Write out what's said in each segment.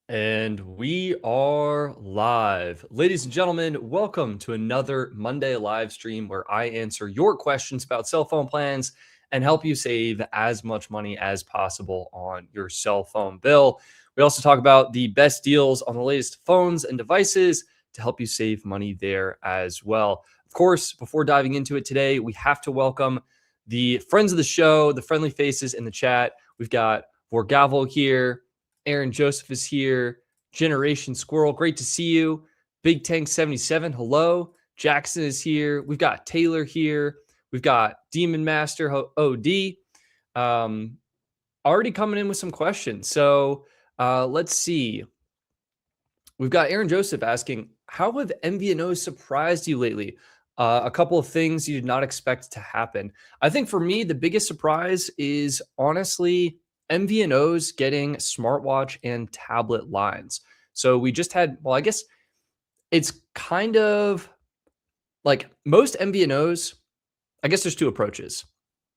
And we are live. Ladies and gentlemen, welcome to another Monday live stream where I answer your questions about cell phone plans and help you save as much money as possible on your cell phone bill. We also talk about the best deals on the latest phones and devices to help you save money there as well. Of course, before diving into it today, we have to welcome the friends of the show, the friendly faces in the chat. We've got Vorgavel here. Aaron Joseph is here. Generation Squirrel, great to see you. Big Tank 77, hello. Jackson is here. We've got Taylor here. We've got Demon Master OD already coming in with some questions. So let's see. We've got Aaron Joseph asking, how have MVNOs surprised you lately? A couple of things you did not expect to happen. I think for me, the biggest surprise is honestly MVNOs getting smartwatch and tablet lines. So we just had, well, I guess it's kind of like most MVNOs, I guess there's two approaches.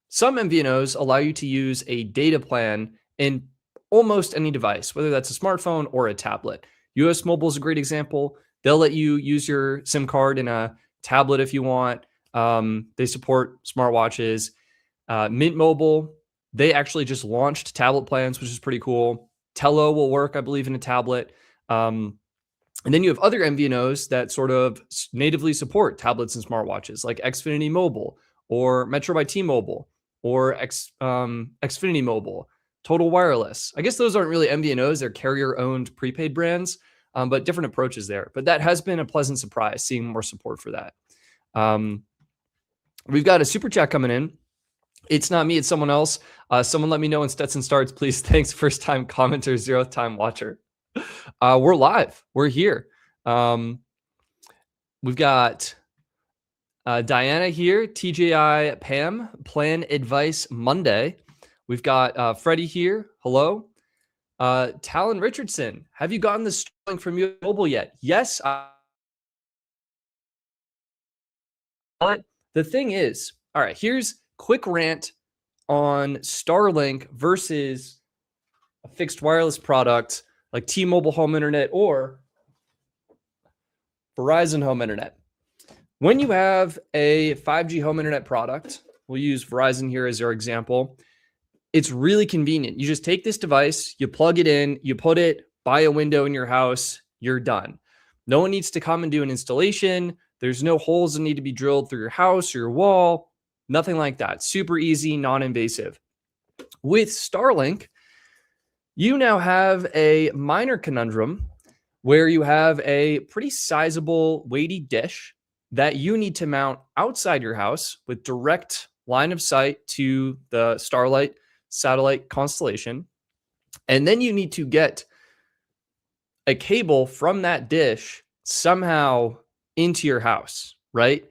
Some MVNOs allow you to use a data plan in almost any device, whether that's a smartphone or a tablet. US Mobile is a great example. They'll let you use your SIM card in a tablet if you want. They support smartwatches. Mint Mobile, they actually just launched tablet plans, which is pretty cool. Tello will work, I believe, in a tablet. And then you have other MVNOs that sort of natively support tablets and smartwatches, like Xfinity Mobile or Metro by T-Mobile or Xfinity Mobile, Total Wireless. I guess those aren't really MVNOs. They're carrier-owned prepaid brands, but different approaches there. But that has been a pleasant surprise, seeing more support for that. We've got a super chat coming in. It's not me, it's someone else. Someone let me know when Stetson starts, please. Thanks, first time commenter, 0th time watcher. We're live. We're here. We've got Diana here, TJI Pam, Plan Advice Monday. We've got Freddie here. Hello. Talon Richardson, have you gotten the Starlink from Mobile yet? Yes. The thing is, all right, here's quick rant on Starlink versus a fixed wireless product like T-Mobile Home Internet or Verizon Home Internet. When you have a 5G home internet product, we'll use Verizon here as our example, it's really convenient. You just take this device, you plug it in, you put it by a window in your house, you're done. No one needs to come and do an installation. There's no holes that need to be drilled through your house or your wall, nothing like that. Super easy, non-invasive. With Starlink, you now have a minor conundrum where you have a pretty sizable weighty dish that you need to mount outside your house with direct line of sight to the Starlight satellite constellation. And then you need to get a cable from that dish somehow into your house, right?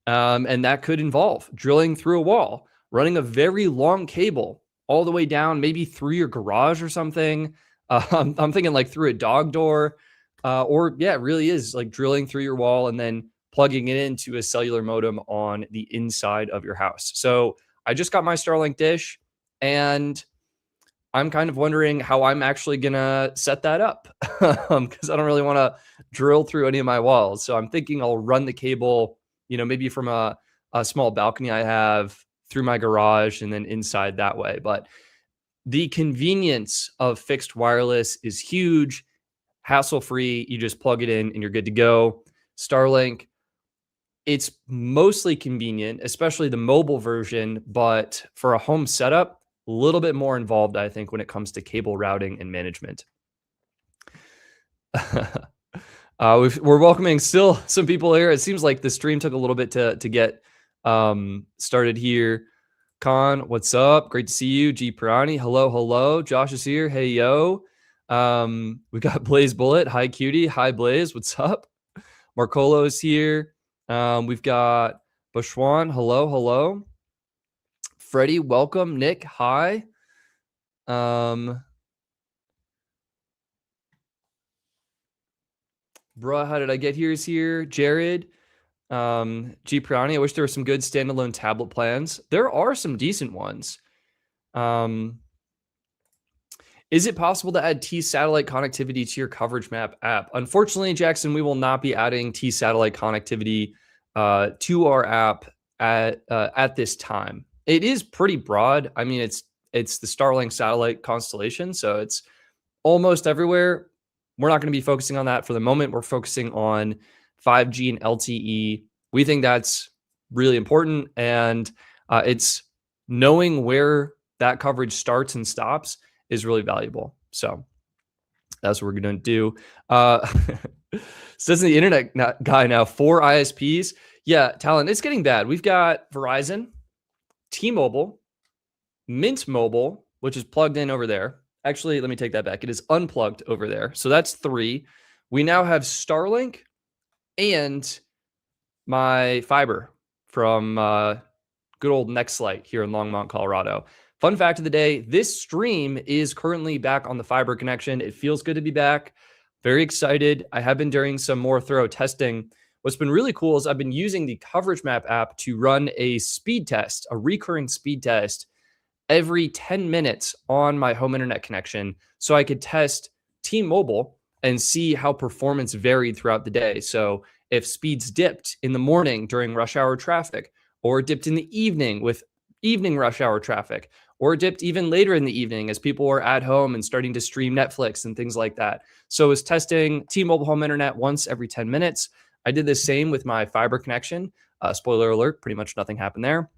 And that could involve drilling through a wall, running a very long cable all the way down, maybe through your garage or something. I'm thinking like through a dog door, or yeah, it really is like drilling through your wall and then plugging it into a cellular modem on the inside of your house. So I just got my Starlink dish and I'm kind of wondering how I'm actually going to set that up because I don't really want to drill through any of my walls. So I'm thinking I'll run the cable, maybe from a small balcony I have through my garage and then inside that way. But the convenience of fixed wireless is huge, hassle-free. You just plug it in and you're good to go. Starlink, it's mostly convenient, especially the mobile version, but for a home setup, a little bit more involved, I think, when it comes to cable routing and management. We're welcoming still some people here. It seems like the stream took a little bit to get started here. Khan, what's up? Great to see you. G Pirani, hello. Josh is here. Hey, yo. We got Blaze Bullet. Hi, cutie. Hi, Blaze. What's up? Marcolo is here. We've got Bushwan. Hello. Freddie, welcome. Nick, hi. Bruh, how did I get here? Is here. Jared. G Priani, I wish there were some good standalone tablet plans. There are some decent ones. Is it possible to add T-Satellite connectivity to your coverage map app? Unfortunately, Jackson, we will not be adding T-Satellite connectivity to our app at this time. It is pretty broad. I mean, it's the Starlink satellite constellation, so it's almost everywhere. We're not going to be focusing on that for the moment. We're focusing on 5G and LTE. We think that's really important, and it's knowing where that coverage starts and stops is really valuable. So that's what we're going to do. Says the internet guy now, 4 ISPs. Yeah, Talon, it's getting bad. We've got Verizon, T-Mobile, Mint Mobile, which is plugged in over there. Actually, let me take that back. It is unplugged over there. So that's 3. We now have Starlink and my fiber from good old NextLight here in Longmont, Colorado. Fun fact of the day, this stream is currently back on the fiber connection. It feels good to be back. Very excited. I have been doing some more thorough testing. What's been really cool is I've been using the Coverage Map app to run a speed test, a recurring speed test every 10 minutes on my home internet connection so I could test T-Mobile and see how performance varied throughout the day. So if speeds dipped in the morning during rush hour traffic, or dipped in the evening with evening rush hour traffic, or dipped even later in the evening as people were at home and starting to stream Netflix and things like that. So I was testing T-Mobile home internet once every 10 minutes. I did the same with my fiber connection. Spoiler alert, pretty much nothing happened there.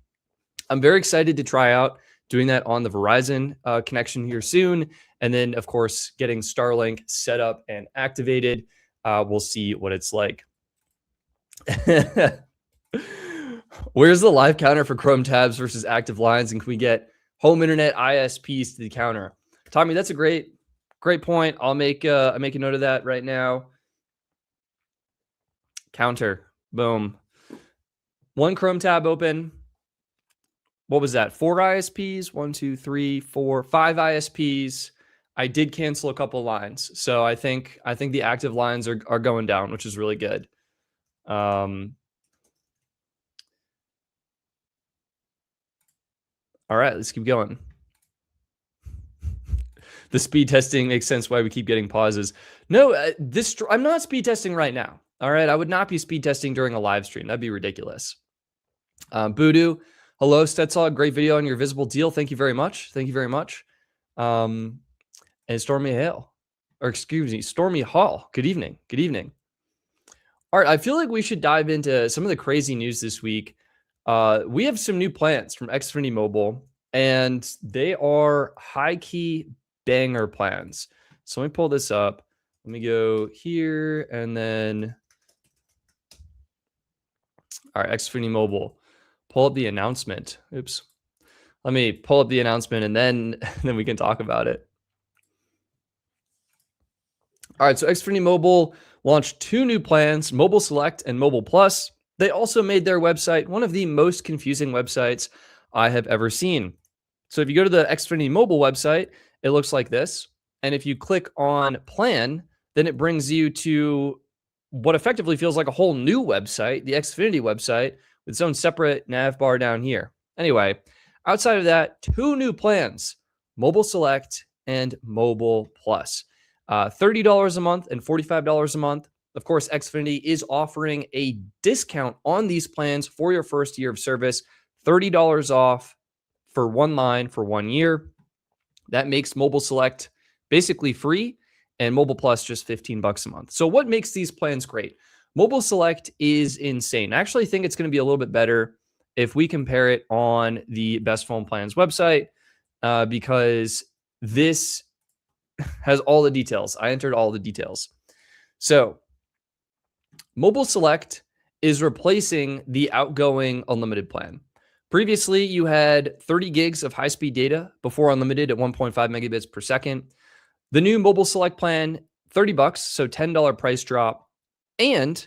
I'm very excited to try out doing that on the Verizon connection here soon. And then, of course, getting Starlink set up and activated. We'll see what it's like. Where's the live counter for Chrome tabs versus active lines? And can we get home internet ISPs to the counter? Tommy, that's a great point. I'll make a note of that right now. Counter. Boom. 1 Chrome tab open. What was that? 4 ISPs? 1, 2, 3, 4, 5 ISPs. I did cancel a couple lines. So I think the active lines are going down, which is really good. All right, let's keep going. The speed testing makes sense why we keep getting pauses. No, I'm not speed testing right now. All right, I would not be speed testing during a live stream. That'd be ridiculous. Voodoo, hello, Stetsaw, great video on your visible deal. Thank you very much. Thank you very much. And Stormy Hall. Good evening. Good evening. All right, I feel like we should dive into some of the crazy news this week. We have some new plans from Xfinity Mobile, and they are high-key banger plans. So let me pull this up. Let me go here, and then, all right, Xfinity Mobile. Pull up the announcement. Oops. Let me pull up the announcement, and then we can talk about it. All right, so Xfinity Mobile launched 2 new plans, Mobile Select and Mobile Plus. They also made their website one of the most confusing websites I have ever seen. So if you go to the Xfinity Mobile website, it looks like this. And if you click on plan, then it brings you to what effectively feels like a whole new website, the Xfinity website, with its own separate nav bar down here. Anyway, outside of that, 2 new plans, Mobile Select and Mobile Plus. $30 a month and $45 a month. Of course, Xfinity is offering a discount on these plans for your first year of service, $30 off for 1 line for 1 year. That makes Mobile Select basically free and Mobile Plus just $15 a month. So what makes these plans great? Mobile Select is insane. I actually think it's going to be a little bit better if we compare it on the Best Phone Plans website because this has all the details. I entered all the details. So Mobile Select is replacing the outgoing unlimited plan. Previously, you had 30 gigs of high-speed data before unlimited at 1.5 megabits per second. The new Mobile Select plan, $30, so $10 price drop, and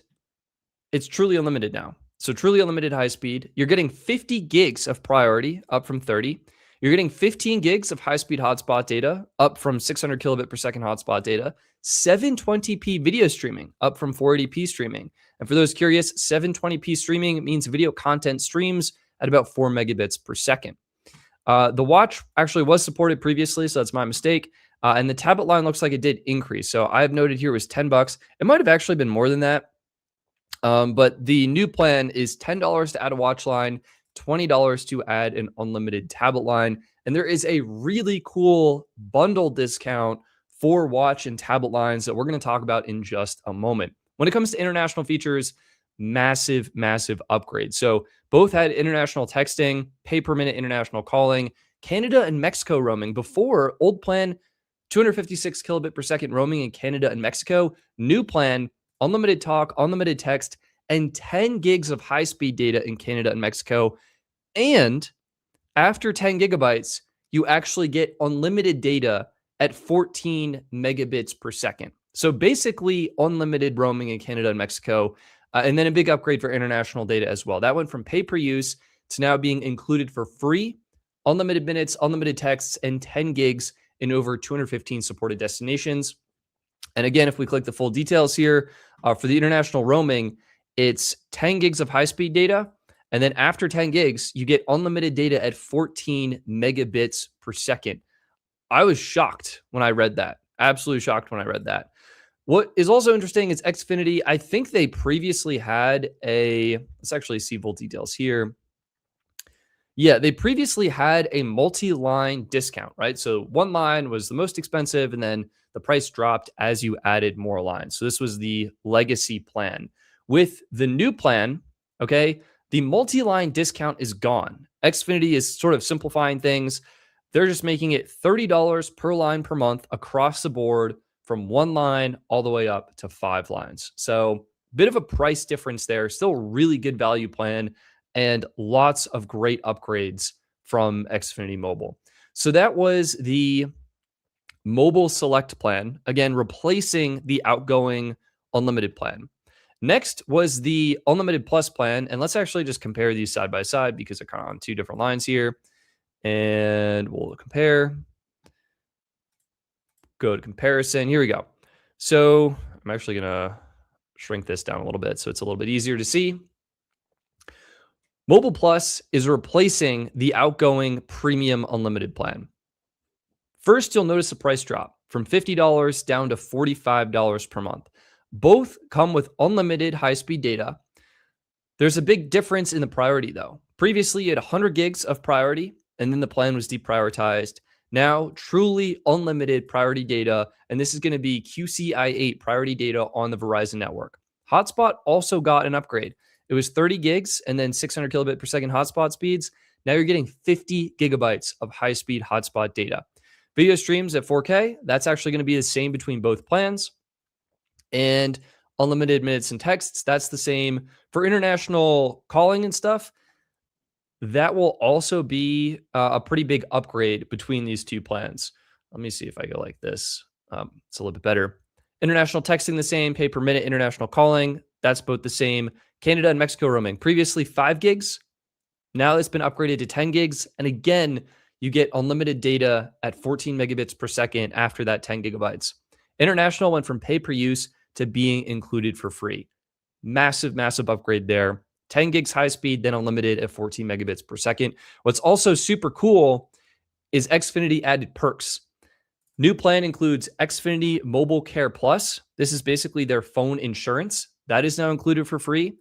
it's truly unlimited now. So truly unlimited high speed. You're getting 50 gigs of priority, up from 30. You're getting 15 gigs of high-speed hotspot data, up from 600 kilobit per second hotspot data. 720p video streaming, up from 480p streaming. And for those curious, 720p streaming means video content streams at about 4 megabits per second. The watch actually was supported previously, so that's my mistake. And the tablet line looks like it did increase. So I have noted here was $10. It might have actually been more than that. But the new plan is $10 to add a watch line, $20 to add an unlimited tablet line. And there is a really cool bundle discount for watch and tablet lines that we're going to talk about in just a moment. When it comes to international features, massive, massive upgrade. So both had international texting, pay per minute international calling, Canada and Mexico roaming. Before, old plan, 256 kilobit per second roaming in Canada and Mexico. New plan, unlimited talk, unlimited text, and 10 gigs of high-speed data in Canada and Mexico. And after 10 gigabytes, you actually get unlimited data at 14 megabits per second. So basically unlimited roaming in Canada and Mexico, and then a big upgrade for international data as well. That went from pay-per-use to now being included for free, unlimited minutes, unlimited texts, and 10 gigs in over 215 supported destinations. And again, if we click the full details here, for the international roaming, it's 10 gigs of high-speed data. And then after 10 gigs, you get unlimited data at 14 megabits per second. I was shocked when I read that. Absolutely shocked when I read that. What is also interesting is Xfinity. I think they previously had let's actually see full details here. Yeah, they previously had a multi-line discount, right? So one line was the most expensive, and then the price dropped as you added more lines. So this was the legacy plan. With the new plan, okay, the multi-line discount is gone. Xfinity is sort of simplifying things. They're just making it $30 per line per month across the board from one line all the way up to 5 lines. So bit of a price difference there. Still really good value plan and lots of great upgrades from Xfinity Mobile. So that was the Mobile Select plan, again, replacing the outgoing unlimited plan. Next was the Unlimited Plus plan, and let's actually just compare these side by side because they're kind of on 2 different lines here. And we'll compare. Go to comparison. Here we go. So I'm actually going to shrink this down a little bit so it's a little bit easier to see. Mobile Plus is replacing the outgoing premium unlimited plan. First, you'll notice a price drop from $50 down to $45 per month. Both come with unlimited high-speed data. There's a big difference in the priority, though. Previously, you had 100 gigs of priority, and then the plan was deprioritized. Now, truly unlimited priority data, and this is going to be QCI8 priority data on the Verizon network. Hotspot also got an upgrade. It was 30 gigs and then 600 kilobit per second hotspot speeds. Now you're getting 50 gigabytes of high-speed hotspot data. Video streams at 4K, that's actually going to be the same between both plans. And unlimited minutes and texts, that's the same. For international calling and stuff, that will also be a pretty big upgrade between these two plans. Let me see if I go like this. It's a little bit better. International texting the same, pay per minute. International calling, that's both the same. Canada and Mexico roaming, previously 5 gigs. Now it's been upgraded to 10 gigs. And again, you get unlimited data at 14 megabits per second after that 10 gigabytes. International went from pay per use to being included for free. Massive, massive upgrade there. 10 gigs high speed, then unlimited at 14 megabits per second. What's also super cool is Xfinity added perks. New plan includes Xfinity Mobile Care Plus. This is basically their phone insurance. That is now included for free.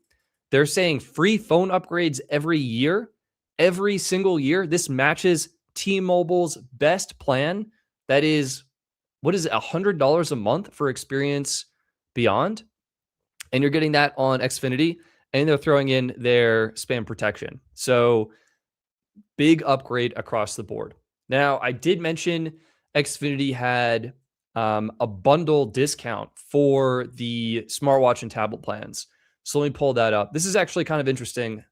They're saying free phone upgrades every year, every single year. This matches T-Mobile's best plan. That is, what is it, $100 a month for Experience Beyond? And you're getting that on Xfinity, and they're throwing in their spam protection. So big upgrade across the board. Now, I did mention Xfinity had a bundle discount for the smartwatch and tablet plans. So let me pull that up. This is actually kind of interesting.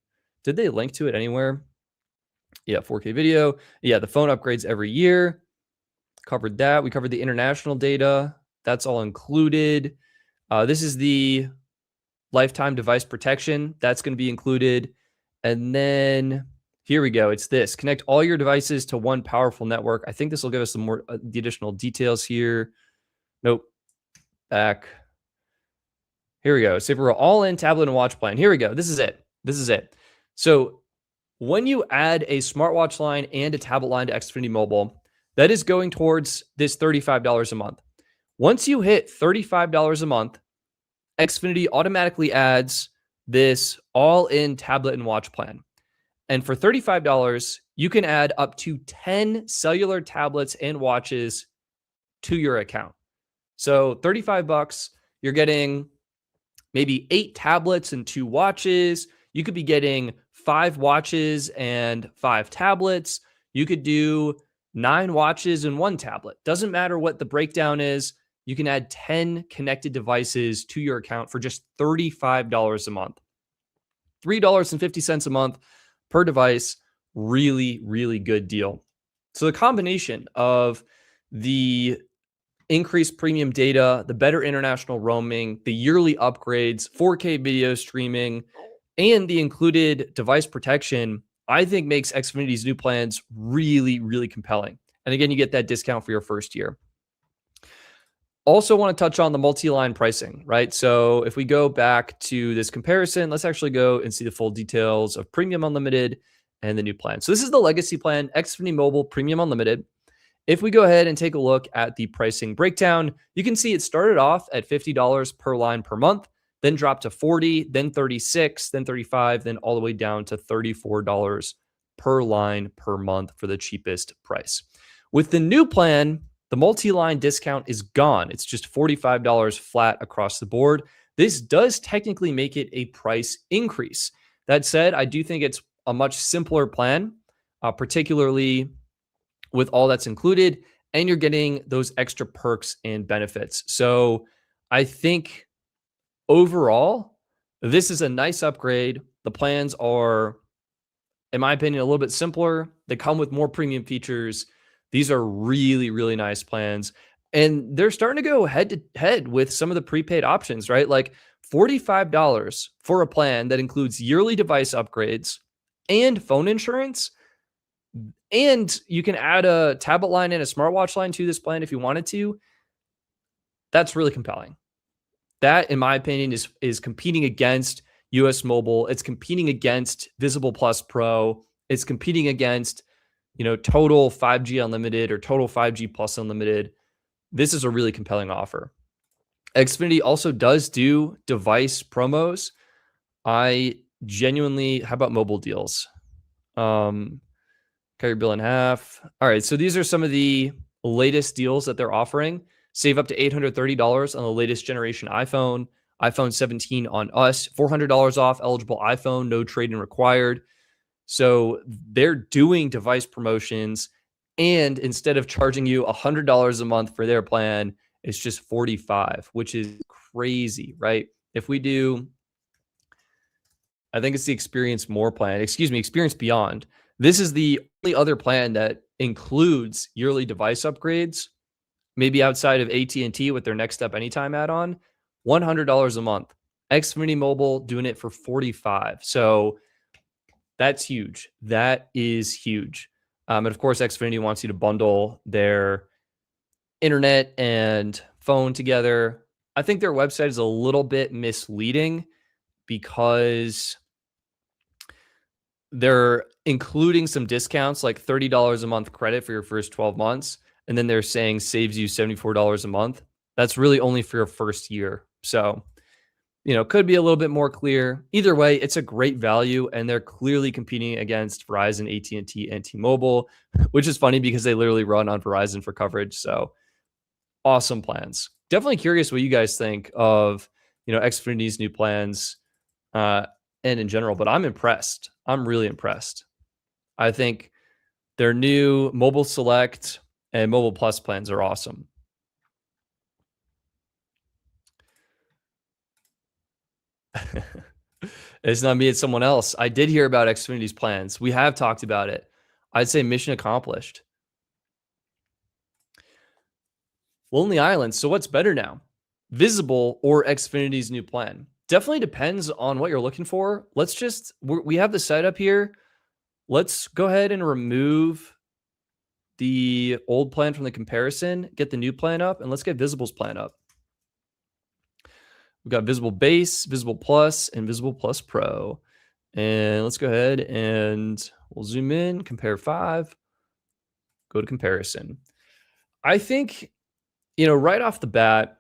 Did they link to it anywhere? Yeah, 4K video. Yeah, the phone upgrades every year. Covered that. We covered the international data. That's all included. This is the lifetime device protection. That's going to be included. And then here we go. It's this. Connect all your devices to one powerful network. I think this will give us some more the additional details here. Nope. Back. Here we go. So we're all in tablet and watch plan. Here we go. This is it. This is it. So when you add a smartwatch line and a tablet line to Xfinity Mobile, that is going towards this $35 a month. Once you hit $35 a month, Xfinity automatically adds this all-in tablet and watch plan. And for $35, you can add up to 10 cellular tablets and watches to your account. So $35, you're getting maybe 8 tablets and 2 watches. You could be getting 5 watches and 5 tablets. You could do 9 watches and 1 tablet. Doesn't matter what the breakdown is. You can add 10 connected devices to your account for just $35 a month. $3.50 a month per device. Really, really good deal. So the combination of the increased premium data, the better international roaming, the yearly upgrades, 4K video streaming, and the included device protection, I think makes Xfinity's new plans really, really compelling. And again, you get that discount for your first year. Also want to touch on the multi-line pricing, right? So if we go back to this comparison, let's actually go and see the full details of Premium Unlimited and the new plan. So this is the legacy plan, Xfinity Mobile Premium Unlimited. If we go ahead and take a look at the pricing breakdown, you can see it started off at $50 per line per month, then dropped to $40, then $36, then $35, then all the way down to $34 per line per month for the cheapest price. With the new plan, the multi-line discount is gone. It's just $45 flat across the board. This does technically make it a price increase. That said, I do think it's a much simpler plan, particularly with all that's included, and you're getting those extra perks and benefits. So I think overall, this is a nice upgrade. The plans are, in my opinion, a little bit simpler. They come with more premium features. These are really, really nice plans. And they're starting to go head to head with some of the prepaid options, right? Like $45 for a plan that includes yearly device upgrades and phone insurance. And you can add a tablet line and a smartwatch line to this plan if you wanted to. That's really compelling. That, in my opinion, is competing against US Mobile. It's competing against Visible Plus Pro. It's competing against, Total 5G Unlimited or Total 5G Plus Unlimited. This is a really compelling offer. Xfinity also does do device promos. How about mobile deals? Cut your bill in half. All right, so these are some of the latest deals that they're offering. Save up to $830 on the latest generation iPhone, iPhone 17 on us, $400 off eligible iPhone, no trade-in required. So they're doing device promotions, and instead of charging you $100 a month for their plan, it's just $45, which is crazy, right? If we do, I think it's the Experience Beyond. This is the only other plan that includes yearly device upgrades, maybe outside of AT&T with their Next Step Anytime add-on, $100 a month. Xfinity Mobile doing it for $45. So that's huge. That is huge. And of course, Xfinity wants you to bundle their internet and phone together. I think their website is a little bit misleading because they're including some discounts like $30 a month credit for your first 12 months. And then they're saying saves you $74 a month. That's really only for your first year. So, could be a little bit more clear. Either way, it's a great value, and they're clearly competing against Verizon, AT&T, and T-Mobile, which is funny because they literally run on Verizon for coverage. So awesome plans. Definitely curious what you guys think of, Xfinity's new plans and in general, but I'm impressed. I'm really impressed. I think their new Mobile Select and Mobile Plus plans are awesome. It's not me, it's someone else. I did hear about Xfinity's plans. We have talked about it. I'd say mission accomplished. Lonely Island. So what's better now? Visible or Xfinity's new plan? Definitely depends on what you're looking for. We have the setup here. Let's go ahead and remove the old plan from the comparison, get the new plan up, and let's get Visible's plan up. We've got Visible Base, Visible Plus, and Visible Plus Pro. And let's go ahead and we'll zoom in, compare 5, go to comparison. I think, right off the bat,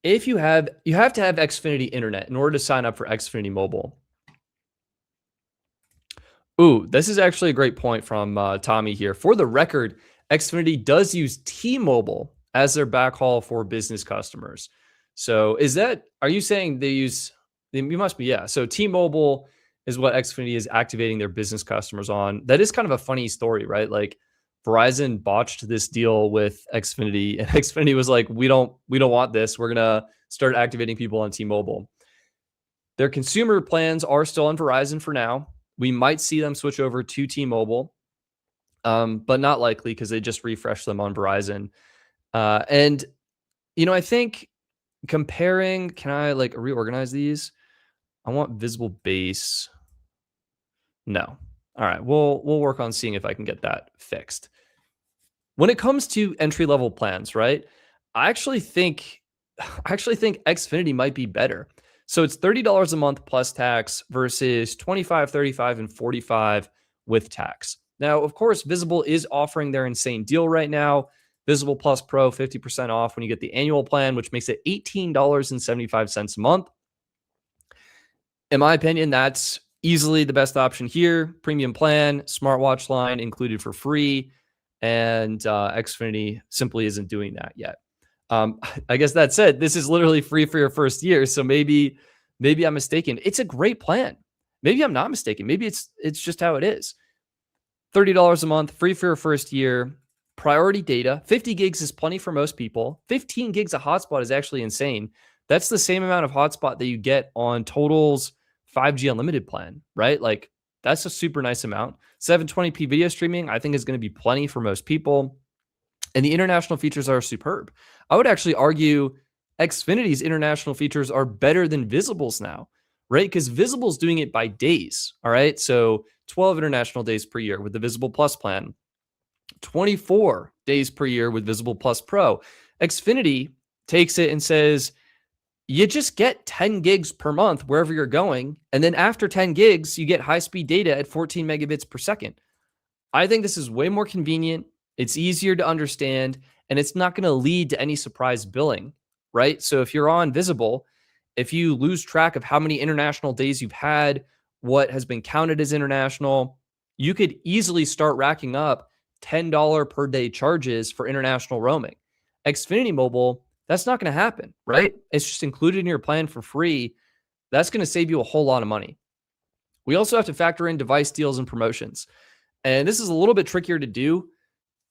if you have to have Xfinity internet in order to sign up for Xfinity Mobile. Ooh, this is actually a great point from Tommy here. For the record, Xfinity does use T-Mobile as their backhaul for business customers. So are you saying you must be, yeah. So T-Mobile is what Xfinity is activating their business customers on. That is kind of a funny story, right? Like Verizon botched this deal with Xfinity and Xfinity was like, we don't want this. We're going to start activating people on T-Mobile. Their consumer plans are still on Verizon for now. We might see them switch over to T-Mobile, but not likely because they just refreshed them on Verizon. And I think comparing, can I reorganize these? I want visible base. No. All right. We'll work on seeing if I can get that fixed. When it comes to entry level plans, right? I actually think Xfinity might be better. So it's $30 a month plus tax versus $25, $35, and $45 with tax. Now, of course, Visible is offering their insane deal right now. Visible Plus Pro, 50% off when you get the annual plan, which makes it $18.75 a month. In my opinion, that's easily the best option here. Premium plan, smartwatch line included for free, and Xfinity simply isn't doing that yet. I guess that said, this is literally free for your first year, so maybe I'm mistaken. It's a great plan. Maybe I'm not mistaken. Maybe it's just how it is. $30 a month, free for your first year. Priority data, 50 gigs is plenty for most people. 15 gigs of hotspot is actually insane. That's the same amount of hotspot that you get on Total's 5G unlimited plan, right? Like that's a super nice amount. 720p video streaming, I think is going to be plenty for most people. And the international features are superb. I would actually argue Xfinity's international features are better than Visible's now, right? Because Visible's doing it by days, all right? So 12 international days per year with the Visible Plus plan, 24 days per year with Visible Plus Pro. Xfinity takes it and says, you just get 10 gigs per month wherever you're going. And then after 10 gigs, you get high-speed data at 14 megabits per second. I think this is way more convenient. It's easier to understand, and it's not going to lead to any surprise billing, right? So if you're on Visible, if you lose track of how many international days you've had, what has been counted as international, you could easily start racking up $10 per day charges for international roaming. Xfinity Mobile, that's not going to happen, right? It's just included in your plan for free. That's going to save you a whole lot of money. We also have to factor in device deals and promotions. And this is a little bit trickier to do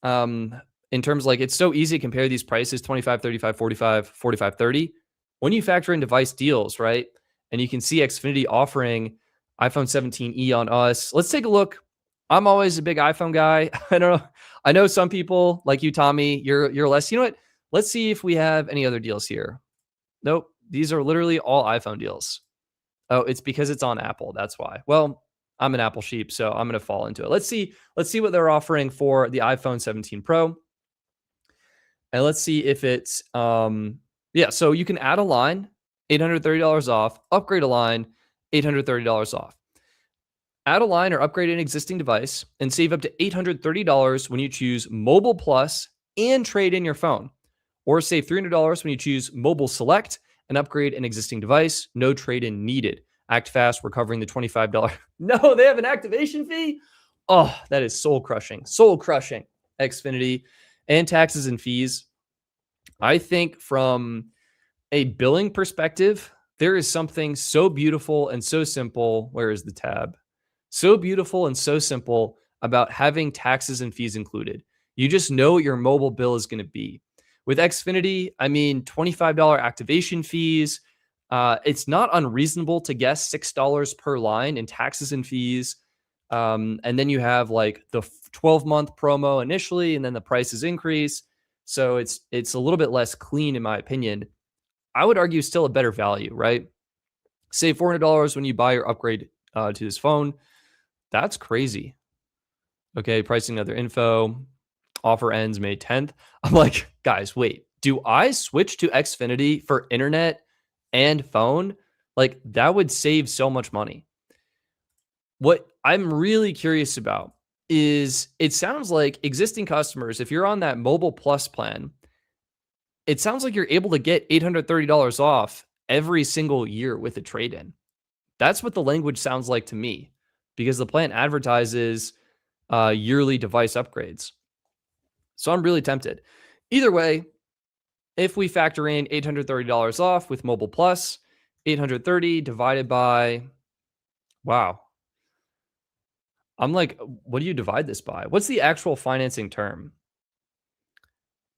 in terms it's so easy to compare these prices, 25, 35, 45, 45, 30. When you factor in device deals, right? And you can see Xfinity offering iPhone 17e on us. Let's take a look. I'm always a big iPhone guy. I don't know. I know some people like you, Tommy, you're less. You know what? Let's see if we have any other deals here. Nope. These are literally all iPhone deals. Oh, it's because it's on Apple. That's why. Well, I'm an Apple sheep, so I'm going to fall into it. Let's see what they're offering for the iPhone 17 Pro. And let's see if it's, so you can add a line, $830 off, upgrade a line, $830 off. Add a line or upgrade an existing device and save up to $830 when you choose Mobile Plus and trade in your phone. Or save $300 when you choose Mobile Select and upgrade an existing device. No trade-in needed. Act fast. We're covering the $25. No, they have an activation fee? Oh, that is soul-crushing. Soul-crushing. Xfinity and taxes and fees. I think from a billing perspective, there is something so beautiful and so simple. Where is the tab? So beautiful and so simple about having taxes and fees included. You just know what your mobile bill is going to be. With Xfinity, I mean, $25 activation fees. It's not unreasonable to guess $6 per line in taxes and fees. And then you have the 12-month promo initially, and then the prices increase. So it's a little bit less clean, in my opinion. I would argue still a better value, right? Save $400 when you buy or upgrade to this phone. That's crazy. Okay, pricing, other info. Offer ends May 10th. I'm like, guys, wait. Do I switch to Xfinity for internet and phone? That would save so much money. What I'm really curious about is it sounds like existing customers, if you're on that Mobile Plus plan, it sounds like you're able to get $830 off every single year with a trade-in. That's what the language sounds like to me, because the plan advertises yearly device upgrades. So I'm really tempted. Either way, if we factor in $830 off with Mobile Plus, 830 divided by, wow. I'm like, what do you divide this by? What's the actual financing term?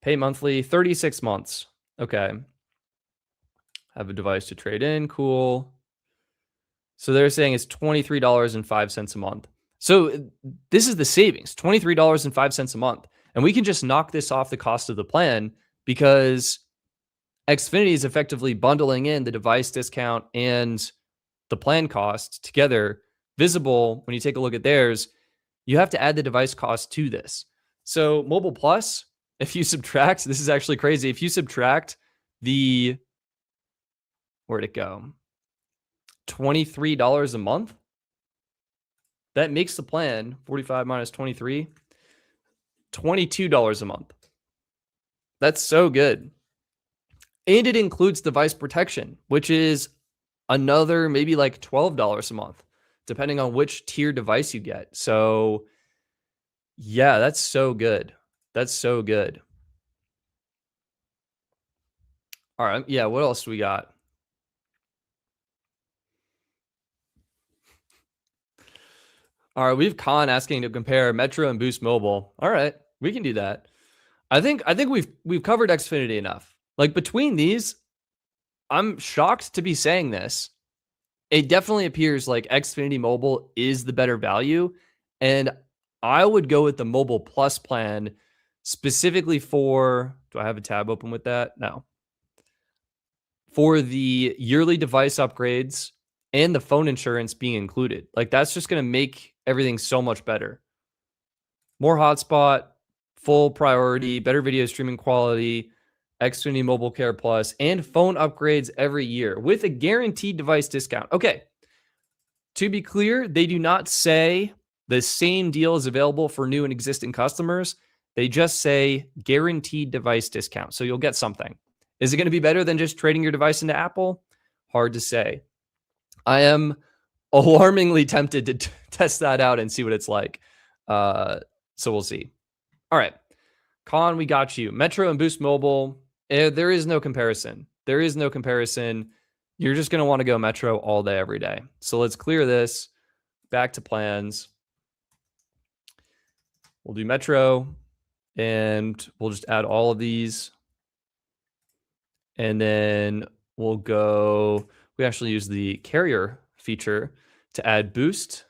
Pay monthly, 36 months. Okay. Have a device to trade in. Cool. So they're saying it's $23.05 a month. So this is the savings, $23.05 a month. And we can just knock this off the cost of the plan because Xfinity is effectively bundling in the device discount and the plan cost together. Visible, when you take a look at theirs, you have to add the device cost to this. So Mobile Plus, if you subtract, this is actually crazy. If you subtract the, where'd it go? $23 a month. That makes the plan 45 minus 23, $22 a month. That's so good. And it includes device protection, which is another maybe like $12 a month, depending on which tier device you get. So yeah, that's so good. That's so good. All right. Yeah. What else do we got? All right. We have Khan asking to compare Metro and Boost Mobile. All right. We can do that. I think we've covered Xfinity enough. Like between these, I'm shocked to be saying this. It definitely appears like Xfinity Mobile is the better value. And I would go with the Mobile Plus plan specifically for, do I have a tab open with that? No. For the yearly device upgrades and the phone insurance being included. Like that's just going to make everything so much better. More hotspot, full priority, better video streaming quality, Xfinity Mobile Care Plus, and phone upgrades every year with a guaranteed device discount. Okay. To be clear, they do not say the same deal is available for new and existing customers. They just say guaranteed device discount. So you'll get something. Is it going to be better than just trading your device into Apple? Hard to say. I am alarmingly tempted to test that out and see what it's like. So we'll see. All right. Con, we got you. Metro and Boost Mobile. There is no comparison. There is no comparison. You're just going to want to go Metro all day, every day. So let's clear this. Back to plans. We'll do Metro, and we'll just add all of these. And then we'll go, we actually use the carrier feature to add Boost,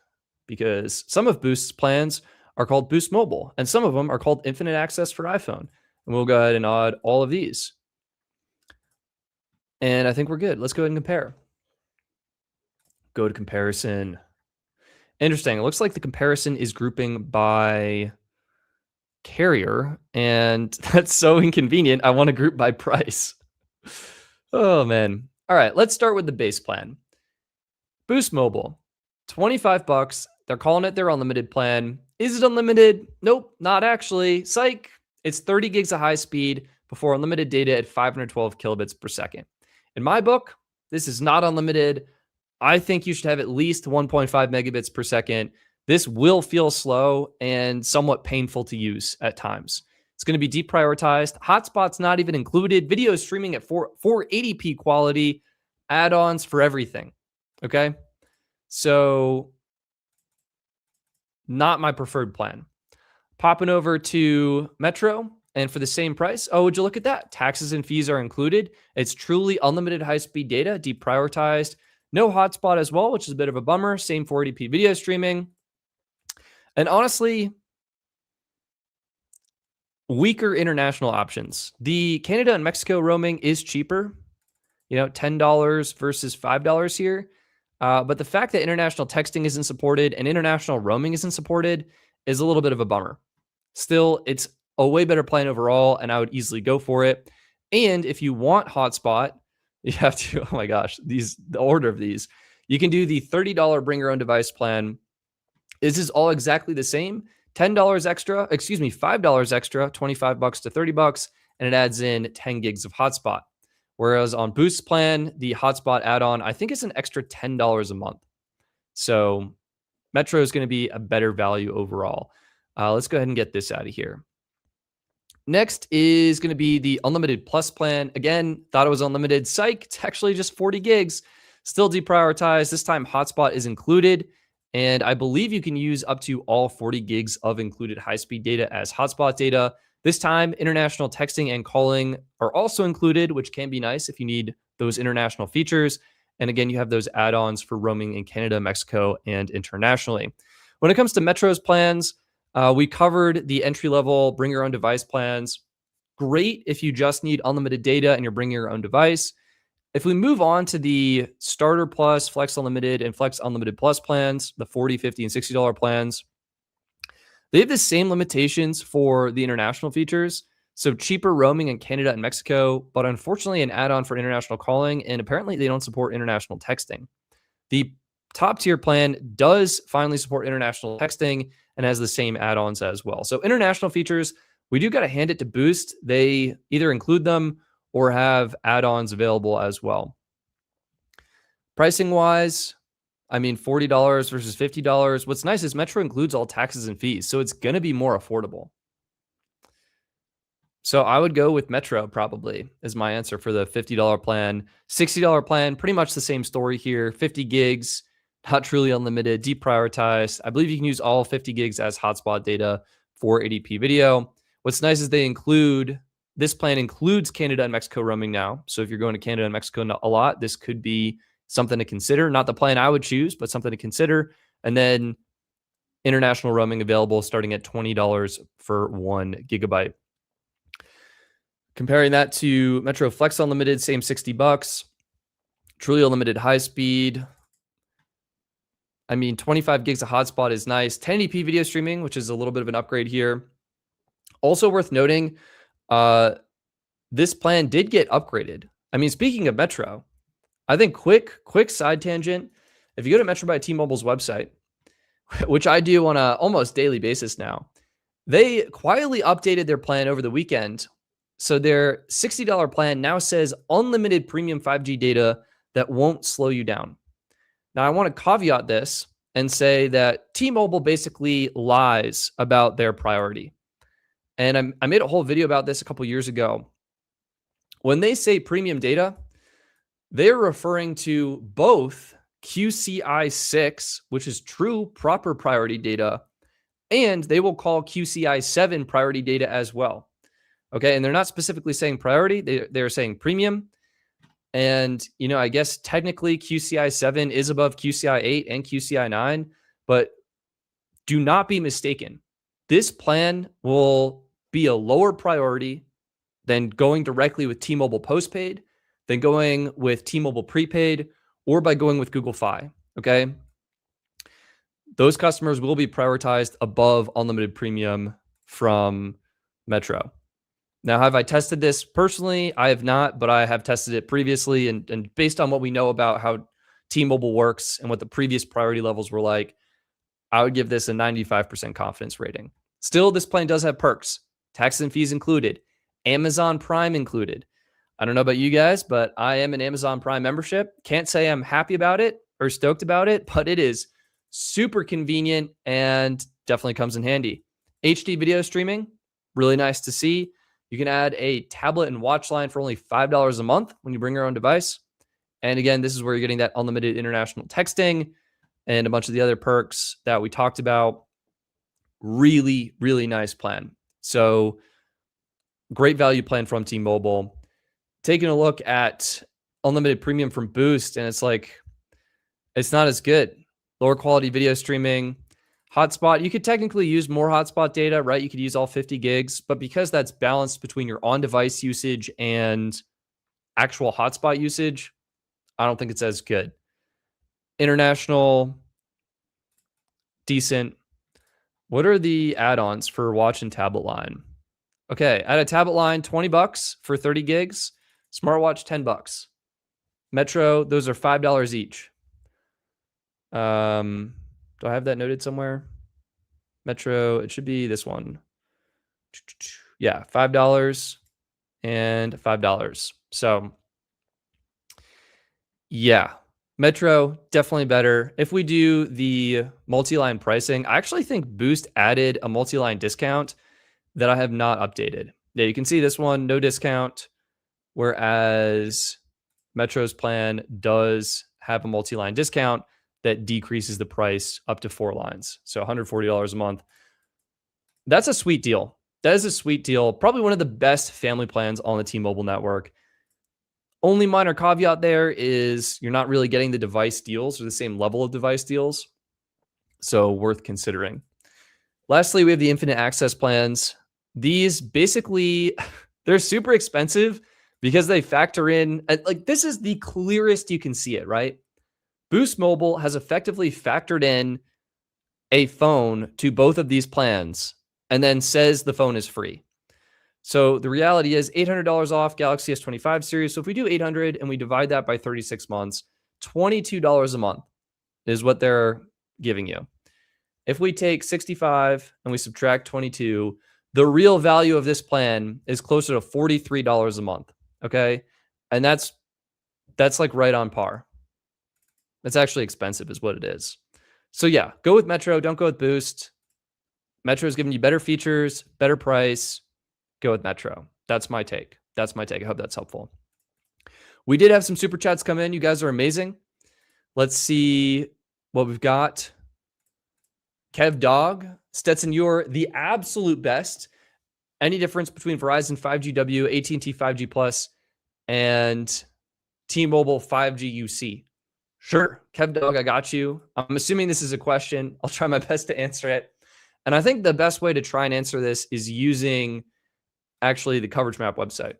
because some of Boost's plans are called Boost Mobile, and some of them are called Infinite Access for iPhone. And we'll go ahead and add all of these. And I think we're good. Let's go ahead and compare. Go to comparison. Interesting. It looks like the comparison is grouping by carrier, and that's so inconvenient. I want to group by price. Oh, man. All right, let's start with the base plan. Boost Mobile, $25. They're calling it their unlimited plan. Is it unlimited? Nope, not actually. Psych. It's 30 gigs of high speed before unlimited data at 512 kilobits per second. In my book, this is not unlimited. I think you should have at least 1.5 megabits per second. This will feel slow and somewhat painful to use at times. It's going to be deprioritized. Hotspot's not even included. Video streaming at 480p quality. Add-ons for everything. Okay? So, not my preferred plan. Popping over to Metro, and for the same price, oh, would you look at that? Taxes and fees are included. It's truly unlimited high-speed data, deprioritized. No hotspot as well, which is a bit of a bummer. Same 480p video streaming. And honestly, weaker international options. The Canada and Mexico roaming is cheaper, $10 versus $5 here. But the fact that international texting isn't supported and international roaming isn't supported is a little bit of a bummer. Still, it's a way better plan overall, and I would easily go for it. And if you want hotspot, you have to, oh my gosh, the order of these, you can do the $30 bring your own device plan. This is all exactly the same. $10 extra, excuse me, $5 extra, 25 bucks to 30 bucks, and it adds in 10 gigs of hotspot. Whereas on Boost's plan, the hotspot add-on, I think it's an extra $10 a month. So Metro is going to be a better value overall. Let's go ahead and get this out of here. Next is going to be the Unlimited Plus plan. Again, thought it was unlimited. Psych, it's actually just 40 gigs. Still deprioritized. This time hotspot is included. And I believe you can use up to all 40 gigs of included high-speed data as hotspot data. This time, international texting and calling are also included, which can be nice if you need those international features. And again, you have those add-ons for roaming in Canada, Mexico, and internationally. When it comes to Metro's plans, we covered the entry-level bring your own device plans. Great if you just need unlimited data and you're bringing your own device. If we move on to the Starter Plus, Flex Unlimited, and Flex Unlimited Plus plans, the $40, $50, and $60 plans, they have the same limitations for the international features. So cheaper roaming in Canada and Mexico, but unfortunately an add-on for international calling, and apparently they don't support international texting. The top tier plan does finally support international texting and has the same add-ons as well. So international features, we do got to hand it to Boost. They either include them or have add-ons available as well. Pricing wise, I mean, $40 versus $50. What's nice is Metro includes all taxes and fees, so it's going to be more affordable. So I would go with Metro probably as my answer for the $50 plan. $60 plan, pretty much the same story here. 50 gigs, not truly unlimited, deprioritized. I believe you can use all 50 gigs as hotspot data for ADP video. What's nice is this plan includes Canada and Mexico roaming now. So if you're going to Canada and Mexico a lot, this could be something to consider. Not the plan I would choose, but something to consider. And then international roaming available starting at $20 for 1 gigabyte. Comparing that to Metro Flex Unlimited, same 60 bucks. Truly unlimited high speed. I mean, 25 gigs of hotspot is nice. 1080p video streaming, which is a little bit of an upgrade here. Also worth noting, this plan did get upgraded. I mean, speaking of Metro, I think quick side tangent. If you go to Metro by T-Mobile's website, which I do on a almost daily basis now, they quietly updated their plan over the weekend. So their $60 plan now says unlimited premium 5G data that won't slow you down. Now, I want to caveat this and say that T-Mobile basically lies about their priority. And I made a whole video about this a couple years ago. When they say premium data, they're referring to both QCI 6, which is true proper priority data, and they will call QCI 7 priority data as well. Okay, and they're not specifically saying priority, they're saying premium. And, you know, I guess technically QCI 7 is above QCI 8 and QCI 9, but do not be mistaken. This plan will be a lower priority than going directly with T-Mobile postpaid, than going with T-Mobile prepaid, or by going with Google Fi, okay? Those customers will be prioritized above unlimited premium from Metro. Now, have I tested this personally? I have not, but I have tested it previously. And based on what we know about how T-Mobile works and what the previous priority levels were like, I would give this a 95% confidence rating. Still, this plan does have perks. Taxes and fees included. Amazon Prime included. I don't know about you guys, but I am an Amazon Prime membership. Can't say I'm happy about it or stoked about it, but it is super convenient and definitely comes in handy. HD video streaming, really nice to see. You can add a tablet and watch line for only $5 a month when you bring your own device. And again, this is where you're getting that unlimited international texting and a bunch of the other perks that we talked about. Really, really nice plan. So great value plan from T-Mobile. Taking a look at unlimited premium from Boost, and it's like, it's not as good. Lower quality video streaming. Hotspot, you could technically use more hotspot data, right? You could use all 50 gigs, but because that's balanced between your on-device usage and actual hotspot usage, I don't think it's as good. International, decent. What are the add-ons for watch and tablet line? Okay, add a tablet line, 20 bucks for 30 gigs. Smartwatch, 10 bucks. Metro, those are $5 each. Do I have that noted somewhere? Metro, it should be this one. Yeah, $5 and $5. So yeah, Metro definitely better. If we do the multi-line pricing, I actually think Boost added a multi-line discount that I have not updated. Yeah, you can see this one, no discount, whereas Metro's plan does have a multi-line discount that decreases the price up to 4 lines. So $140 a month. That's a sweet deal. That is a sweet deal. Probably one of the best family plans on the T-Mobile network. Only minor caveat there is you're not really getting the device deals or the same level of device deals. So worth considering. Lastly, we have the infinite access plans. These basically, they're super expensive because they factor in, like this is the clearest you can see it, right? Boost Mobile has effectively factored in a phone to both of these plans and then says the phone is free. So the reality is $800 off Galaxy S25 series. So if we do 800 and we divide that by 36 months, $22 a month is what they're giving you. If we take 65 and we subtract 22, the real value of this plan is closer to $43 a month. Okay. And that's like right on par. That's actually expensive is what it is. So yeah, go with Metro. Don't go with Boost. Metro is giving you better features, better price. Go with Metro. That's my take. I hope that's helpful. We did have some super chats come in. You guys are amazing. Let's see what we've got. Kev Dog, Stetson, you're the absolute best. Any difference between Verizon 5GW, AT&T 5G Plus, and T-Mobile 5G UC? Sure, Kev Dog, I got you. I'm assuming this is a question. I'll try my best to answer it. And I think the best way to try and answer this is using actually the coverage map website.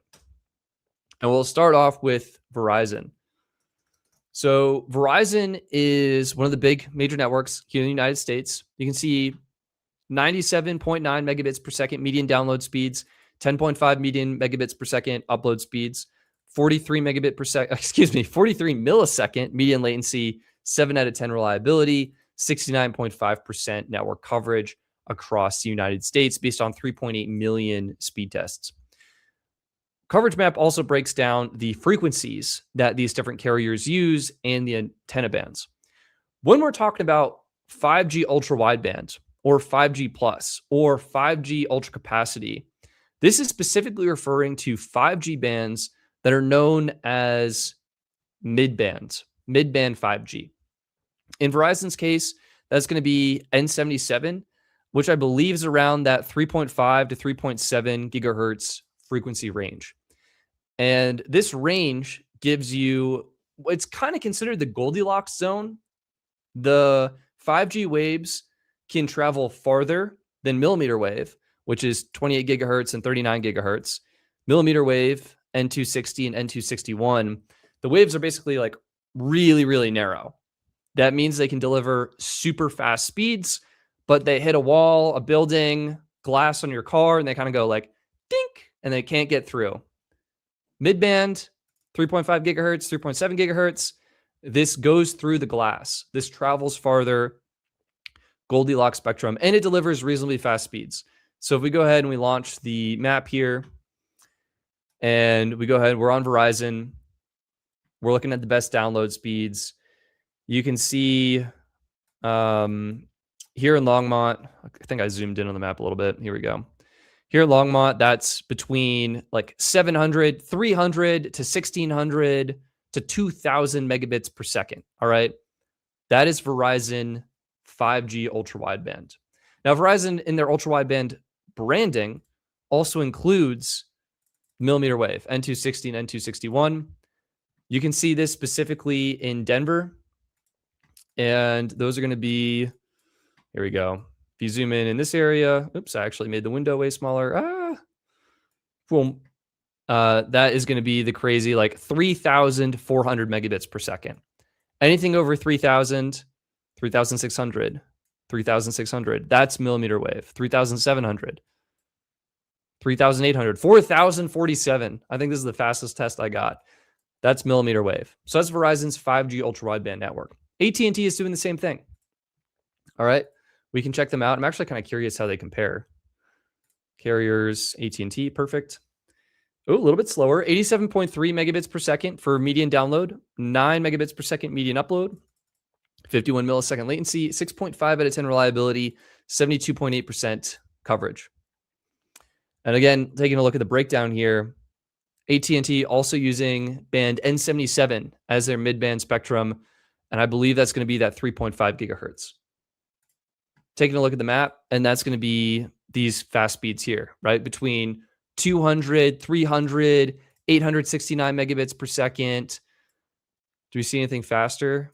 And we'll start off with Verizon. So Verizon is one of the big major networks here in the United States. You can see 97.9 megabits per second median download speeds, 10.5 median megabits per second upload speeds, 43 millisecond median latency, 7 out of 10 reliability, 69.5% network coverage across the United States based on 3.8 million speed tests. Coverage map also breaks down the frequencies that these different carriers use and the antenna bands. When we're talking about 5G ultra wideband or 5G plus or 5G ultra capacity, this is specifically referring to 5G bands that are known as mid-band 5G. In Verizon's case, that's going to be N77, which I believe is around that 3.5 to 3.7 gigahertz frequency range. And this range gives you, it's kind of considered the Goldilocks zone. The 5G waves can travel farther than millimeter wave, which is 28 gigahertz and 39 gigahertz. Millimeter wave, N260 and N261, the waves are basically like really, really narrow. That means they can deliver super fast speeds, but they hit a wall, a building, glass on your car, and they kind of go like dink, and they can't get through. Mid-band, 3.5 gigahertz, 3.7 gigahertz. This goes through the glass. This travels farther, Goldilocks spectrum, and it delivers reasonably fast speeds. So if we go ahead and we launch the map here, and we go ahead, we're on Verizon. We're looking at the best download speeds. You can see here in Longmont, I think I zoomed in on the map a little bit. Here we go. Here in Longmont, that's between like 700, 300 to 1600 to 2000 megabits per second. All right. That is Verizon 5G ultra wideband. Now, Verizon in their ultra wideband branding also includes millimeter wave, N260 and N261. You can see this specifically in Denver. And those are going to be, here we go. If you zoom in this area, oops, I actually made the window way smaller. Boom. That is going to be the crazy like 3,400 megabits per second. Anything over 3,000, 3,600, 3,600, that's millimeter wave. 3,700, 3,800, 4,047. I think this is the fastest test I got. That's millimeter wave. So that's Verizon's 5G ultra wideband network. AT&T is doing the same thing. All right. We can check them out. I'm actually kind of curious how they compare. Carriers, AT&T, perfect. Oh, a little bit slower. 87.3 megabits per second for median download, 9 megabits per second median upload, 51 millisecond latency, 6.5 out of 10 reliability, 72.8% coverage. And again, taking a look at the breakdown here, AT&T also using band N77 as their mid-band spectrum, and I believe that's going to be that 3.5 gigahertz. Taking a look at the map, and that's going to be these fast speeds here, right? Between 200, 300, 869 megabits per second. Do we see anything faster?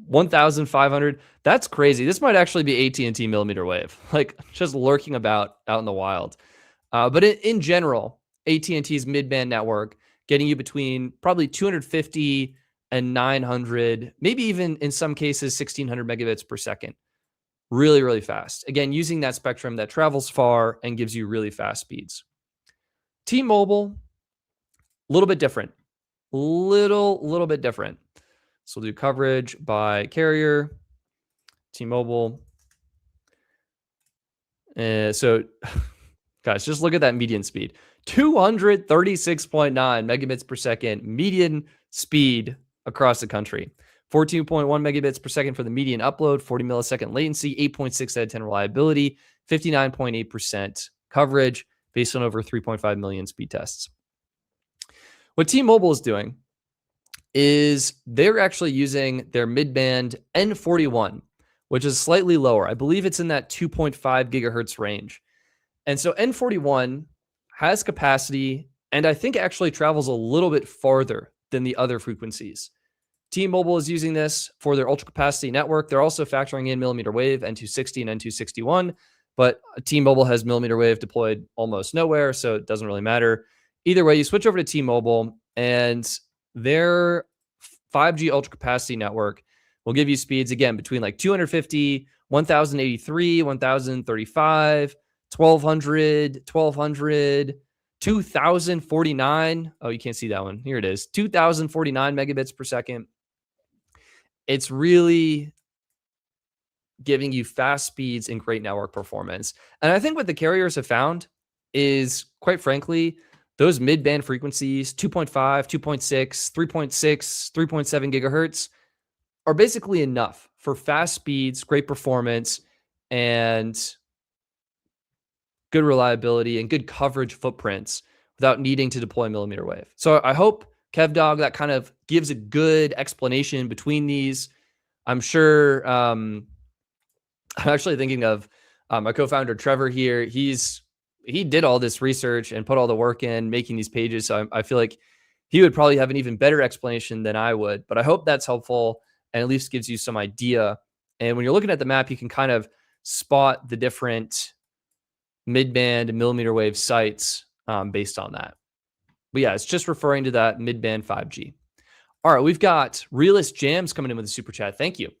1,500. That's crazy. This might actually be AT&T millimeter wave, like just lurking about out in the wild. But in general, AT&T's mid-band network getting you between probably 250 and 900, maybe even in some cases 1,600 megabits per second. Really, really fast. Again, using that spectrum that travels far and gives you really fast speeds. T-Mobile, a little bit different. Little bit different. So we'll do coverage by carrier, T-Mobile. So, guys, just look at that median speed. 236.9 megabits per second median speed across the country. 14.1 megabits per second for the median upload, 40 millisecond latency, 8.6 out of 10 reliability, 59.8% coverage based on over 3.5 million speed tests. What T-Mobile is doing is they're actually using their mid-band N41, which is slightly lower. I believe it's in that 2.5 gigahertz range. And so N41 has capacity, and I think actually travels a little bit farther than the other frequencies. T-Mobile is using this for their ultra capacity network. They're also factoring in millimeter wave, N260 and N261, but T-Mobile has millimeter wave deployed almost nowhere, so it doesn't really matter. Either way, you switch over to T-Mobile, and their 5G ultra capacity network will give you speeds, again, between like 250, 1,083, 1,035, 1,200, 2,049. Oh, you can't see that one. Here it is. 2,049 megabits per second. It's really giving you fast speeds and great network performance. And I think what the carriers have found is, quite frankly, those mid-band frequencies, 2.5, 2.6, 3.6, 3.7 gigahertz, are basically enough for fast speeds, great performance, and good reliability and good coverage footprints without needing to deploy millimeter wave. So I hope, KevDog, that kind of gives a good explanation between these. I'm sure, I'm actually thinking of my co-founder, Trevor here. He did all this research and put all the work in making these pages. So I feel like he would probably have an even better explanation than I would, but I hope that's helpful and at least gives you some idea. And when you're looking at the map, you can kind of spot the different mid-band and millimeter wave sites based on that. But yeah, it's just referring to that mid-band 5G. All right, we've got Realist Jams coming in with a super chat. Thank you.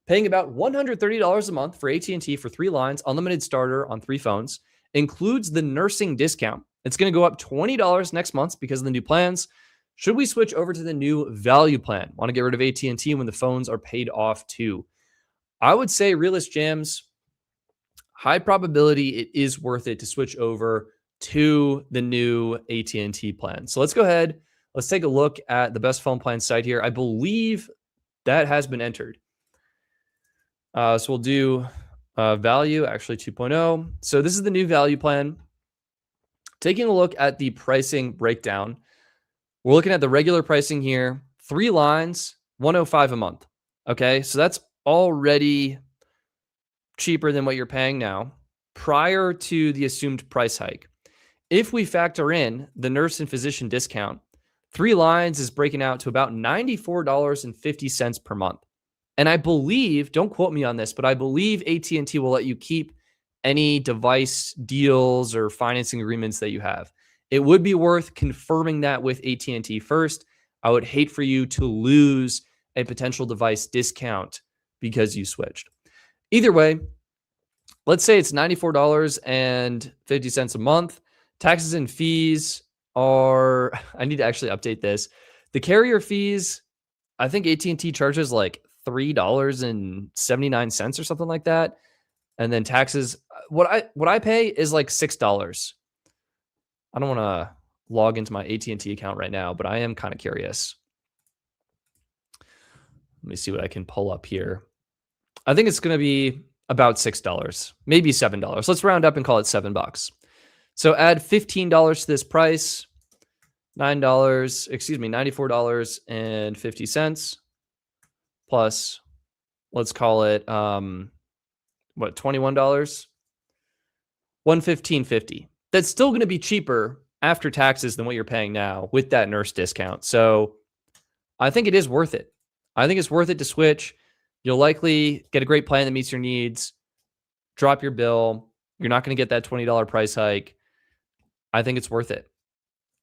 Paying about $130 a month for AT&T for 3 lines, unlimited starter on 3 phones. Includes the nursing discount. It's going to go up $20 next month because of the new plans. Should we switch over to the new value plan? Want to get rid of AT&T when the phones are paid off too? I would say Realist Jams, high probability it is worth it to switch over to the new AT&T plan. So let's go ahead. Let's take a look at the best phone plan site here. I believe that has been entered. So we'll do value, actually 2.0. So this is the new value plan. Taking a look at the pricing breakdown, we're looking at the regular pricing here. 3 lines, $105 a month. Okay, so that's already cheaper than what you're paying now prior to the assumed price hike. If we factor in the nurse and physician discount, 3 lines is breaking out to about $94.50 per month. And I believe, don't quote me on this, but I believe AT&T will let you keep any device deals or financing agreements that you have. It would be worth confirming that with AT&T first. I would hate for you to lose a potential device discount because you switched. Either way, let's say it's $94.50 a month. Taxes and fees are, I need to actually update this. The carrier fees, I think AT&T charges like $3.79 or something like that. And then taxes, what I pay is like $6. I don't want to log into my AT&T account right now, but I am kind of curious. Let me see what I can pull up here. I think it's going to be about $6, maybe $7. Let's round up and call it $7. So add $15 to this price, $94.50 plus, let's call it, $21? $115.50. That's still going to be cheaper after taxes than what you're paying now with that nurse discount. So I think it is worth it. I think it's worth it to switch. You'll likely get a great plan that meets your needs, drop your bill. You're not going to get that $20 price hike. I think it's worth it.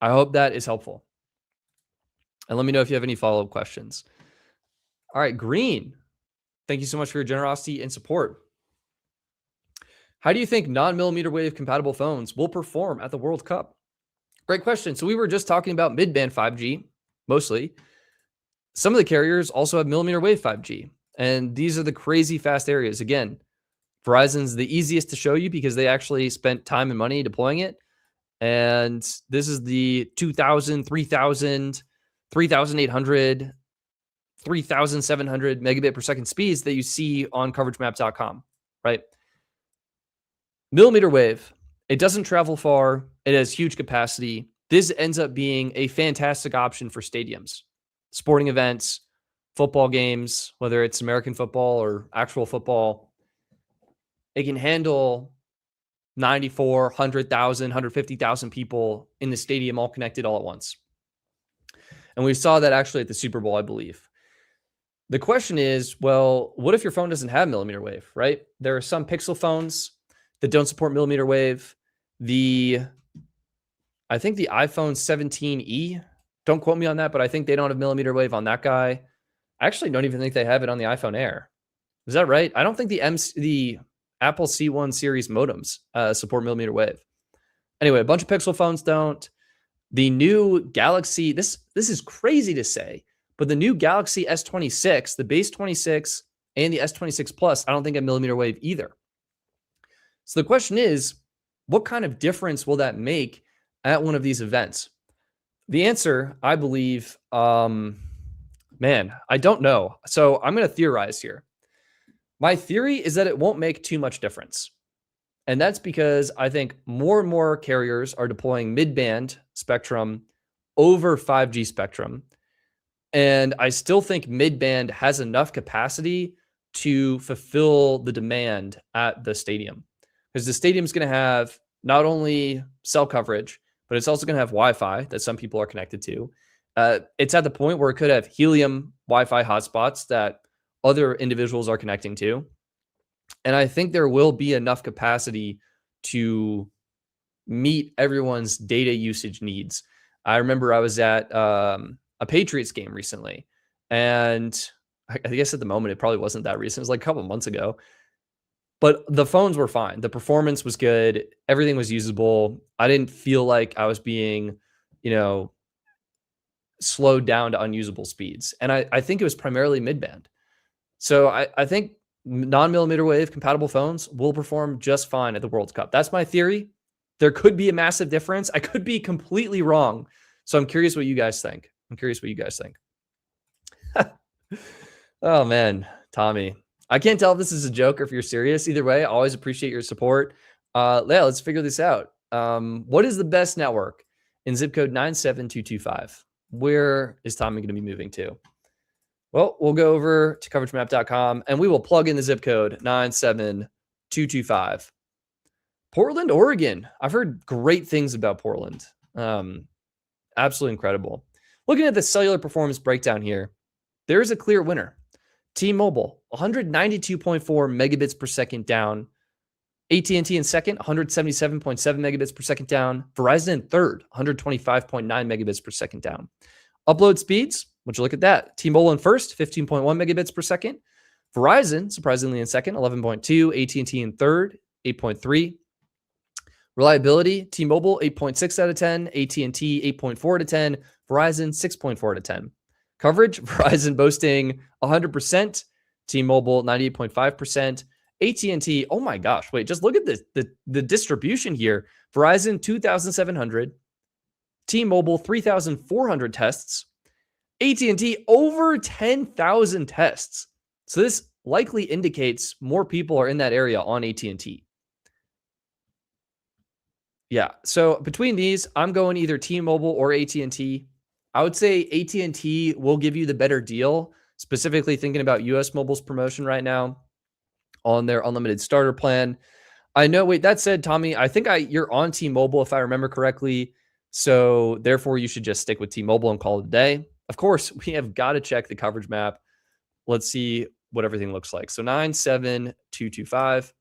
I hope that is helpful. And let me know if you have any follow-up questions. All right, Green. Thank you so much for your generosity and support. How do you think non-mmWave compatible phones will perform at the World Cup? Great question. So we were just talking about mid-band 5G, mostly. Some of the carriers also have mmWave 5G. And these are the crazy fast areas. Again, Verizon's the easiest to show you because they actually spent time and money deploying it. And this is the 2,000, 3,000, 3,800, 3,700 megabit per second speeds that you see on coveragemaps.com, right? mmWave, it doesn't travel far. It has huge capacity. This ends up being a fantastic option for stadiums, sporting events, football games, whether it's American football or actual football. It can handle 94, 100,000, 150,000 people in the stadium all connected all at once. And we saw that actually at the Super Bowl, I believe. The question is, well, what if your phone doesn't have mmWave, right? There are some Pixel phones that don't support mmWave. I think the iPhone 17e, don't quote me on that, but I think they don't have mmWave on that guy. I actually don't even think they have it on the iPhone Air. Is that right? I don't think the Apple C1 series modems support mmWave. Anyway, a bunch of Pixel phones don't. The new Galaxy, this is crazy to say, but the new Galaxy S26, the base 26 and the S26 Plus, I don't think have mmWave either. So the question is, what kind of difference will that make at one of these events? The answer, I believe, I don't know. So I'm going to theorize here. My theory is that it won't make too much difference. And that's because I think more and more carriers are deploying mid-band spectrum over 5G spectrum. And I still think mid-band has enough capacity to fulfill the demand at the stadium. Because the stadium's going to have not only cell coverage, but it's also going to have Wi-Fi that some people are connected to. It's at the point where it could have Helium Wi-Fi hotspots that other individuals are connecting to. And I think there will be enough capacity to meet everyone's data usage needs. I remember I was at a Patriots game recently, and I guess at the moment it probably wasn't that recent. It was like a couple of months ago. But the phones were fine. The performance was good. Everything was usable. I didn't feel like I was being, slowed down to unusable speeds. And I think it was primarily mid-band. So I think non-mmWave compatible phones will perform just fine at the World Cup. That's my theory. There could be a massive difference. I could be completely wrong. So I'm curious what you guys think. Oh, man, Tommy. I can't tell if this is a joke or if you're serious. Either way, I always appreciate your support. Let's figure this out. What is the best network in zip code 97225? Where is Tommy going to be moving to? Well, we'll go over to coveragemap.com and we will plug in the zip code 97225. Portland, Oregon. I've heard great things about Portland. Absolutely incredible. Looking at the cellular performance breakdown here, there is a clear winner. T-Mobile, 192.4 megabits per second down. AT&T in second, 177.7 megabits per second down. Verizon in third, 125.9 megabits per second down. Upload speeds, would you look at that? T-Mobile in first, 15.1 megabits per second. Verizon, surprisingly, in second, 11.2. AT&T in third, 8.3. Reliability, T-Mobile, 8.6 out of 10. AT&T, 8.4 out of 10. Verizon, 6.4 out of 10. Coverage, Verizon boasting 100%. T-Mobile, 98.5%. AT&T, oh my gosh, wait, just look at this, the distribution here. Verizon, 2,700. T-Mobile, 3,400 tests. AT&T, over 10,000 tests. So this likely indicates more people are in that area on AT&T. Yeah, so between these, I'm going either T-Mobile or AT&T. I would say AT&T will give you the better deal, specifically thinking about US Mobile's promotion right now on their unlimited starter plan. I know, wait, that said, Tommy, I think you're on T-Mobile if I remember correctly. So therefore you should just stick with T-Mobile and call it a day. Of course, we have got to check the coverage map. Let's see what everything looks like. So 97225.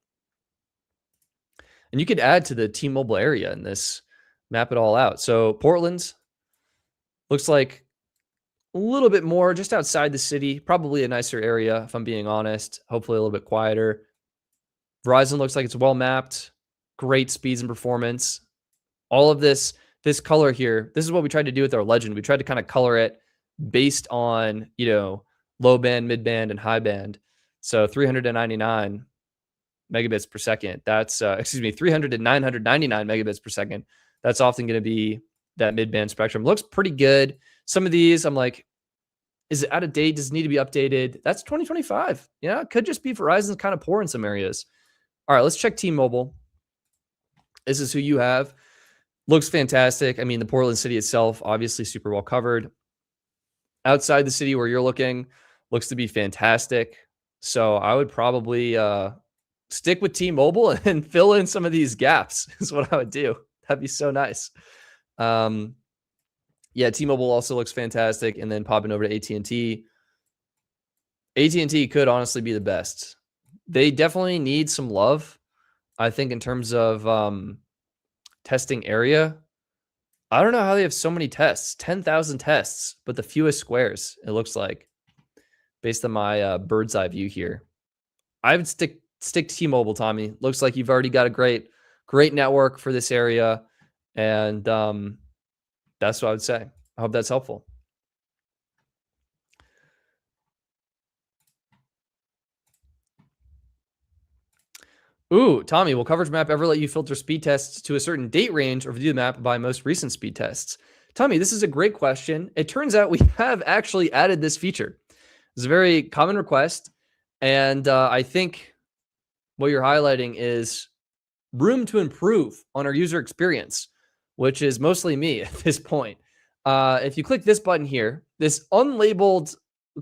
And you could add to the T-Mobile area in this, map it all out. So Portland looks like a little bit more just outside the city, probably a nicer area if I'm being honest, hopefully a little bit quieter. Verizon looks like it's well mapped, great speeds and performance. All of this color here, this is what we tried to do with our legend. We tried to kind of color it based on, low band, mid band, and high band. So 399 megabits per second. That's, 300 to 999 megabits per second. That's often going to be that mid-band spectrum. Looks pretty good. Some of these, I'm like, is it out of date? Does it need to be updated? That's 2025. Yeah, it could just be Verizon's kind of poor in some areas. All right, let's check T-Mobile. This is who you have. Looks fantastic. I mean, the Portland city itself, obviously super well covered. Outside the city where you're looking, looks to be fantastic. So I would probably stick with T-Mobile and fill in some of these gaps is what I would do. That'd be so nice. Yeah, T-Mobile also looks fantastic. And then popping over to AT&T. AT&T could honestly be the best. They definitely need some love, I think, in terms of testing area. I don't know how they have so many tests, 10,000 tests, but the fewest squares, it looks like, based on my bird's eye view here. I would stick to T-Mobile, Tommy. Looks like you've already got a great network for this area. And that's what I would say. I hope that's helpful. Ooh, Tommy, will coverage map ever let you filter speed tests to a certain date range or view the map by most recent speed tests? Tommy, this is a great question. It turns out we have actually added this feature. It's a very common request. And I think what you're highlighting is room to improve on our user experience, which is mostly me at this point. If you click this button here, this unlabeled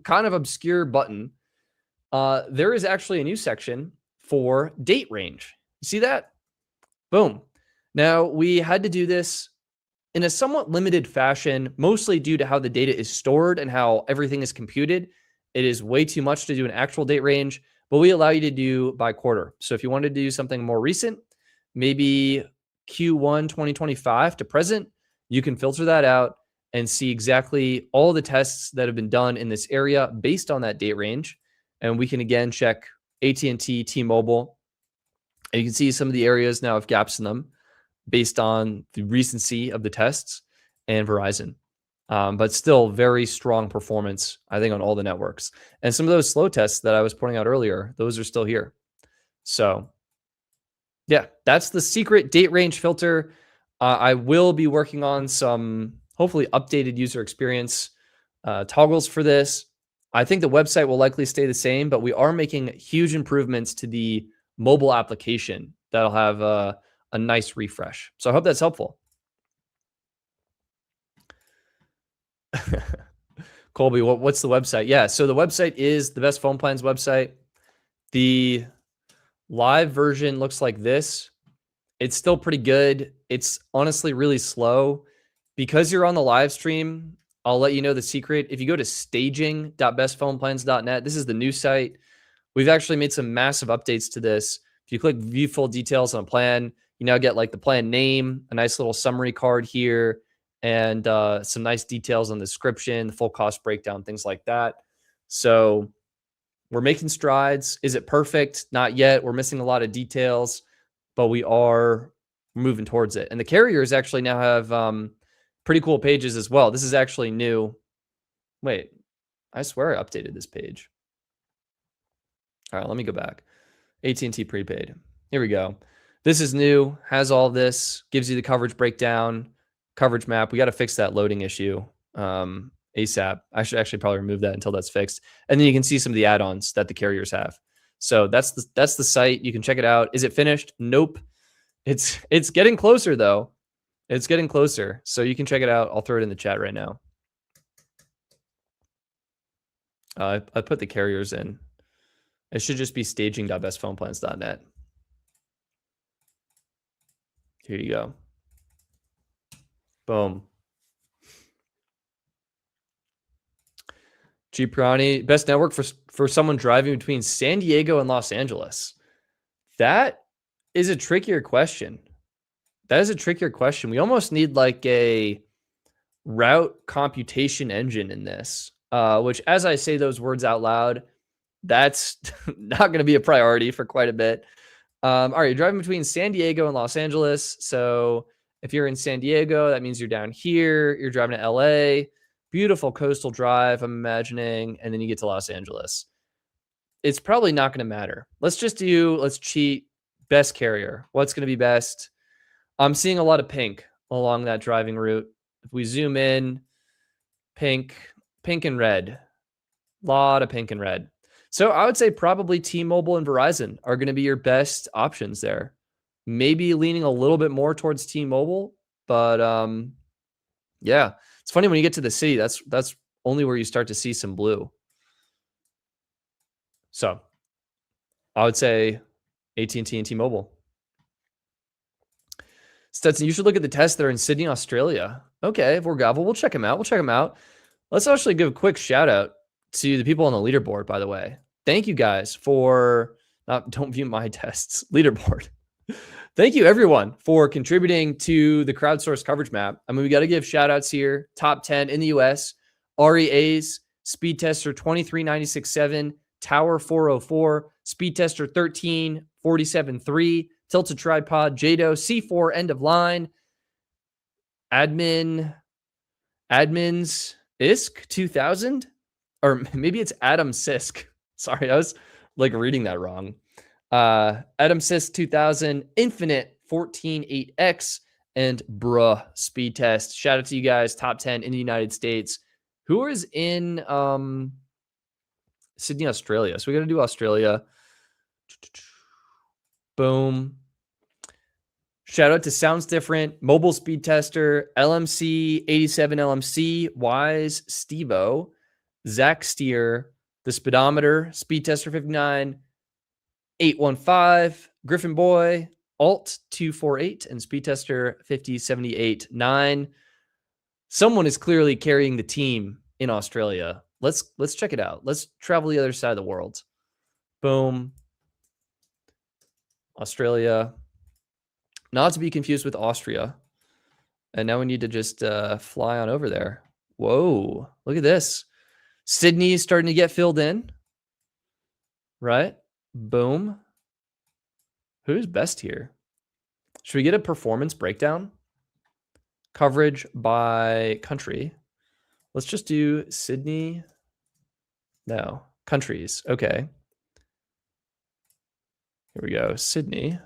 kind of obscure button, there is actually a new section for date range. You see that? Boom. Now, we had to do this in a somewhat limited fashion, mostly due to how the data is stored and how everything is computed. It is way too much to do an actual date range, but we allow you to do by quarter. So if you wanted to do something more recent, maybe Q1 2025 to present, you can filter that out and see exactly all the tests that have been done in this area based on that date range. And we can again check AT&T, T-Mobile, and you can see some of the areas now have gaps in them based on the recency of the tests, and Verizon. But still very strong performance, I think, on all the networks. And some of those slow tests that I was pointing out earlier, those are still here. So yeah, that's the secret date range filter. I will be working on some hopefully updated user experience toggles for this. I think the website will likely stay the same, but we are making huge improvements to the mobile application that'll have a nice refresh. So I hope that's helpful. Colby, what's the website? Yeah, so the website is the Best Phone Plans website. The live version looks like this. It's still pretty good. It's honestly really slow. Because you're on the live stream, I'll let you know the secret. If you go to staging.bestphoneplans.net, this is the new site. We've actually made some massive updates to this. If you click view full details on a plan, you now get like the plan name, a nice little summary card here, and some nice details on the description, the full cost breakdown, things like that. So we're making strides. Is it perfect? Not yet. We're missing a lot of details, but we are moving towards it. And the carriers actually now have pretty cool pages as well. This is actually new. Wait, I swear I updated this page. All right, let me go back. AT&T prepaid. Here we go. This is new, has all this, gives you the coverage breakdown, coverage map. We got to fix that loading issue ASAP. I should actually probably remove that until that's fixed. And then you can see some of the add-ons that the carriers have. So that's the site. You can check it out. Is it finished? Nope. It's getting closer though. It's getting closer. So you can check it out. I'll throw it in the chat right now. I put the carriers in. It should just be staging.bestphoneplans.net. Here you go. Boom. G Prani, best network for someone driving between San Diego and Los Angeles. That is a trickier question. That is a trickier question. We almost need like a route computation engine in this, which as I say those words out loud, that's not going to be a priority for quite a bit. All right, you're driving between San Diego and Los Angeles. So if you're in San Diego, that means you're down here. You're driving to LA. Beautiful coastal drive, I'm imagining. And then you get to Los Angeles. It's probably not going to matter. Let's cheat best carrier. What's going to be best? I'm seeing a lot of pink along that driving route. If we zoom in, pink and red. A lot of pink and red. So I would say probably T-Mobile and Verizon are going to be your best options there. Maybe leaning a little bit more towards T-Mobile, but yeah, it's funny when you get to the city. That's only where you start to see some blue. So I would say AT&T and T-Mobile. Stetson, you should look at the tests that are in Sydney, Australia. Okay, if we're Gavel, we'll check them out. Let's actually give a quick shout out to the people on the leaderboard, by the way. Thank you guys for don't view my tests, leaderboard. Thank you everyone for contributing to the crowdsourced coverage map. I mean, we got to give shout outs here. Top 10 in the US, REAs, speed tester 23967, Tower 404, speed tester 13473, tilted tripod, Jado, C4 end of line, admins ISK 2000, or maybe it's Adam Sisk. Sorry, I was like reading that wrong. Adam Sisk 2000, Infinite 148X, and bruh speed test. Shout out to you guys. Top 10 in the United States. Who is in Sydney, Australia? So we got to do Australia. Boom. Shout out to Sounds Different, Mobile Speed Tester, LMC, 87 LMC, Wise, Stevo, Zach Steer, The Speedometer, Speed Tester 59, 815, Griffin Boy, Alt 248, and Speed Tester 5078-9. Someone is clearly carrying the team in Australia. Let's check it out. Let's travel the other side of the world. Boom. Australia. Not to be confused with Austria. And now we need to just fly on over there. Whoa, look at this. Sydney is starting to get filled in. Right? Boom. Who's best here? Should we get a performance breakdown? Coverage by country. Let's just do Sydney. No, countries. Okay. Here we go. Sydney.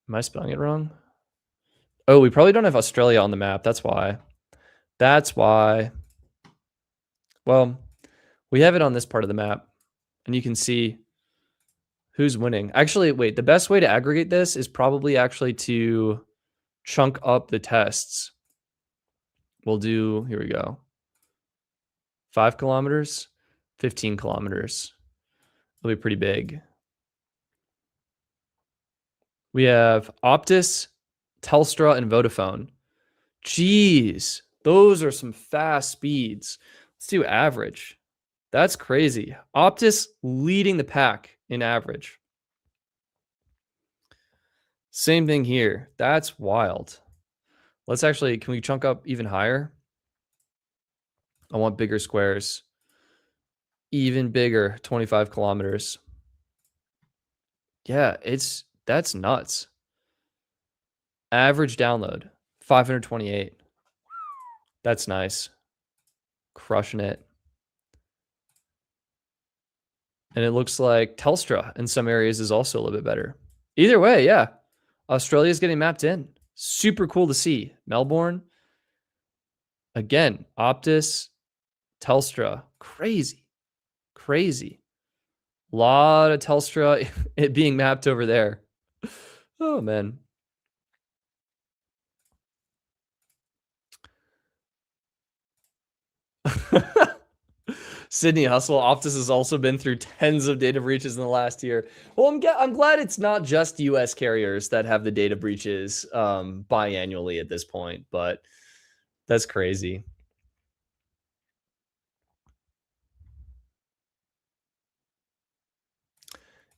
Am I spelling it wrong? Oh, we probably don't have Australia on the map. That's why. Well, we have it on this part of the map, and you can see who's winning. Actually, wait, the best way to aggregate this is probably actually to chunk up the tests. We'll do, here we go. 5 kilometers, 15 kilometers. It'll be pretty big. We have Optus, Telstra, and Vodafone. Jeez, those are some fast speeds. Let's do average. That's crazy. Optus leading the pack in average. Same thing here. That's wild. Let's actually, can we chunk up even higher? I want bigger squares. Even bigger, 25 kilometers. Yeah, that's nuts. Average download, $528. That's nice. Crushing it. And it looks like Telstra in some areas is also a little bit better. Either way, yeah. Australia's getting mapped in. Super cool to see. Melbourne. Again, Optus, Telstra. Crazy. Crazy. A lot of Telstra it being mapped over there. Oh, man. Sydney Hustle. Optus has also been through tens of data breaches in the last year. Well, I'm glad it's not just U.S. carriers that have the data breaches biannually at this point, but that's crazy.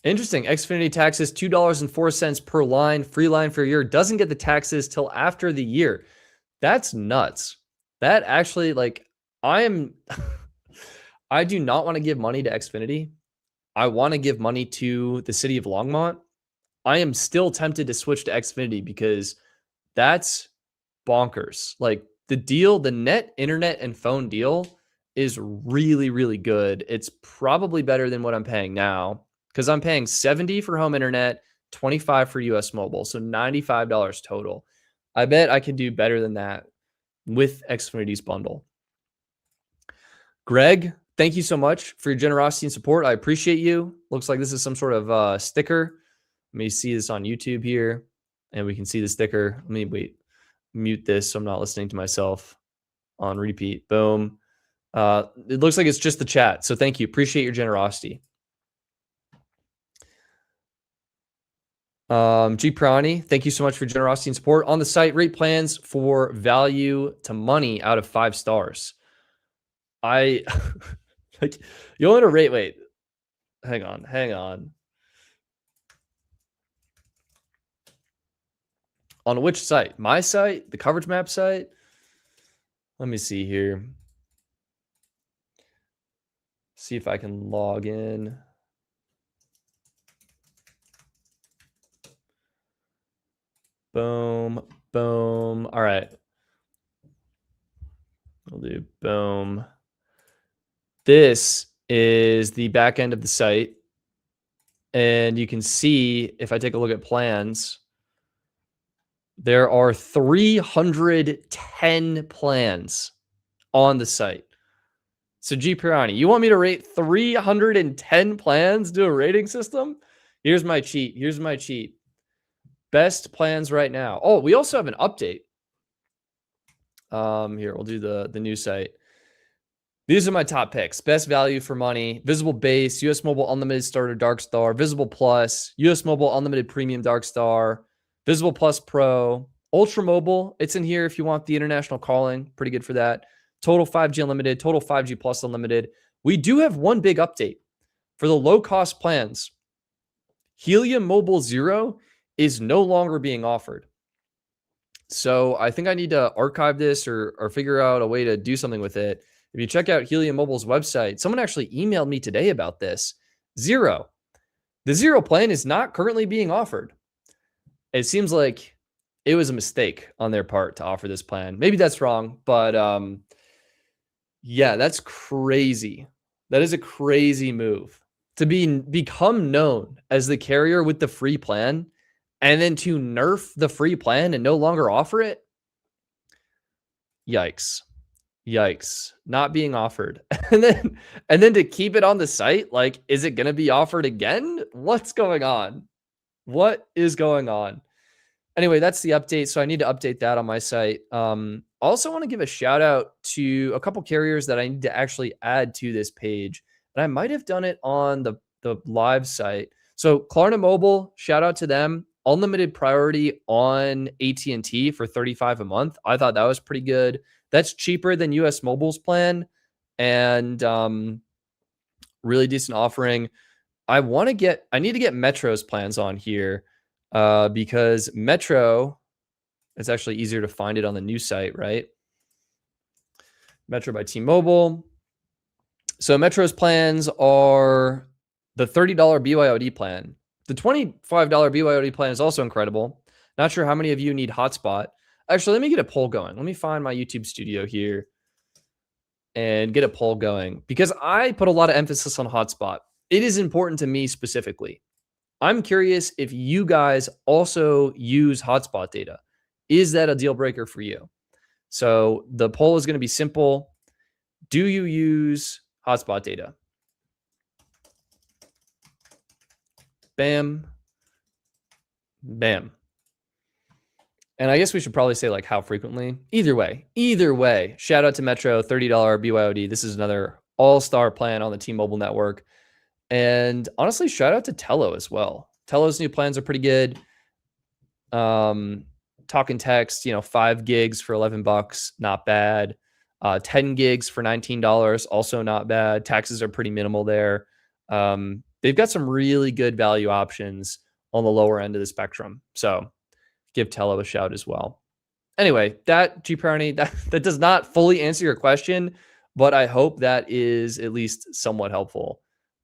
Interesting. Xfinity taxes $2.04 per line, free line for a year. Doesn't get the taxes till after the year. That's nuts. That actually, like, I do not want to give money to Xfinity. I want to give money to the city of Longmont. I am still tempted to switch to Xfinity because that's bonkers. Like the deal, the net internet and phone deal is really, really good. It's probably better than what I'm paying now because I'm paying $70 for home internet, $25 for US mobile. So $95 total. I bet I can do better than that with Xfinity's bundle. Greg, thank you so much for your generosity and support. I appreciate you. Looks like this is some sort of sticker. Let me see this on YouTube here, and we can see the sticker. Let me mute this so I'm not listening to myself on repeat. Boom. It looks like it's just the chat. So thank you. Appreciate your generosity. G Prani, thank you so much for your generosity and support. On the site, rate plans for value to money out of 5 stars. I like you want to rate. Wait, hang on. On which site? My site? The coverage map site? Let me see here. See if I can log in. Boom, boom. All right. We'll do boom. This is the back end of the site. And you can see, if I take a look at plans, there are 310 plans on the site. So G Pirani, you want me to rate 310 plans, do a rating system? Here's my cheat. Best plans right now. Oh, we also have an update. Here, we'll do the new site. These are my top picks. Best value for money, Visible Base, US Mobile Unlimited Starter Dark Star, Visible Plus, US Mobile Unlimited Premium Dark Star, Visible Plus Pro, Ultra Mobile. It's in here if you want the international calling. Pretty good for that. Total 5G Unlimited, Total 5G Plus Unlimited. We do have one big update for the low-cost plans. Helium Mobile Zero is no longer being offered. So I think I need to archive this or figure out a way to do something with it. If you check out Helium Mobile's website, someone actually emailed me today about this. The Zero plan is not currently being offered. It seems like it was a mistake on their part to offer this plan. Maybe that's wrong, but yeah, that's crazy. That is a crazy move to become known as the carrier with the free plan and then to nerf the free plan and no longer offer it. Yikes. Not being offered. and then to keep it on the site, like, is it going to be offered again? What's going on? What is going on? Anyway, that's the update. So I need to update that on my site. Also want to give a shout out to a couple carriers that I need to actually add to this page. And I might have done it on the live site. So Klarna Mobile, shout out to them. Unlimited priority on AT&T for $35 a month. I thought that was pretty good. That's cheaper than US Mobile's plan and really decent offering. I need to get Metro's plans on here because Metro, it's actually easier to find it on the new site, right? Metro by T-Mobile. So Metro's plans are the $30 BYOD plan. The $25 BYOD plan is also incredible. Not sure how many of you need hotspot. Actually, let me get a poll going. Let me find my YouTube studio here and get a poll going because I put a lot of emphasis on hotspot. It is important to me specifically. I'm curious if you guys also use hotspot data. Is that a deal breaker for you? So the poll is going to be simple. Do you use hotspot data? Bam. Bam. And I guess we should probably say like how frequently. Either way, shout out to Metro, $30 BYOD. This is another all-star plan on the T-Mobile network. And honestly, shout out to Tello as well. Tello's new plans are pretty good. Talk and text, 5 gigs for $11, not bad. 10 gigs for $19, also not bad. Taxes are pretty minimal there. They've got some really good value options on the lower end of the spectrum. So give Tello a shout as well. Anyway, that that does not fully answer your question, but I hope that is at least somewhat helpful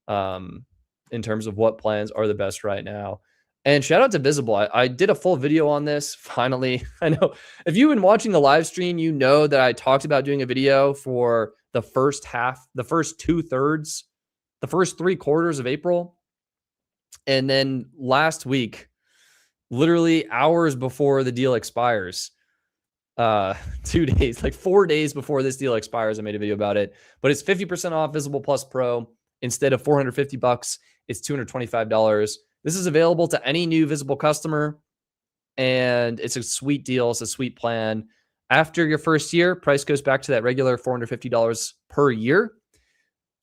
in terms of what plans are the best right now. And shout out to Visible. I did a full video on this finally. I know if you've been watching the live stream, you know that I talked about doing a video for the first half, the first 2/3, the first 3/4 of April. And then last week, literally hours before the deal expires, 2 days, like 4 days before this deal expires, I made a video about it. But it's 50% off Visible Plus Pro. Instead of $450, it's $225. This is available to any new Visible customer, and it's a sweet deal. It's a sweet plan. After your first year, price goes back to that regular $450 per year.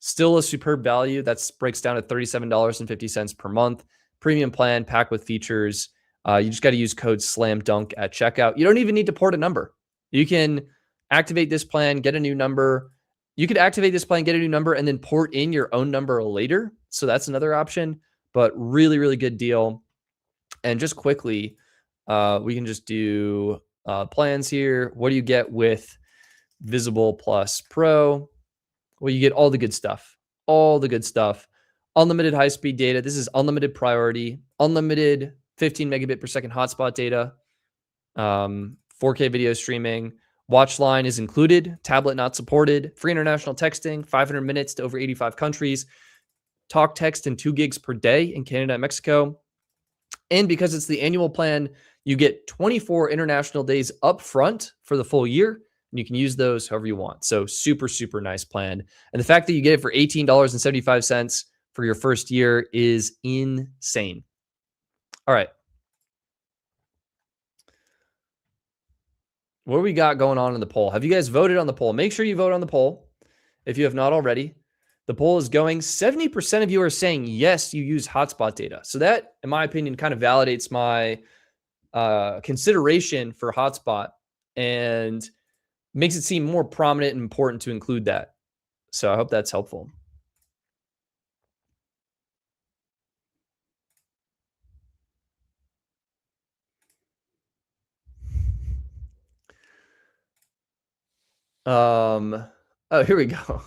Still a superb value. That breaks down to $37.50 per month. Premium plan packed with features. You just got to use code SLAMDUNK at checkout. You don't even need to port a number. You can activate this plan, get a new number. You could activate this plan, get a new number, and then port in your own number later. So that's another option, but really, really good deal. And just quickly, we can just do plans here. What do you get with Visible Plus Pro? Well, you get all the good stuff, Unlimited high-speed data. This is unlimited priority, unlimited 15 megabit per second hotspot data, 4K video streaming. Watch line is included, tablet not supported, free international texting, 500 minutes to over 85 countries, talk, text, and 2 gigs per day in Canada and Mexico. And because it's the annual plan, you get 24 international days up front for the full year, and you can use those however you want. So super, super nice plan. And the fact that you get it for $18.75 for your first year is insane. All right. What do we got going on in the poll? Have you guys voted on the poll? Make sure you vote on the poll if you have not already. The poll is going. 70% of you are saying, yes, you use hotspot data. So that, in my opinion, kind of validates my consideration for hotspot and makes it seem more prominent and important to include that. So I hope that's helpful. Oh, here we go.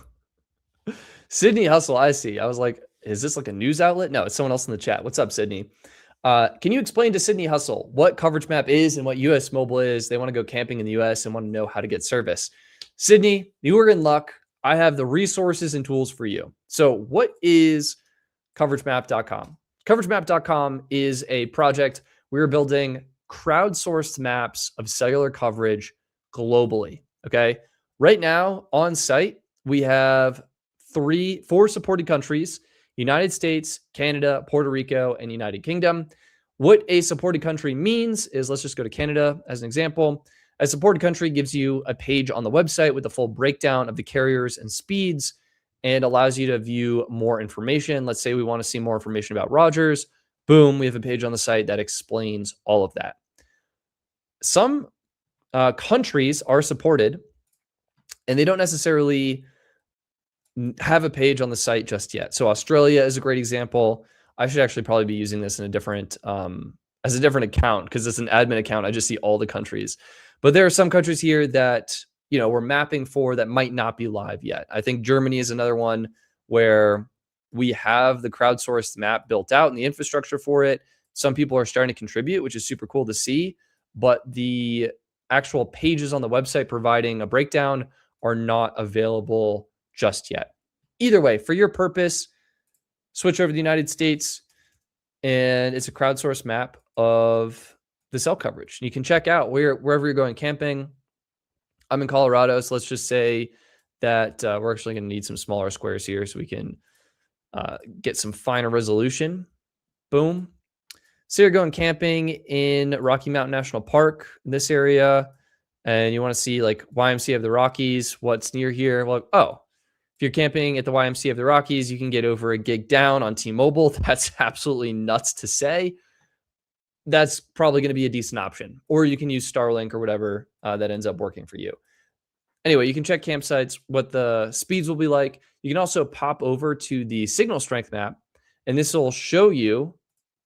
Sydney Hustle, I see. I was like, is this like a news outlet? No, it's someone else in the chat. What's up, Sydney? Can you explain to Sydney Hustle what coverage map is and what US Mobile is? They want to go camping in the US and want to know how to get service. Sydney, you are in luck. I have the resources and tools for you. So what is coveragemap.com? Coveragemap.com is a project. We're building crowdsourced maps of cellular coverage globally. Okay. Right now on site, we have 4 supported countries: United States, Canada, Puerto Rico, and United Kingdom. What a supported country means is, let's just go to Canada as an example. A supported country gives you a page on the website with a full breakdown of the carriers and speeds and allows you to view more information. Let's say we want to see more information about Rogers. Boom, we have a page on the site that explains all of that. Some countries are supported and they don't necessarily have a page on the site just yet. So Australia is a great example. I should actually probably be using this in a different, as a different account, because it's an admin account. I just see all the countries, but there are some countries here that, we're mapping for that might not be live yet. I think Germany is another one where we have the crowdsourced map built out and the infrastructure for it. Some people are starting to contribute, which is super cool to see, but the actual pages on the website providing a breakdown are not available just yet. Either way, for your purpose, switch over to the United States, and it's a crowdsourced map of the cell coverage. You can check out wherever you're going camping. I'm in Colorado, so let's just say that we're actually going to need some smaller squares here so we can get some finer resolution. Boom. So you're going camping in Rocky Mountain National Park in this area, and you want to see like YMCA of the Rockies, what's near here. Well, oh, if you're camping at the YMCA of the Rockies, you can get over a gig down on T-Mobile. That's absolutely nuts to say. That's probably going to be a decent option. Or you can use Starlink or whatever that ends up working for you. Anyway, you can check campsites, what the speeds will be like. You can also pop over to the signal strength map, and this will show you,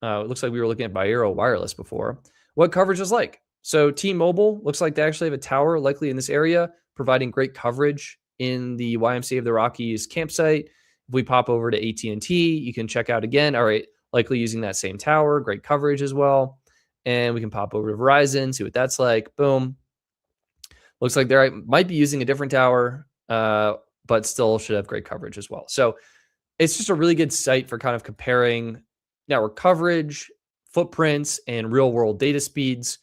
it looks like we were looking at Bierro Wireless before, what coverage is like. So T-Mobile looks like they actually have a tower likely in this area, providing great coverage in the YMCA of the Rockies campsite. If we pop over to AT&T, you can check out again. All right, likely using that same tower, great coverage as well. And we can pop over to Verizon, see what that's like. Boom. Looks like they might be using a different tower, but still should have great coverage as well. So it's just a really good site for kind of comparing network coverage, footprints, and real-world data speeds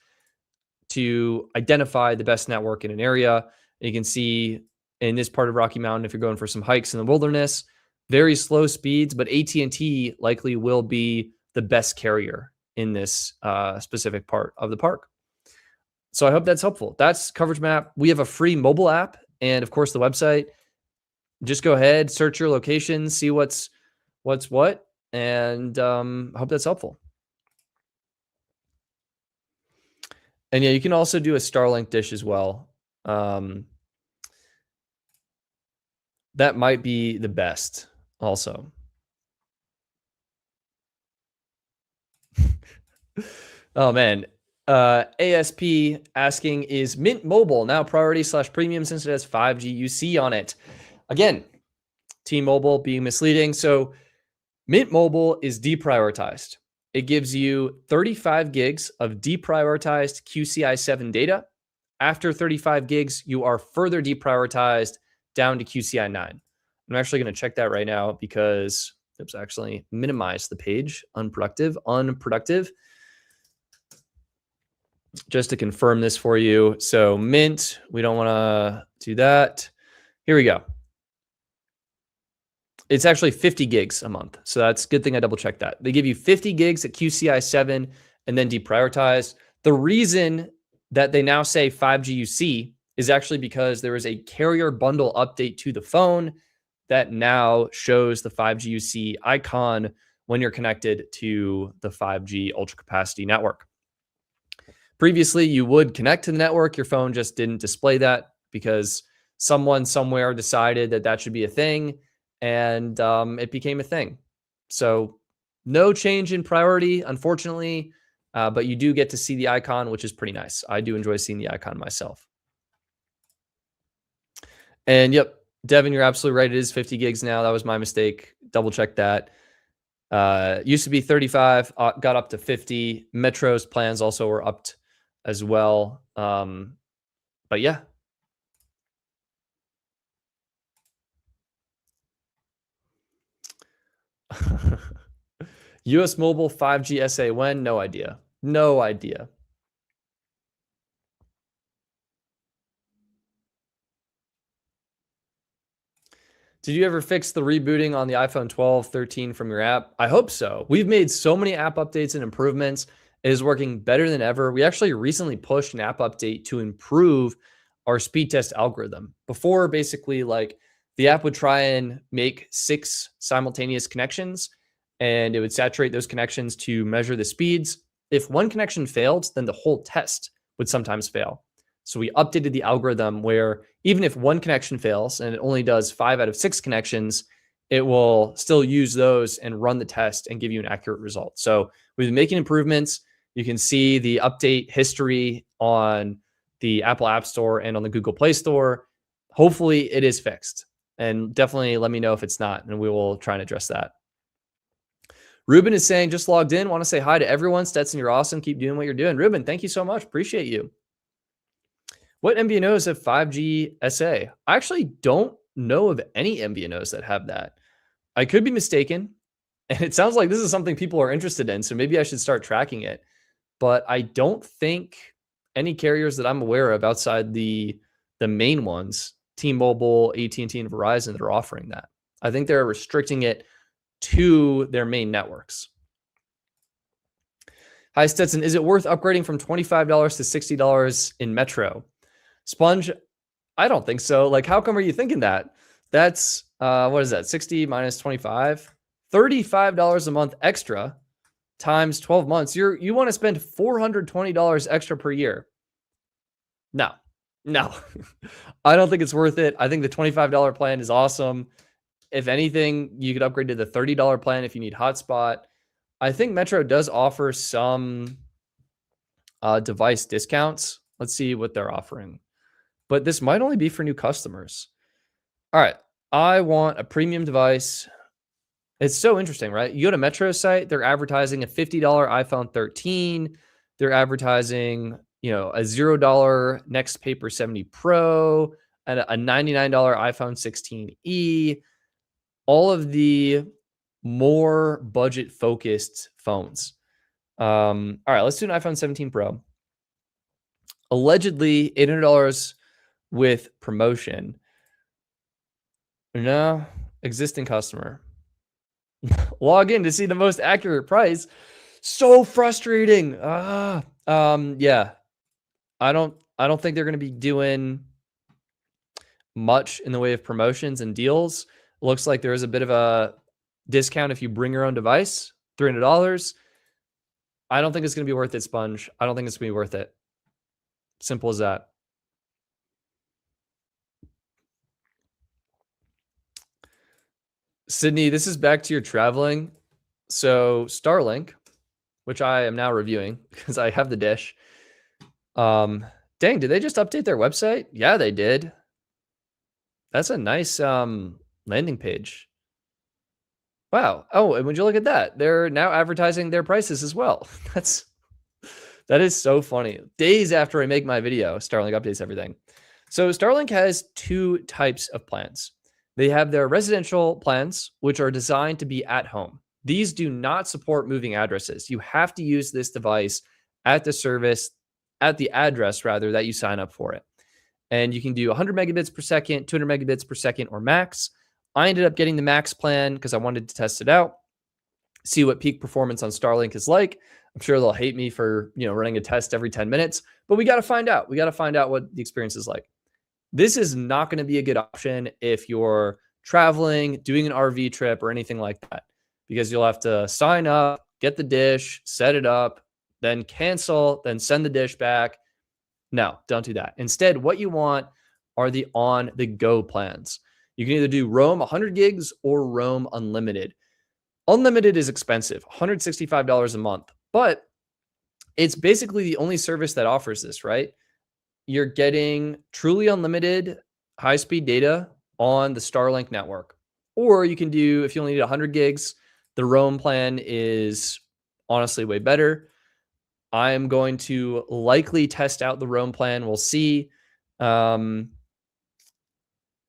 to identify the best network in an area. And you can see in this part of Rocky Mountain, if you're going for some hikes in the wilderness, very slow speeds, but AT&T likely will be the best carrier in this specific part of the park. So I hope that's helpful. That's Coverage Map. We have a free mobile app and, of course, the website. Just go ahead, search your location, see what's what, and I hope that's helpful. And yeah, you can also do a Starlink dish as well. That might be the best also. Oh, man. ASP asking, is Mint Mobile now priority/premium since it has 5G UC on it? Again, T-Mobile being misleading. So Mint Mobile is deprioritized. It gives you 35 gigs of deprioritized QCI7 data. After 35 gigs, you are further deprioritized down to QCI9. I'm actually going to check that right now because, oops, I actually minimized the page. Unproductive. Just to confirm this for you. So Mint, we don't want to do that. Here we go. It's actually 50 gigs a month. So that's a good thing I double checked that. They give you 50 gigs at QCI 7 and then deprioritize. The reason that they now say 5G UC is actually because there is a carrier bundle update to the phone that now shows the 5G UC icon when you're connected to the 5G ultra capacity network. Previously, you would connect to the network. Your phone just didn't display that because someone somewhere decided that that should be a thing, and it became a thing. So no change in priority, unfortunately, but you do get to see the icon, which is pretty nice. I do enjoy seeing the icon myself. And yep, Devin, you're absolutely right. It is 50 gigs now. That was my mistake. Double check that. Used to be 35, got up to 50. Metro's plans also were upped as well. But yeah. US Mobile 5G SA when? No idea. No idea. Did you ever fix the rebooting on the iPhone 12, 13 from your app? I hope so. We've made so many app updates and improvements. It is working better than ever. We actually recently pushed an app update to improve our speed test algorithm. Before, basically, like the app would try and make 6 simultaneous connections, and it would saturate those connections to measure the speeds. If one connection failed, then the whole test would sometimes fail. So we updated the algorithm where even if one connection fails and it only does 5 out of 6 connections, it will still use those and run the test and give you an accurate result. So we've been making improvements. You can see the update history on the Apple App Store and on the Google Play Store. Hopefully it is fixed. And definitely let me know if it's not, and we will try and address that. Ruben is saying, just logged in. Want to say hi to everyone. Stetson, you're awesome. Keep doing what you're doing. Ruben, thank you so much. Appreciate you. What MVNOs have 5G SA? I actually don't know of any MVNOs that have that. I could be mistaken. And it sounds like this is something people are interested in. So maybe I should start tracking it. But I don't think any carriers that I'm aware of outside the main ones, T-Mobile, AT&T, and Verizon, that are offering that. I think they're restricting it to their main networks. Hi, Stetson. Is it worth upgrading from $25 to $60 in Metro? Sponge, I don't think so. Like, how come are you thinking that? That's, what is that? 60 minus 25? $35 a month extra times 12 months. You want to spend $420 extra per year. No. I don't think it's worth it. I think the $25 plan is awesome. If anything, you could upgrade to the $30 plan if you need hotspot. I think Metro does offer some device discounts. Let's see what they're offering. But this might only be for new customers. All right. I want a premium device. It's so interesting, right? You go to Metro's site, they're advertising a $50 iPhone 13. They're advertising, a $0 Next Paper 70 Pro and a $99 iPhone 16e. All of the more budget focused phones. All right, let's do an iPhone 17 Pro. Allegedly $800 with promotion. No, existing customer. Log in to see the most accurate price. So frustrating. Yeah. I don't think they're going to be doing much in the way of promotions and deals. Looks like there is a bit of a discount if you bring your own device, $300. I don't think it's going to be worth it, Sponge. I don't think it's going to be worth it. Simple as that. Sydney, this is back to your traveling. So Starlink, which I am now reviewing because I have the dish. Dang, did they just update their website? Yeah, they did. That's a nice landing page. Wow. Oh, and would you look at that? They're now advertising their prices as well. That is so funny. Days after I make my video, Starlink updates everything. So Starlink has two types of plans. They have their residential plans, which are designed to be at home. These do not support moving addresses. You have to use this device at the address rather, that you sign up for it. And you can do 100 megabits per second, 200 megabits per second, or max. I ended up getting the max plan because I wanted to test it out, see what peak performance on Starlink is like. I'm sure they'll hate me for, running a test every 10 minutes, but we got to find out. We got to find out what the experience is like. This is not going to be a good option if you're traveling, doing an RV trip, or anything like that, because you'll have to sign up, get the dish, set it up, then cancel, then send the dish back. No, don't do that. Instead, what you want are the on-the-go plans. You can either do roam 100 gigs or roam unlimited. Unlimited is expensive, $165 a month, but it's basically the only service that offers this, right? You're getting truly unlimited high-speed data on the Starlink network. Or you can do, if you only need 100 gigs, the roam plan is honestly way better. I'm going to likely test out the roam plan. We'll see.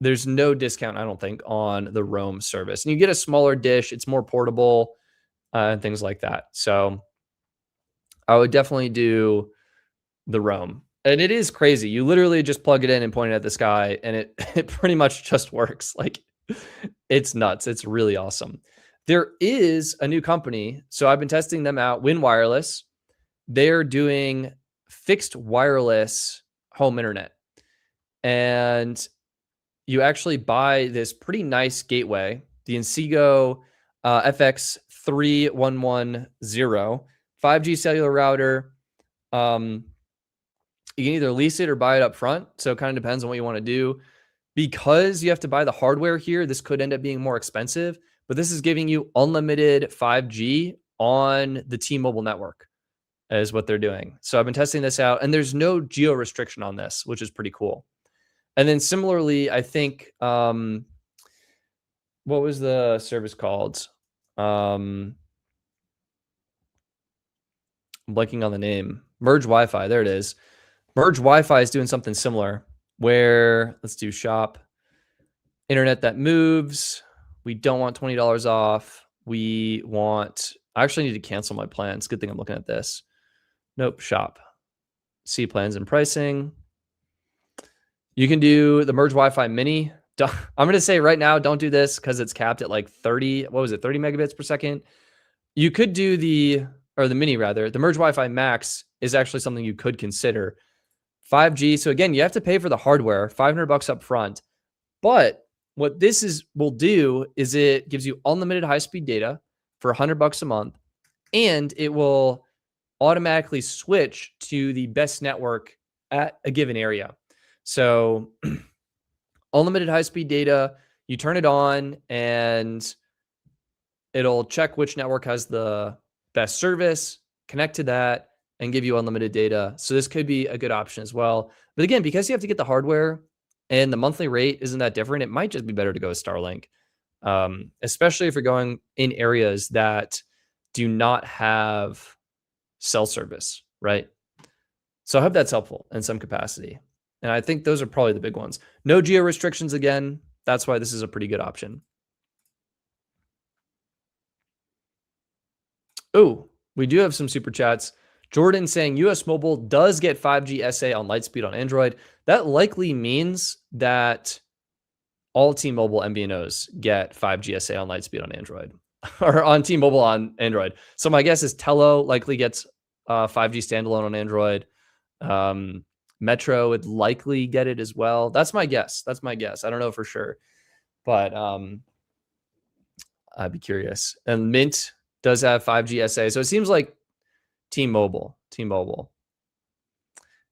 There's no discount, I don't think, on the roam service. And you get a smaller dish. It's more portable and things like that. So I would definitely do the roam. And it is crazy. You literally just plug it in and point it at the sky, and it pretty much just works. Like, it's nuts. It's really awesome. There is a new company. So I've been testing them out, Win Wireless. They're doing fixed wireless home internet. And you actually buy this pretty nice gateway, the Inseego FX3110 5G cellular router. You can either lease it or buy it up front. So it kind of depends on what you want to do. Because you have to buy the hardware here, this could end up being more expensive, but this is giving you unlimited 5G on the T-Mobile network is what they're doing. So I've been testing this out, and there's no geo restriction on this, which is pretty cool. And then similarly, I think, what was the service called? I'm blanking on the name. Merge Wi-Fi. There it is. Merge Wi-Fi is doing something similar where let's do shop, internet that moves. We don't want $20 off. We want, I actually need to cancel my plans. Good thing I'm looking at this. Nope, shop. See plans and pricing. You can do the Merge Wi-Fi Mini. I'm going to say right now, don't do this because it's capped at like 30, what was it, 30 megabits per second. You could do the Mini rather. The Merge Wi-Fi Max is actually something you could consider. 5G. So again, you have to pay for the hardware, $500 up front. But what this will do is it gives you unlimited high-speed data for $100 a month, and it will automatically switch to the best network at a given area. So unlimited high-speed data, you turn it on and it'll check which network has the best service, connect to that, and give you unlimited data. So this could be a good option as well. But again, because you have to get the hardware and the monthly rate isn't that different, it might just be better to go with Starlink, especially if you're going in areas that do not have cell service, right? So I hope that's helpful in some capacity. And I think those are probably the big ones. No geo restrictions again. That's why this is a pretty good option. Oh, we do have some super chats. Jordan saying US Mobile does get 5G SA on Lightspeed on Android. That likely means that all T-Mobile MVNOs get 5G SA on Lightspeed on Android or on T-Mobile on Android. So my guess is Tello likely gets 5G standalone on Android. Metro would likely get it as well. That's my guess. I don't know for sure, but I'd be curious. And Mint does have 5G SA. So it seems like T-Mobile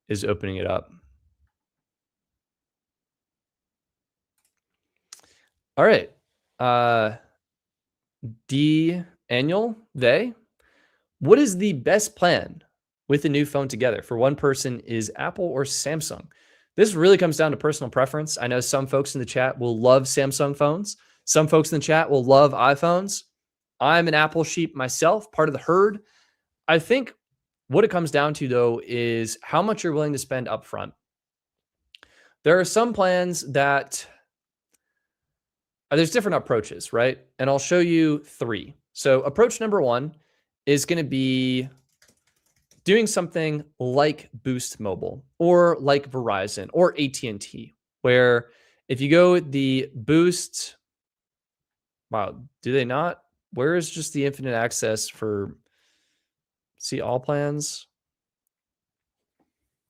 is opening it up. All right. D annual they. What is the best plan with the new phone together for one person? Is Apple or Samsung? This really comes down to personal preference. I know some folks in the chat will love Samsung phones. Some folks in the chat will love iPhones. I'm an Apple sheep myself, part of the herd. I think what it comes down to, though, is how much you're willing to spend up front. There are some plans that there's different approaches, right? And I'll show you 3. So approach number 1 is going to be doing something like Boost Mobile or like Verizon or AT&T, where if you go with the Boost, wow, do they not? Where is just the infinite access for see all plans?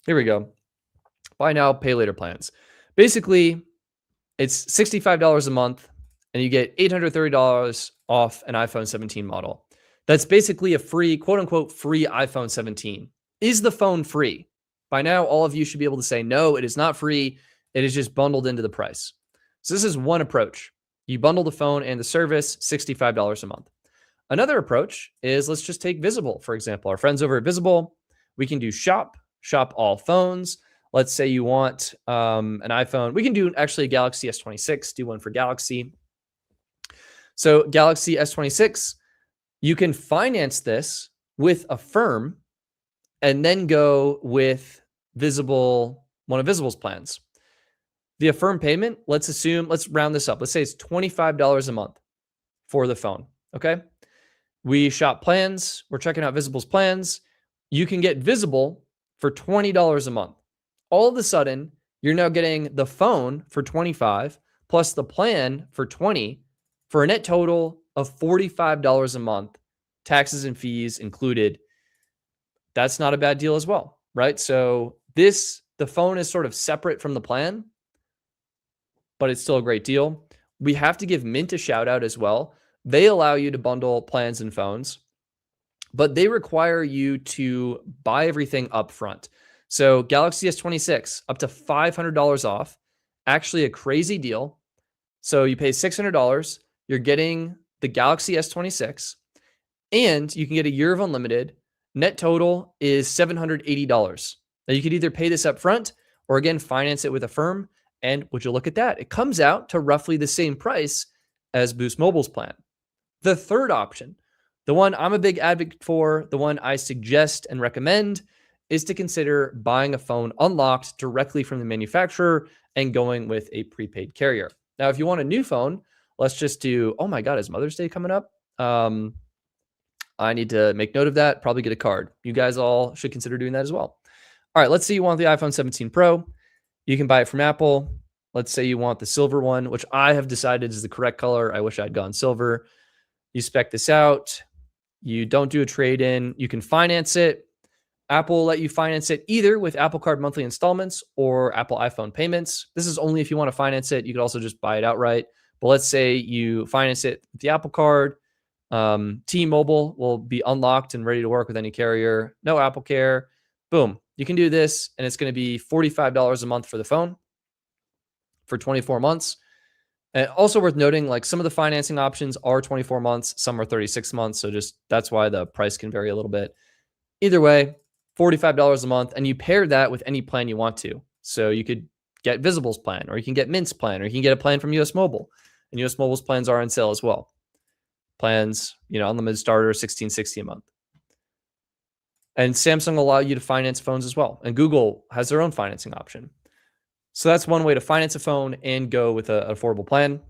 Here we go. Buy now, pay later plans. Basically, it's $65 a month and you get $830 off an iPhone 17 model. That's basically a free, quote unquote, free iPhone 17. Is the phone free? By now, all of you should be able to say, no, it is not free. It is just bundled into the price. So this is one approach. You bundle the phone and the service, $65 a month. Another approach is, let's just take Visible, for example. Our friends over at Visible, we can do shop all phones. Let's say you want an iPhone. We can do actually a Galaxy S26, do one for Galaxy. So Galaxy S26, you can finance this with a firm and then go with Visible, one of Visible's plans. The Affirm payment, let's round this up. Let's say it's $25 a month for the phone, okay? We shop plans. We're checking out Visible's plans. You can get Visible for $20 a month. All of a sudden, you're now getting the phone for $25 plus the plan for $20 for a net total of $45 a month, taxes and fees included. That's not a bad deal as well, right? So the phone is sort of separate from the plan, but it's still a great deal. We have to give Mint a shout out as well. They allow you to bundle plans and phones, but they require you to buy everything up front. So Galaxy S26, up to $500 off, actually a crazy deal. So you pay $600, you're getting the Galaxy S26, and you can get a year of unlimited. Net total is $780. Now you could either pay this up front or again, finance it with a firm. And would you look at that? It comes out to roughly the same price as Boost Mobile's plan. The third option, the one I'm a big advocate for, the one I suggest and recommend, is to consider buying a phone unlocked directly from the manufacturer and going with a prepaid carrier. Now, if you want a new phone, let's just do, oh my God, is Mother's Day coming up? I need to make note of that, probably get a card. You guys all should consider doing that as well. All right, let's say you want the iPhone 17 Pro. You can buy it from Apple. Let's say you want the silver one, which I have decided is the correct color. I wish I'd gone silver. You spec this out. You don't do a trade-in. You can finance it. Apple will let you finance it either with Apple Card monthly installments or Apple iPhone payments. This is only if you want to finance it. You could also just buy it outright. But let's say you finance it with the Apple Card. T-Mobile will be unlocked and ready to work with any carrier. No Apple Care. Boom. You can do this, and it's going to be $45 a month for the phone for 24 months. And also worth noting, like some of the financing options are 24 months, some are 36 months. So just that's why the price can vary a little bit. Either way, $45 a month, and you pair that with any plan you want to. So you could get Visible's plan, or you can get Mint's plan, or you can get a plan from US Mobile. And US Mobile's plans are on sale as well. Plans, unlimited starter, $16.60 a month. And Samsung will allow you to finance phones as well. And Google has their own financing option. So that's one way to finance a phone and go with an affordable plan.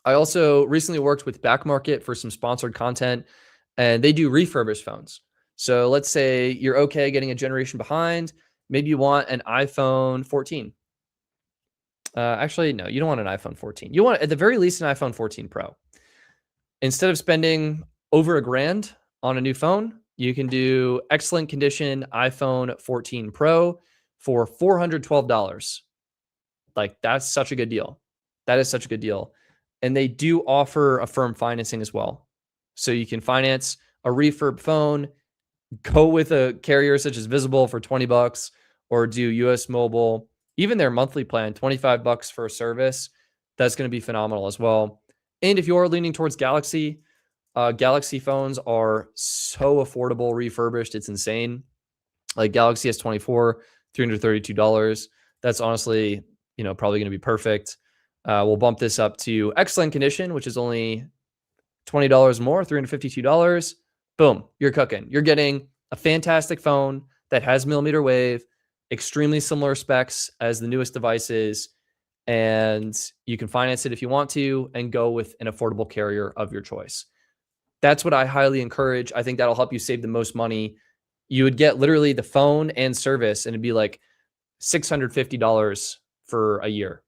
I also recently worked with Back Market for some sponsored content, and they do refurbished phones. So let's say you're okay getting a generation behind. Maybe you want an iPhone 14. Actually, no, you don't want an iPhone 14. You want, at the very least, an iPhone 14 Pro. Instead of spending over $1,000 on a new phone, you can do excellent condition iPhone 14 Pro for $412. Like, that's such a good deal. That is such a good deal. And they do offer Affirm financing as well. So you can finance a refurb phone, go with a carrier such as Visible for $20, or do US Mobile, even their monthly plan, $25 for a service. That's going to be phenomenal as well. And if you're leaning towards Galaxy, Galaxy phones are so affordable refurbished. It's insane. Like Galaxy S24, $332. That's honestly, probably going to be perfect. We'll bump this up to excellent condition, which is only $20 more, $352. Boom, you're cooking. You're getting a fantastic phone that has mmWave, extremely similar specs as the newest devices, and you can finance it if you want to and go with an affordable carrier of your choice. That's what I highly encourage. I think that'll help you save the most money. You would get literally the phone and service, and it'd be like $650 for a year.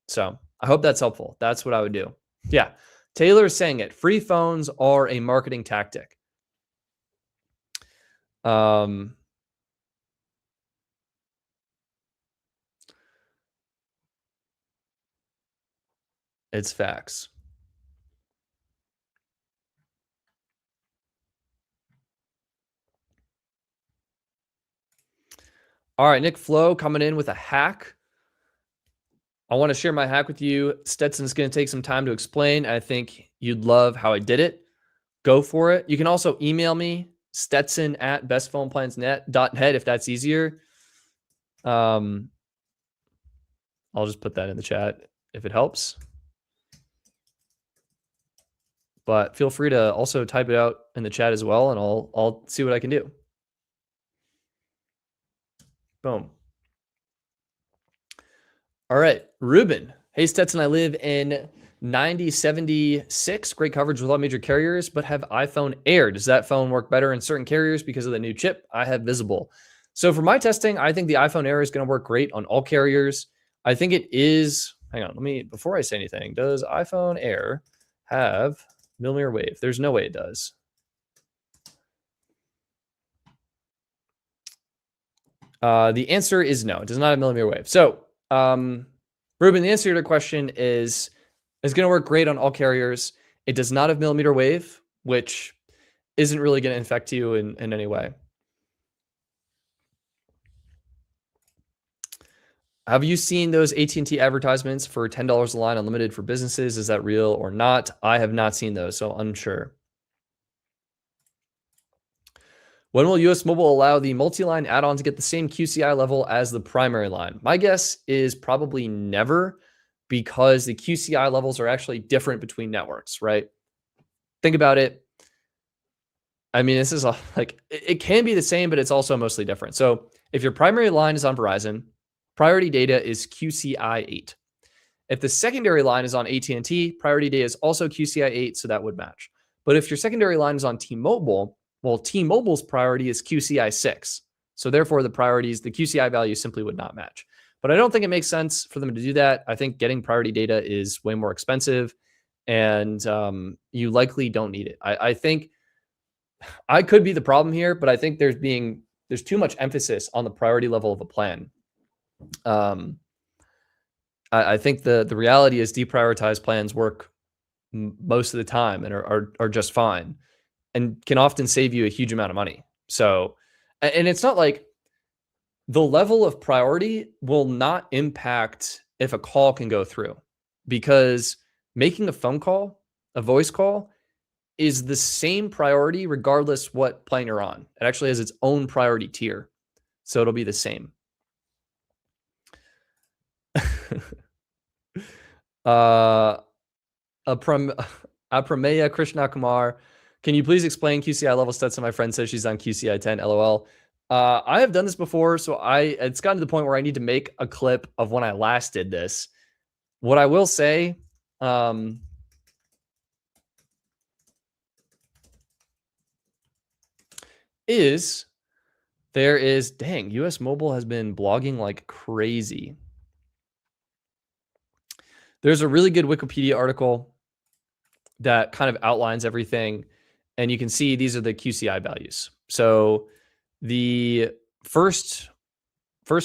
So I hope that's helpful. That's what I would do. Yeah. Taylor is saying it. Free phones are a marketing tactic. It's facts. All right, Nick Flo coming in with a hack. I want to share my hack with you. Stetson is going to take some time to explain. I think you'd love how I did it. Go for it. You can also email me, stetson@bestphoneplansnet.net if that's easier. I'll just put that in the chat if it helps. But feel free to also type it out in the chat as well, and I'll see what I can do. Boom. All right, Ruben. Hey, Stetson, I live in 9076. Great coverage with all major carriers, but have iPhone Air. Does that phone work better in certain carriers because of the new chip? I have Visible. So for my testing, I think the iPhone Air is going to work great on all carriers. I think it is. Hang on, before I say anything, does iPhone Air have mmWave? There's no way it does. The answer is no. It does not have mmWave. So, Ruben, the answer to your question is it's going to work great on all carriers. It does not have mmWave, which isn't really going to infect you in any way. Have you seen those AT&T advertisements for $10 a line unlimited for businesses? Is that real or not? I have not seen those, so unsure. When will US Mobile allow the multi-line add-on to get the same QCI level as the primary line? My guess is probably never, because the QCI levels are actually different between networks, right? Think about it. I mean, this is like, it can be the same, but it's also mostly different. So if your primary line is on Verizon, priority data is QCI 8. If the secondary line is on AT&T, priority data is also QCI 8, so that would match. But if your secondary line is on T-Mobile, well, T-Mobile's priority is QCI 6. So therefore, the QCI value simply would not match. But I don't think it makes sense for them to do that. I think getting priority data is way more expensive, and you likely don't need it. I think I could be the problem here, but I think there's too much emphasis on the priority level of a plan. I think the reality is deprioritized plans work most of the time and are just fine and can often save you a huge amount of money. So, and it's not like the level of priority will not impact if a call can go through, because making a phone call, a voice call, is the same priority regardless what plan you're on. It actually has its own priority tier. So it'll be the same. Aprameya Krishna Kumar, can you please explain QCI level stats? And my friend says she's on QCI 10, LOL. I have done this before, so it's gotten to the point where I need to make a clip of when I last did this. What I will say, is dang, US Mobile has been blogging like crazy. There's a really good Wikipedia article that kind of outlines everything, and you can see these are the QCI values. So the first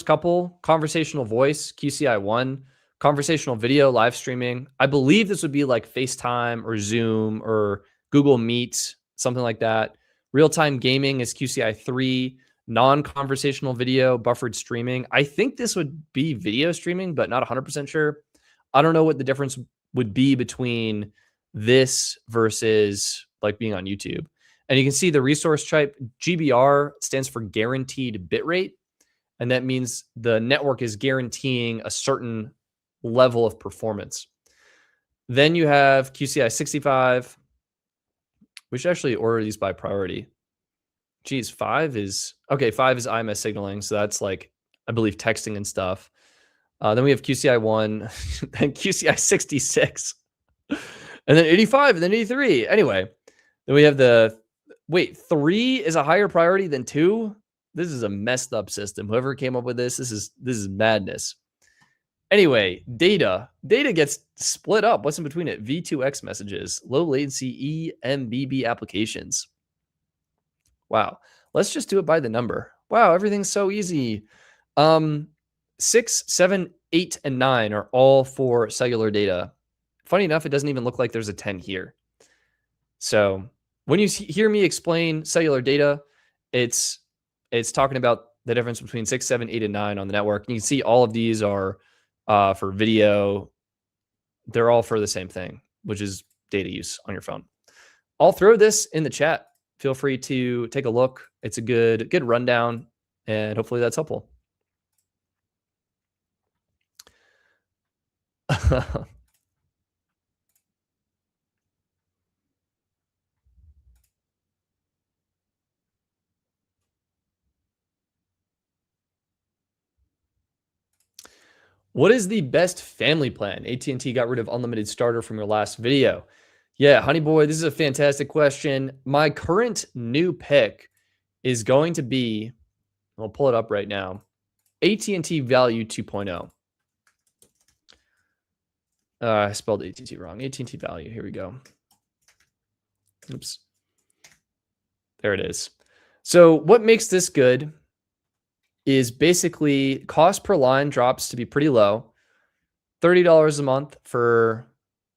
couple, conversational voice, QCI 1, conversational video, live streaming. I believe this would be like FaceTime or Zoom or Google Meet, something like that. Real-time gaming is QCI 3, non-conversational video, buffered streaming. I think this would be video streaming, but not 100% sure. I don't know what the difference would be between this versus like being on YouTube. And you can see the resource type, GBR stands for guaranteed bitrate. And that means the network is guaranteeing a certain level of performance. Then you have QCI 65. We should actually order these by priority. Geez, 5 is IMS signaling. So that's like, I believe, texting and stuff. Then we have QCI 1 and QCI 66. And then 85 and then 83. Anyway, then we have 3 is a higher priority than 2. This is a messed up system. Whoever came up with this is madness. Anyway, data gets split up. What's in between it? V2X messages, low latency eMBB applications. Wow. Let's just do it by the number. Wow, everything's so easy. 6, 7, 8, and 9 are all for cellular data. Funny enough, it doesn't even look like there's a 10 here. So when you hear me explain cellular data, it's talking about the difference between 6, 7, 8, and 9 on the network. And you can see all of these are for video. They're all for the same thing, which is data use on your phone. I'll throw this in the chat. Feel free to take a look. It's a good rundown, and hopefully that's helpful. What is the best family plan? AT&T got rid of unlimited starter from your last video. Yeah, honey boy, this is a fantastic question. My current new pick is going to be, I'll pull it up right now, AT&T Value 2.0. I spelled AT&T wrong. AT&T Value, here we go. Oops. There it is. So what makes this good is basically cost per line drops to be pretty low. $30 a month for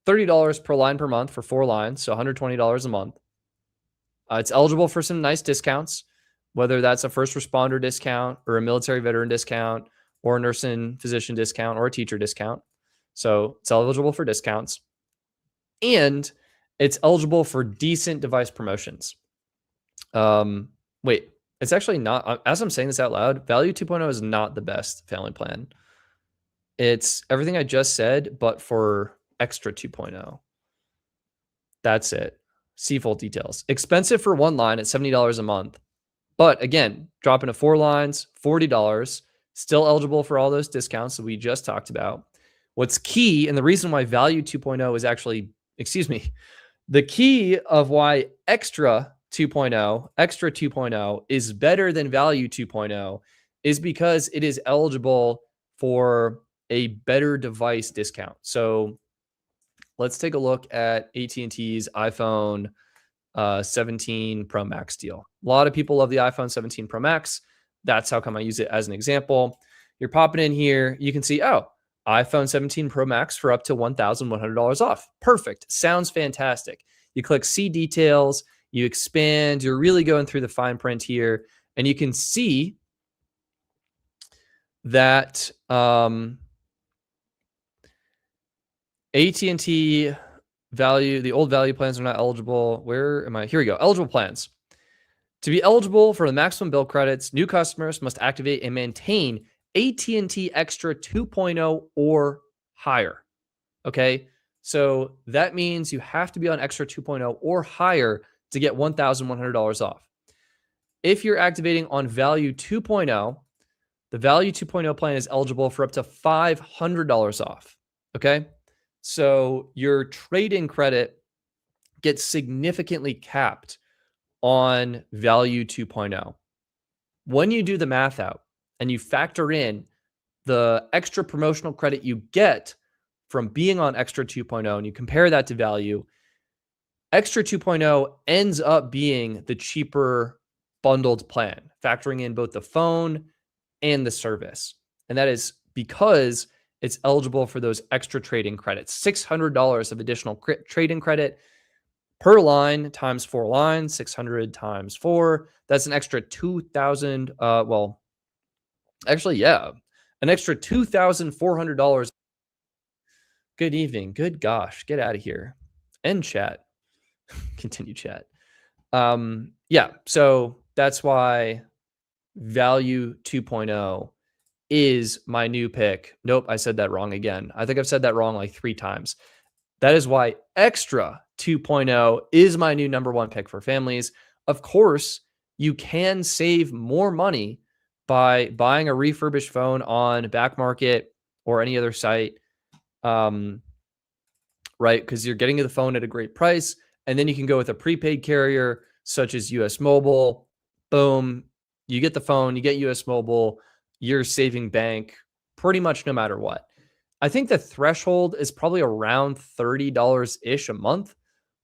$30 per line per month for 4 lines, so $120 a month. It's eligible for some nice discounts, whether that's a first responder discount or a military veteran discount or a nurse and physician discount or a teacher discount. So it's eligible for discounts. And it's eligible for decent device promotions. Wait, it's actually not, as I'm saying this out loud, Value 2.0 is not the best family plan. It's everything I just said, but for extra 2.0. That's it. See full details. Expensive for one line at $70 a month. But again, dropping to 4 lines, $40, still eligible for all those discounts that we just talked about. What's key, and the reason why Value 2.0 is actually, the key of why Extra 2.0 is better than Value 2.0 is because it is eligible for a better device discount. So let's take a look at AT&T's iPhone 17 Pro Max deal. A lot of people love the iPhone 17 Pro Max. That's how come I use it as an example. You're popping in here. You can see, oh, iPhone 17 Pro Max for up to $1,100 off. Perfect. Sounds fantastic. You click see details, you expand, you're really going through the fine print here, and you can see that AT&T value, the old value plans are not eligible. Where am I? Here we go. Eligible plans. To be eligible for the maximum bill credits, new customers must activate and maintain AT&T Extra 2.0 or higher. Okay, so that means you have to be on Extra 2.0 or higher to get $1,100 off. If you're activating on Value 2.0, the Value 2.0 plan is eligible for up to $500 off. Okay, so your trade-in credit gets significantly capped on Value 2.0. When you do the math out and you factor in the extra promotional credit you get from being on Extra 2.0 and you compare that to Value, Extra 2.0 ends up being the cheaper bundled plan, factoring in both the phone and the service. And that is because it's eligible for those extra trade-in credits. $600 of additional trade-in credit per line times 4 lines, 600 times 4. That's an extra $2,000. An extra $2,400. Good evening. Good gosh. Get out of here. End chat. Continue chat. So that's why Value 2.0 is my new pick. Nope, I said that wrong again. I think I've said that wrong like 3 times. That is why Extra 2.0 is my new number 1 pick for families. Of course, you can save more money by buying a refurbished phone on Back Market or any other site, right? Because you're getting the phone at a great price, and then you can go with a prepaid carrier such as US Mobile. Boom, you get the phone, you get US Mobile, you're saving bank pretty much no matter what. I think the threshold is probably around $30-ish a month,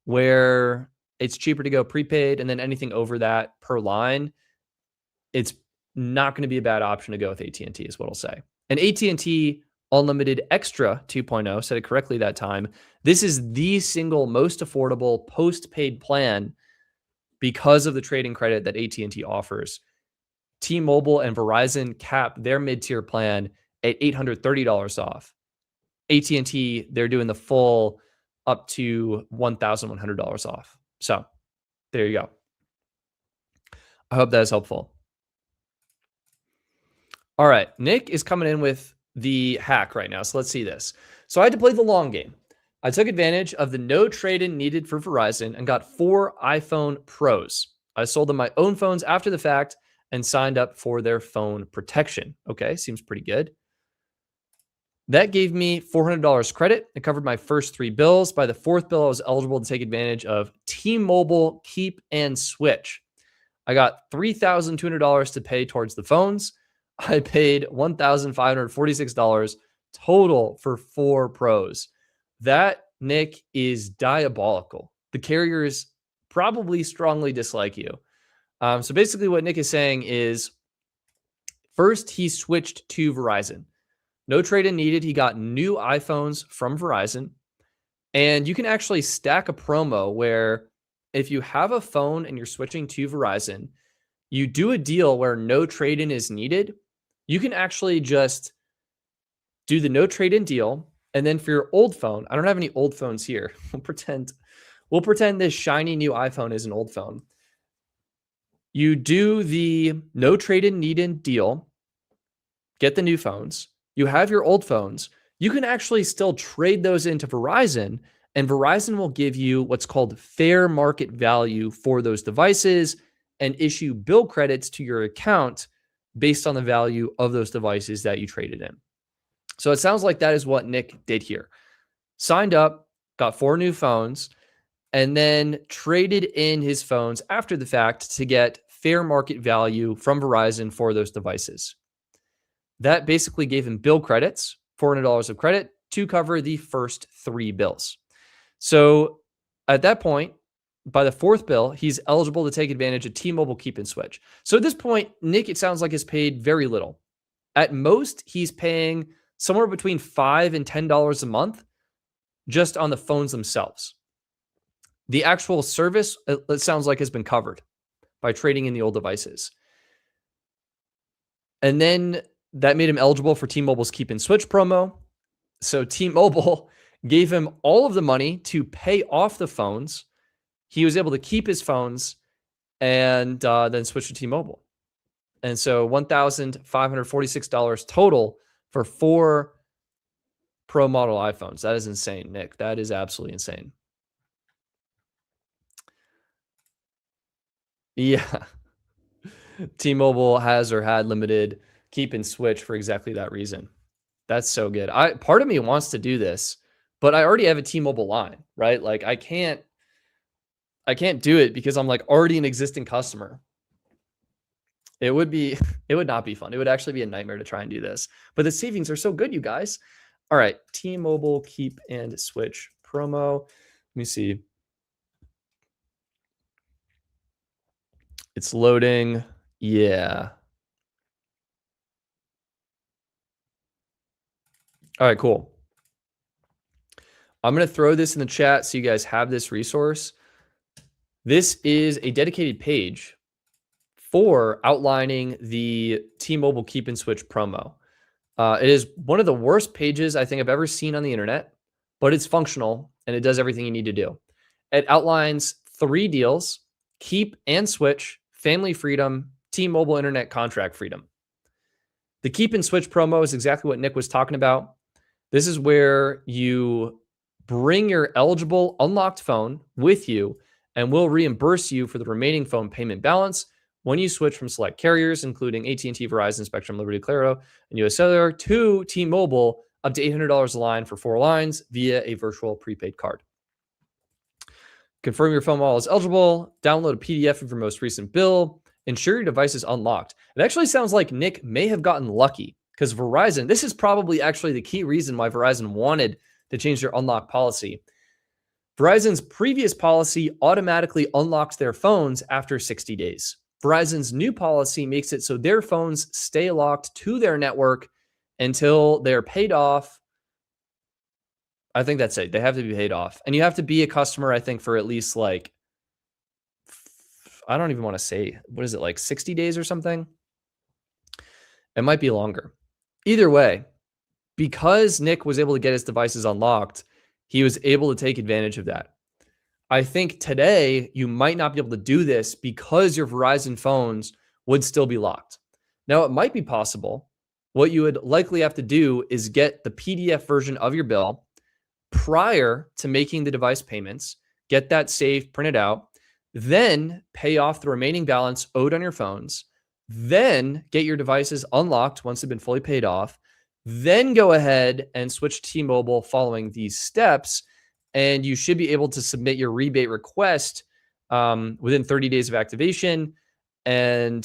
where it's cheaper to go prepaid, and then anything over that per line, it's not going to be a bad option to go with AT&T is what I'll say. And AT&T Unlimited Extra 2.0, said it correctly that time. This is the single most affordable post-paid plan because of the trading credit that AT&T offers. T-Mobile and Verizon cap their mid-tier plan at $830 off. AT&T, they're doing the full up to $1,100 off. So there you go. I hope that is helpful. All right, Nick is coming in with the hack right now. So let's see this. So I had to play the long game. I took advantage of the no trade-in needed for Verizon and got 4 iPhone Pros. I sold them my own phones after the fact and signed up for their phone protection. Okay, seems pretty good. That gave me $400 credit. It covered my first 3 bills. By the 4th bill, I was eligible to take advantage of T-Mobile Keep and Switch. I got $3,200 to pay towards the phones. I paid $1,546 total for 4 Pros. That, Nick, is diabolical. The carriers probably strongly dislike you. So basically what Nick is saying is, first he switched to Verizon. No trade-in needed. He got new iPhones from Verizon. And you can actually stack a promo where if you have a phone and you're switching to Verizon, you do a deal where no trade-in is needed. You can actually just do the no trade-in deal. And then for your old phone, I don't have any old phones here. We'll pretend this shiny new iPhone is an old phone. You do the no trade-in needed deal, get the new phones. You have your old phones. You can actually still trade those into Verizon And Verizon will give you what's called fair market value for those devices and issue bill credits to your account based on the value of those devices that you traded in. So it sounds like that is what Nick did here. Signed up, got 4 new phones, and then traded in his phones after the fact to get fair market value from Verizon for those devices. That basically gave him bill credits, $400 of credit, to cover the first 3 bills. So at that point, by the 4th bill, he's eligible to take advantage of T-Mobile Keep and Switch. So at this point, Nick, it sounds like, has paid very little. At most, he's paying somewhere between $5 and $10 a month just on the phones themselves. The actual service, it sounds like, has been covered by trading in the old devices. And then that made him eligible for T-Mobile's Keep and Switch promo. So T-Mobile gave him all of the money to pay off the phones. He was able to keep his phones and then switch to T-Mobile. And so $1,546 total for 4 Pro model iPhones. That is insane, Nick. That is absolutely insane. Yeah. T-Mobile has or had limited Keep and Switch for exactly that reason. That's so good. Part of me wants to do this, but I already have a T-Mobile line, right? Like I can't do it because I'm like already an existing customer. It would not be fun. It would actually be a nightmare to try and do this. But the savings are so good, you guys. All right, T-Mobile Keep and Switch promo. Let me see. It's loading. Yeah. All right, cool. I'm going to throw this in the chat so you guys have this resource. This is a dedicated page for outlining the T-Mobile Keep and Switch promo. It is one of the worst pages I think I've ever seen on the internet, but it's functional and it does everything you need to do. It outlines 3 deals: Keep and Switch, Family Freedom, T-Mobile Internet Contract Freedom. The Keep and Switch promo is exactly what Nick was talking about. This is where you bring your eligible unlocked phone with you and we'll reimburse you for the remaining phone payment balance when you switch from select carriers, including AT&T, Verizon, Spectrum, Liberty, Claro, and US Cellular, to T-Mobile, up to $800 a line for 4 lines via a virtual prepaid card. Confirm your phone model is eligible, download a PDF of your most recent bill, ensure your device is unlocked. It actually sounds like Nick may have gotten lucky because Verizon, this is probably actually the key reason why Verizon wanted to change their unlock policy. Verizon's previous policy automatically unlocks their phones after 60 days. Verizon's new policy makes it so their phones stay locked to their network until they're paid off. I think that's it. They have to be paid off. And you have to be a customer, I think, for at least like, I don't even want to say, what is it, like 60 days or something? It might be longer. Either way, because Nick was able to get his devices unlocked, he was able to take advantage of that. I think today you might not be able to do this because your Verizon phones would still be locked. Now, it might be possible. What you would likely have to do is get the PDF version of your bill prior to making the device payments, get that saved, printed out, then pay off the remaining balance owed on your phones, then get your devices unlocked once they've been fully paid off, then go ahead and switch to T-Mobile following these steps, and you should be able to submit your rebate request within 30 days of activation, and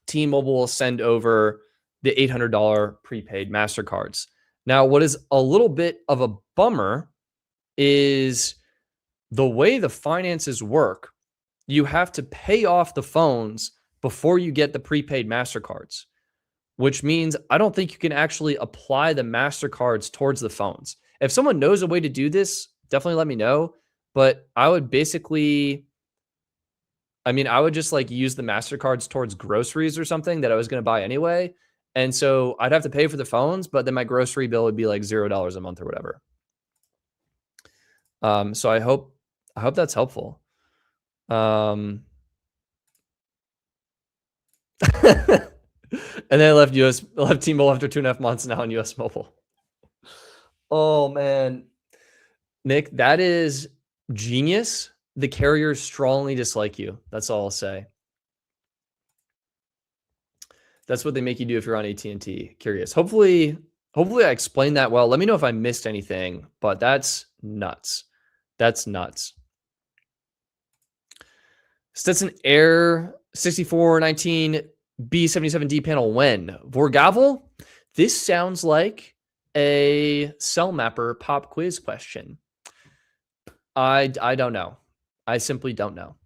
T-Mobile will send over the $800 prepaid MasterCards. Now, what is a little bit of a bummer is the way the finances work. You have to pay off the phones before you get the prepaid MasterCards, which means I don't think you can actually apply the MasterCards towards the phones. If someone knows a way to do this, definitely let me know. But I would basically, I would just like use the MasterCards towards groceries or something that I was going to buy anyway. And so I'd have to pay for the phones, but then my grocery bill would be like $0 a month or whatever. So I hope that's helpful. And then I left T-Mobile after 2.5 months now on US Mobile. Oh man. Nick, that is genius. The carriers strongly dislike you. That's all I'll say. That's what they make you do if you're on AT&T. Curious. Hopefully I explained that well. Let me know if I missed anything, but that's nuts. That's nuts. Stetson Air 6419 B77D panel when? Vorgavel? This sounds like a cell mapper pop quiz question. I don't know. I simply don't know.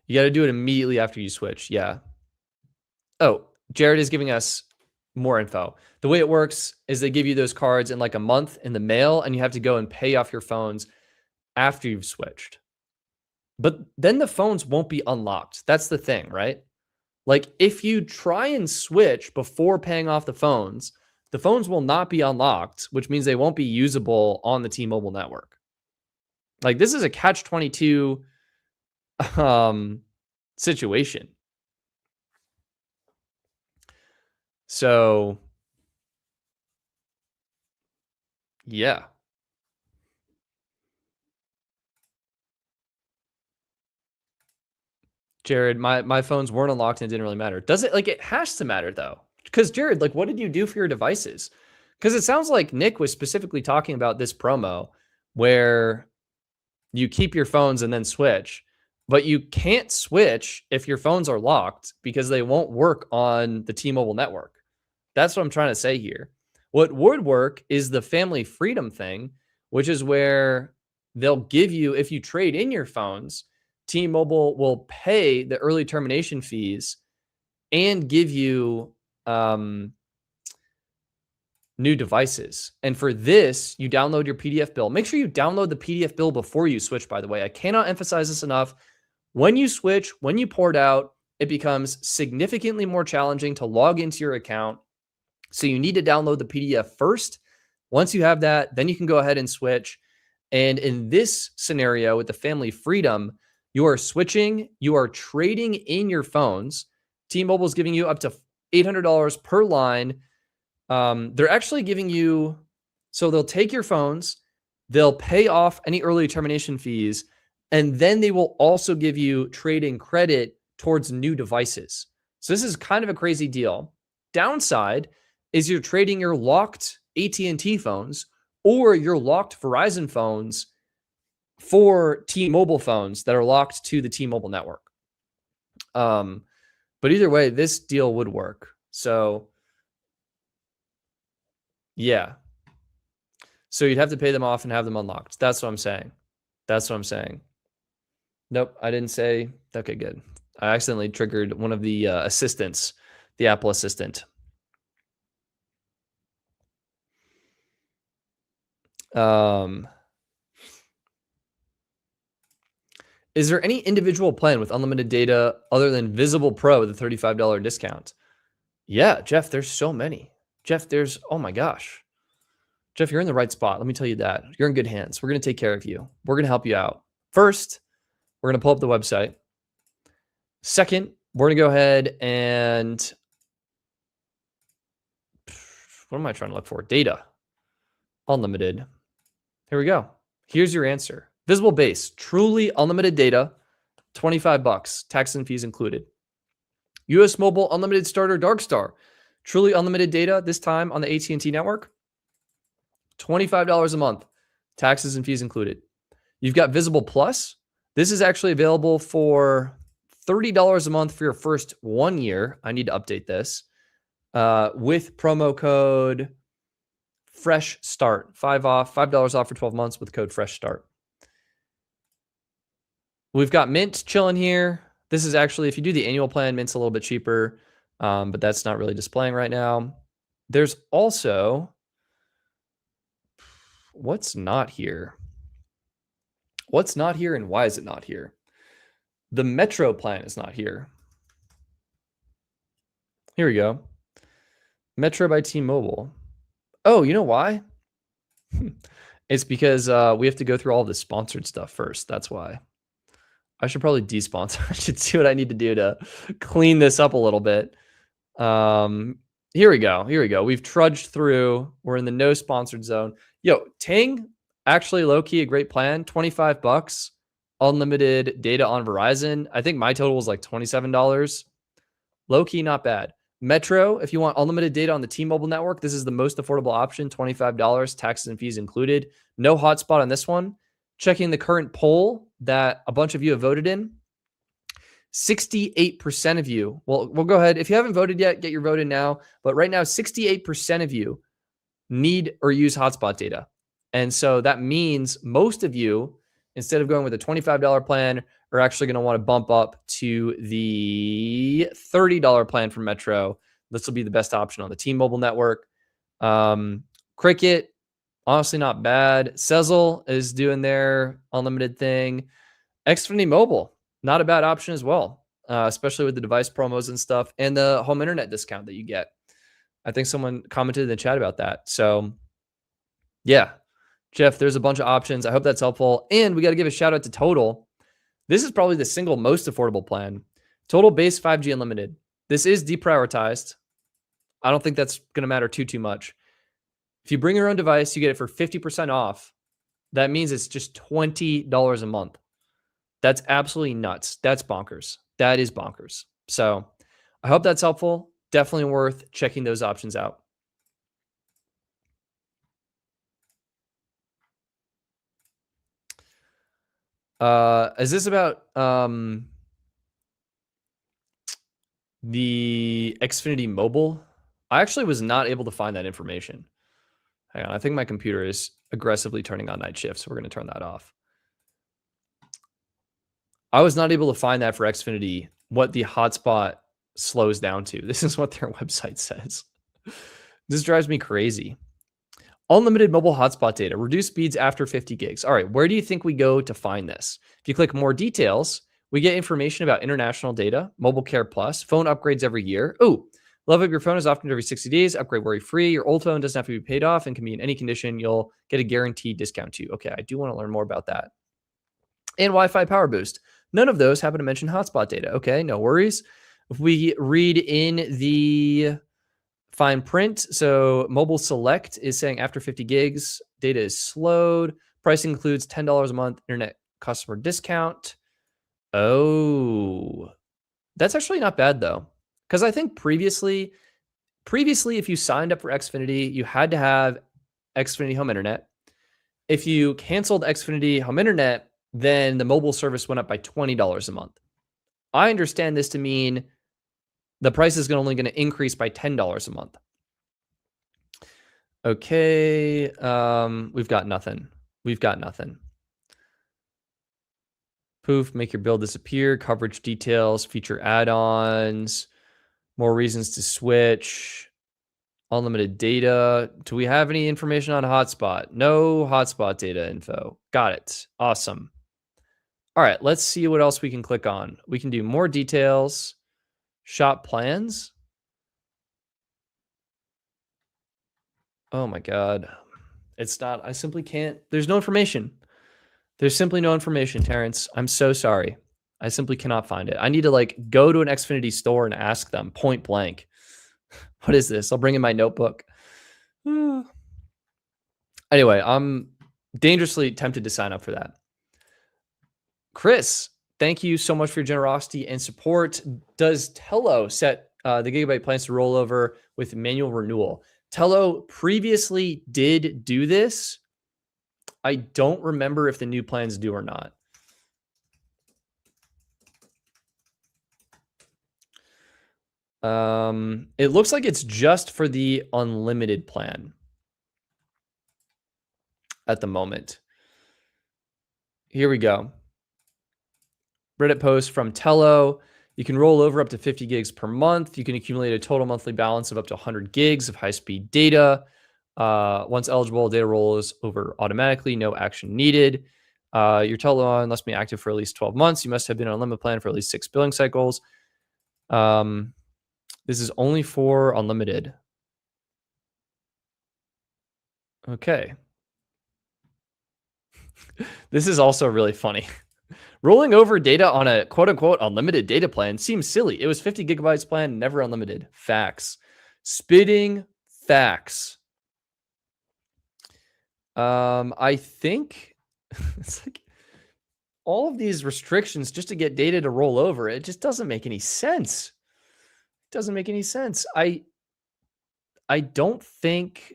You got to do it immediately after you switch. Yeah. Oh, Jared is giving us more info. The way it works is they give you those cards in like a month in the mail, and you have to go and pay off your phones after you've switched. But then the phones won't be unlocked. That's the thing, right? Like if you try and switch before paying off the phones will not be unlocked, which means they won't be usable on the T-Mobile network. Like this is a catch-22 situation. So yeah. Jared, my phones weren't unlocked and it didn't really matter. Does it? Like it has to matter though. Because Jared, like what did you do for your devices? Because it sounds like Nick was specifically talking about this promo where you keep your phones and then switch, but you can't switch if your phones are locked because they won't work on the T-Mobile network. That's what I'm trying to say here. What would work is the family freedom thing, which is where they'll give you, if you trade in your phones, T-Mobile will pay the early termination fees and give you new devices. And for this, you download your PDF bill. Make sure you download the PDF bill before you switch, by the way. I cannot emphasize this enough. When you switch, when you port out, it becomes significantly more challenging to log into your account. So you need to download the PDF first. Once you have that, then you can go ahead and switch. And in this scenario with the family freedom, you are switching, you are trading in your phones. T-Mobile is giving you up to $800 per line. They're actually giving you, so they'll take your phones, they'll pay off any early termination fees, and then they will also give you trade-in credit towards new devices. So this is kind of a crazy deal. Downside is you're trading your locked AT&T phones or your locked Verizon phones for T-Mobile phones that are locked to the T-Mobile network. But either way, this deal would work. So yeah. So you'd have to pay them off and have them unlocked. That's what I'm saying. That's what I'm saying. Nope, I didn't say. Okay, good. I accidentally triggered one of the assistants, the Apple Assistant. Is there any individual plan with unlimited data other than Visible Pro with a $35 discount? Yeah, Jeff, there's so many. Jeff, oh my gosh. Jeff, you're in the right spot. Let me tell you that. You're in good hands. We're going to take care of you. We're going to help you out. First, we're going to pull up the website. Second, we're going to go ahead and what am I trying to look for? Data. Unlimited. Here we go. Here's your answer. Visible base, truly unlimited data, $25, tax and fees included. US Mobile Unlimited Starter Dark Star, truly unlimited data, this time on the AT&T network, $25 a month, taxes and fees included. You've got Visible Plus. This is actually available for $30 a month for your first 1 year. I need to update this with promo code Fresh Start. $5 off for 12 months with code Fresh Start. We've got Mint chilling here. This is actually, if you do the annual plan, Mint's a little bit cheaper, but that's not really displaying right now. There's also, what's not here? What's not here and why is it not here? The Metro plan is not here. Here we go. Metro by T-Mobile. Oh, you know why? It's because we have to go through all the sponsored stuff first. That's why. I should probably desponsor. I should see what I need to do to clean this up a little bit. Here we go. Here we go. We've trudged through. We're in the no sponsored zone. Yo, Ting, actually low key a great plan. $25, unlimited data on Verizon. I think my total was like $27. Low key, not bad. Metro, if you want unlimited data on the T-Mobile network, this is the most affordable option. $25, taxes and fees included. No hotspot on this one. Checking the current poll that a bunch of you have voted in. 68% of you, well, we'll go ahead. If you haven't voted yet, get your vote in now. But right now, 68% of you need or use hotspot data. And so that means most of you, instead of going with a $25 plan, are actually going to want to bump up to the $30 plan from Metro. This will be the best option on the T-Mobile network. Cricket, honestly, not bad. Sezzle is doing their unlimited thing. Xfinity Mobile, not a bad option as well, especially with the device promos and stuff and the home internet discount that you get. I think someone commented in the chat about that. So yeah, Jeff, there's a bunch of options. I hope that's helpful. And we got to give a shout out to Total. This is probably the single most affordable plan. Total base 5G unlimited. This is deprioritized. I don't think that's going to matter too much. If you bring your own device, you get it for 50% off. That means it's just $20 a month. That's absolutely nuts. That's bonkers. That is bonkers. So I hope that's helpful. Definitely worth checking those options out. Is this about the Xfinity Mobile? I actually was not able to find that information. Hang on. I think my computer is aggressively turning on night shifts. So we're going to turn that off. I was not able to find that for Xfinity, what the hotspot slows down to. This is what their website says. This drives me crazy. Unlimited mobile hotspot data, reduced speeds after 50 gigs. All right, where do you think we go to find this? If you click more details, we get information about international data, mobile care plus, phone upgrades every year. Oh, level up your phone is often every 60 days, upgrade worry-free. Your old phone doesn't have to be paid off and can be in any condition. You'll get a guaranteed discount too. Okay, I do want to learn more about that. And Wi-Fi power boost. None of those happen to mention hotspot data. Okay, no worries. If we read in the fine print, so mobile select is saying after 50 gigs, data is slowed. Pricing includes $10 a month internet customer discount. Oh, that's actually not bad though. Because I think previously, if you signed up for Xfinity, you had to have Xfinity Home Internet. If you canceled Xfinity Home Internet, then the mobile service went up by $20 a month. I understand this to mean the price is only going to increase by $10 a month. Okay, we've got nothing. We've got nothing. Poof, make your bill disappear, coverage details, feature add-ons, more reasons to switch, unlimited data. Do we have any information on hotspot? No hotspot data info. Got it. Awesome. All right, let's see what else we can click on. We can do more details, shop plans. Oh my God. It's not, I simply can't, there's no information. There's simply no information, Terrence. I'm so sorry. I simply cannot find it. I need to like go to an Xfinity store and ask them point blank. What is this? I'll bring in my notebook. Anyway, I'm dangerously tempted to sign up for that. Chris, thank you so much for your generosity and support. Does Tello set the gigabyte plans to roll over with manual renewal? Tello previously did do this. I don't remember if the new plans do or not. It looks like it's just for the unlimited plan at the moment. Here we go. Reddit post from Tello. You can roll over up to 50 gigs per month. You can accumulate a total monthly balance of up to 100 gigs of high-speed data. Once eligible, data rolls over automatically. No action needed. Your Tello line must be active for at least 12 months. You must have been on a limit plan for at least 6 billing cycles. This is only for unlimited. Okay. This is also really funny. Rolling over data on a quote-unquote unlimited data plan seems silly. It was 50 gigabytes plan, never unlimited. Facts. Spitting facts. I think it's like all of these restrictions just to get data to roll over. It just doesn't make any sense. It doesn't make any sense. I don't think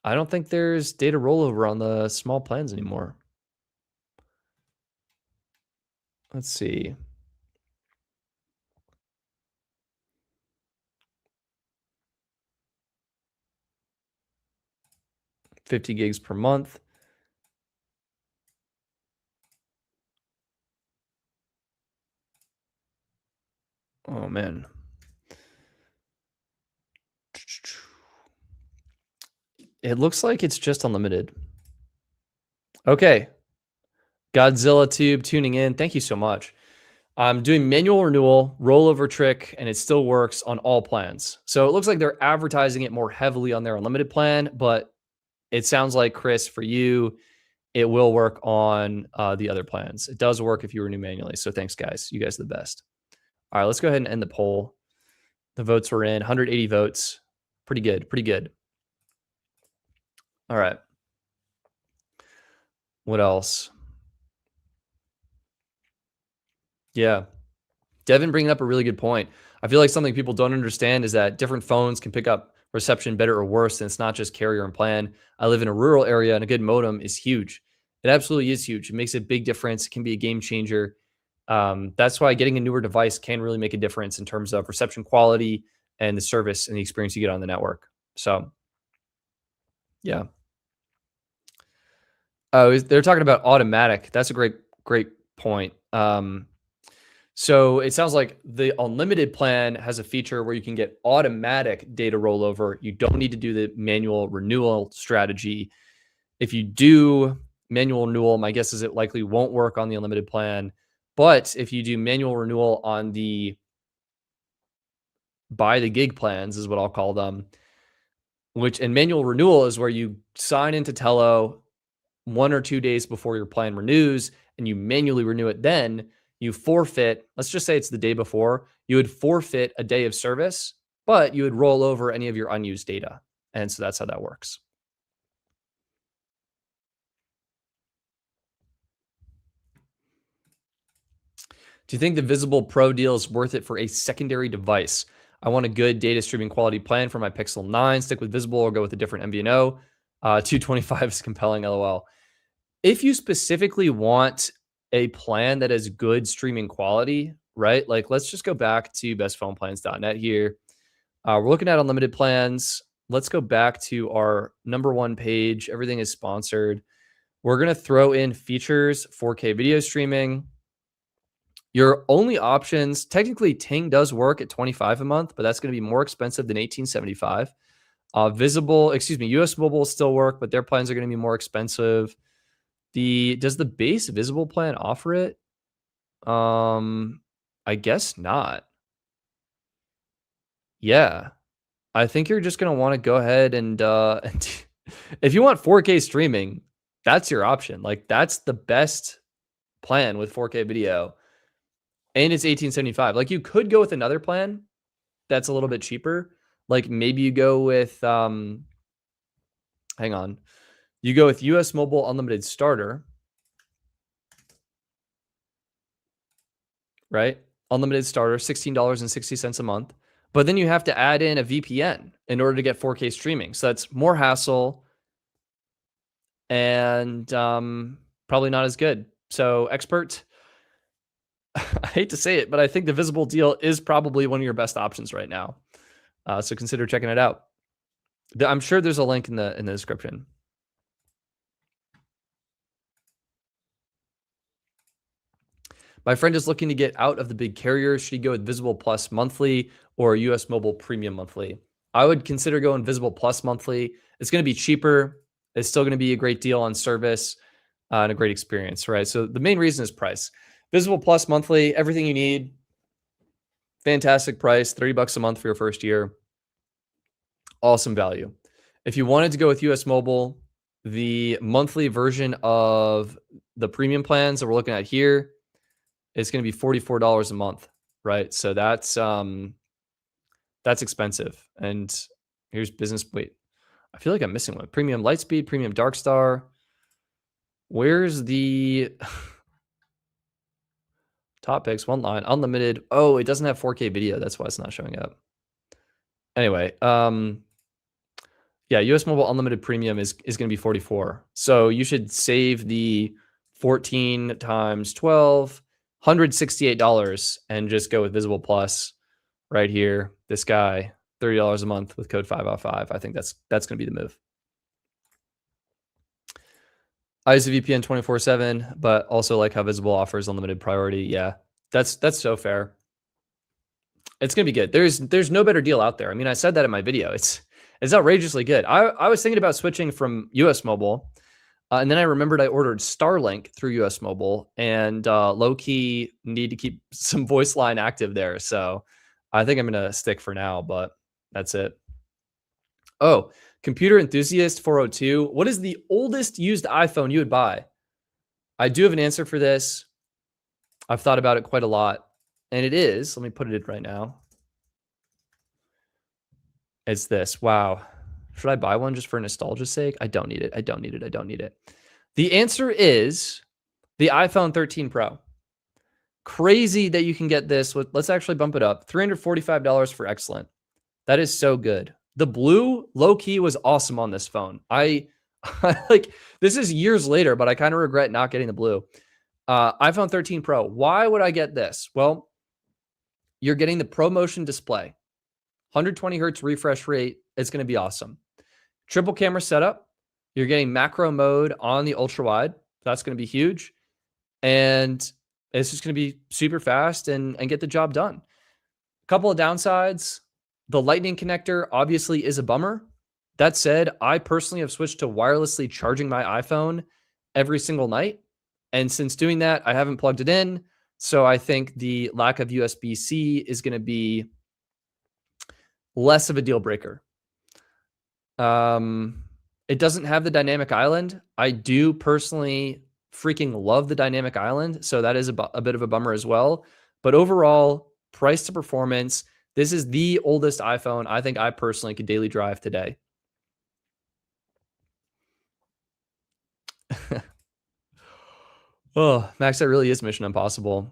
I don't think there's data rollover on the small plans anymore. Let's see. $50 gigs per month. Oh man. It looks like it's just unlimited. Okay. Godzilla Tube tuning in. Thank you so much. I'm doing manual renewal, rollover trick, and it still works on all plans. So it looks like they're advertising it more heavily on their unlimited plan, but it sounds like, Chris, for you, it will work on the other plans. It does work if you renew manually. So thanks, guys. You guys are the best. All right, let's go ahead and end the poll. The votes were in, 180 votes. Pretty good, pretty good. All right. What else? Yeah. Devin bringing up a really good point. I feel like something people don't understand is that different phones can pick up reception better or worse, and it's not just carrier and plan. I live in a rural area, and a good modem is huge. It absolutely is huge. It makes a big difference. It can be a game changer. That's why getting a newer device can really make a difference in terms of reception quality and the service and the experience you get on the network. So, yeah. Oh, they're talking about automatic. That's a great point. So it sounds like the unlimited plan has a feature where you can get automatic data rollover. You don't need to do the manual renewal strategy. If you do manual renewal, my guess is it likely won't work on the unlimited plan. But if you do manual renewal on the by the gig plans, is what I'll call them, and manual renewal is where you sign into Tello 1 or 2 days before your plan renews and you manually renew it. Then you forfeit, let's just say it's the day before, you would forfeit a day of service, but you would roll over any of your unused data. And so that's how that works. Do you think the Visible Pro deal is worth it for a secondary device? I want a good data streaming quality plan for my Pixel 9. Stick with Visible or go with a different MVNO. 225 is compelling, LOL. If you specifically want a plan that has good streaming quality, right? Like, let's just go back to bestphoneplans.net here. We're looking at unlimited plans. Let's go back to our number one page. Everything is sponsored. We're going to throw in features, 4K video streaming. Your only options, technically Ting does work at $25 a month, but that's going to be more expensive than $18.75. US Mobile still work, but their plans are going to be more expensive. Does the base Visible plan offer it? I guess not. Yeah. I think you're just going to want to go ahead and if you want 4K streaming, that's your option. Like, that's the best plan with 4K video. And it's $18.75. Like, you could go with another plan that's a little bit cheaper. Like, maybe you go with hang on. You go with US Mobile Unlimited Starter, right? Unlimited Starter, $16.60 a month. But then you have to add in a VPN in order to get 4K streaming. So that's more hassle and probably not as good. So, expert, I hate to say it, but I think the Visible deal is probably one of your best options right now. So consider checking it out. I'm sure there's a link in the description. My friend is looking to get out of the big carriers. Should he go with Visible Plus monthly or US Mobile Premium monthly? I would consider going Visible Plus monthly. It's going to be cheaper. It's still going to be a great deal on service and a great experience, right? So the main reason is price. Visible Plus monthly, everything you need. Fantastic price, $30 a month for your first year. Awesome value. If you wanted to go with US Mobile, the monthly version of the premium plans that we're looking at here, it's going to be $44 a month, right? So that's expensive. And here's business. Wait, I feel like I'm missing one. Premium Lightspeed, Premium Dark Star. Where's the top picks? One line, unlimited. Oh, it doesn't have 4K video. That's why it's not showing up. Anyway, yeah, US Mobile Unlimited Premium is going to be 44. So you should save the 14 times 12, $168, and just go with Visible Plus right here. This guy, $30 a month with code 505. I think that's going to be the move. I use a VPN 24/7, but also like how Visible offers unlimited priority. Yeah, that's so fair. It's going to be good. There's no better deal out there. I mean, I said that in my video. It's outrageously good. I was thinking about switching from US Mobile, and then I remembered I ordered Starlink through US Mobile, and low key need to keep some voice line active there. So I think I'm going to stick for now, but that's it. Oh, Computer Enthusiast 402. What is the oldest used iPhone you would buy? I do have an answer for this. I've thought about it quite a lot. And it is, let me put it in right now. It's this. Wow. Should I buy one just for nostalgia's sake? I don't need it. I don't need it. I don't need it. The answer is the iPhone 13 Pro. Crazy that you can get this with, let's actually bump it up. $345 for excellent. That is so good. The blue low key was awesome on this phone. I like, this is years later, but I kind of regret not getting the blue. iPhone 13 Pro. Why would I get this? Well, you're getting the ProMotion display, 120 hertz refresh rate. It's going to be awesome. Triple camera setup. You're getting macro mode on the ultra wide. That's going to be huge. And it's just going to be super fast and get the job done. A couple of downsides. The lightning connector obviously is a bummer. That said, I personally have switched to wirelessly charging my iPhone every single night. And since doing that, I haven't plugged it in. So I think the lack of USB-C is going to be less of a deal breaker. It doesn't have the dynamic island. I do personally freaking love the dynamic island. So that is a bit of a bummer as well. But overall, price to performance, this is the oldest iPhone I think I personally could daily drive today. Oh, Max, that really is Mission Impossible.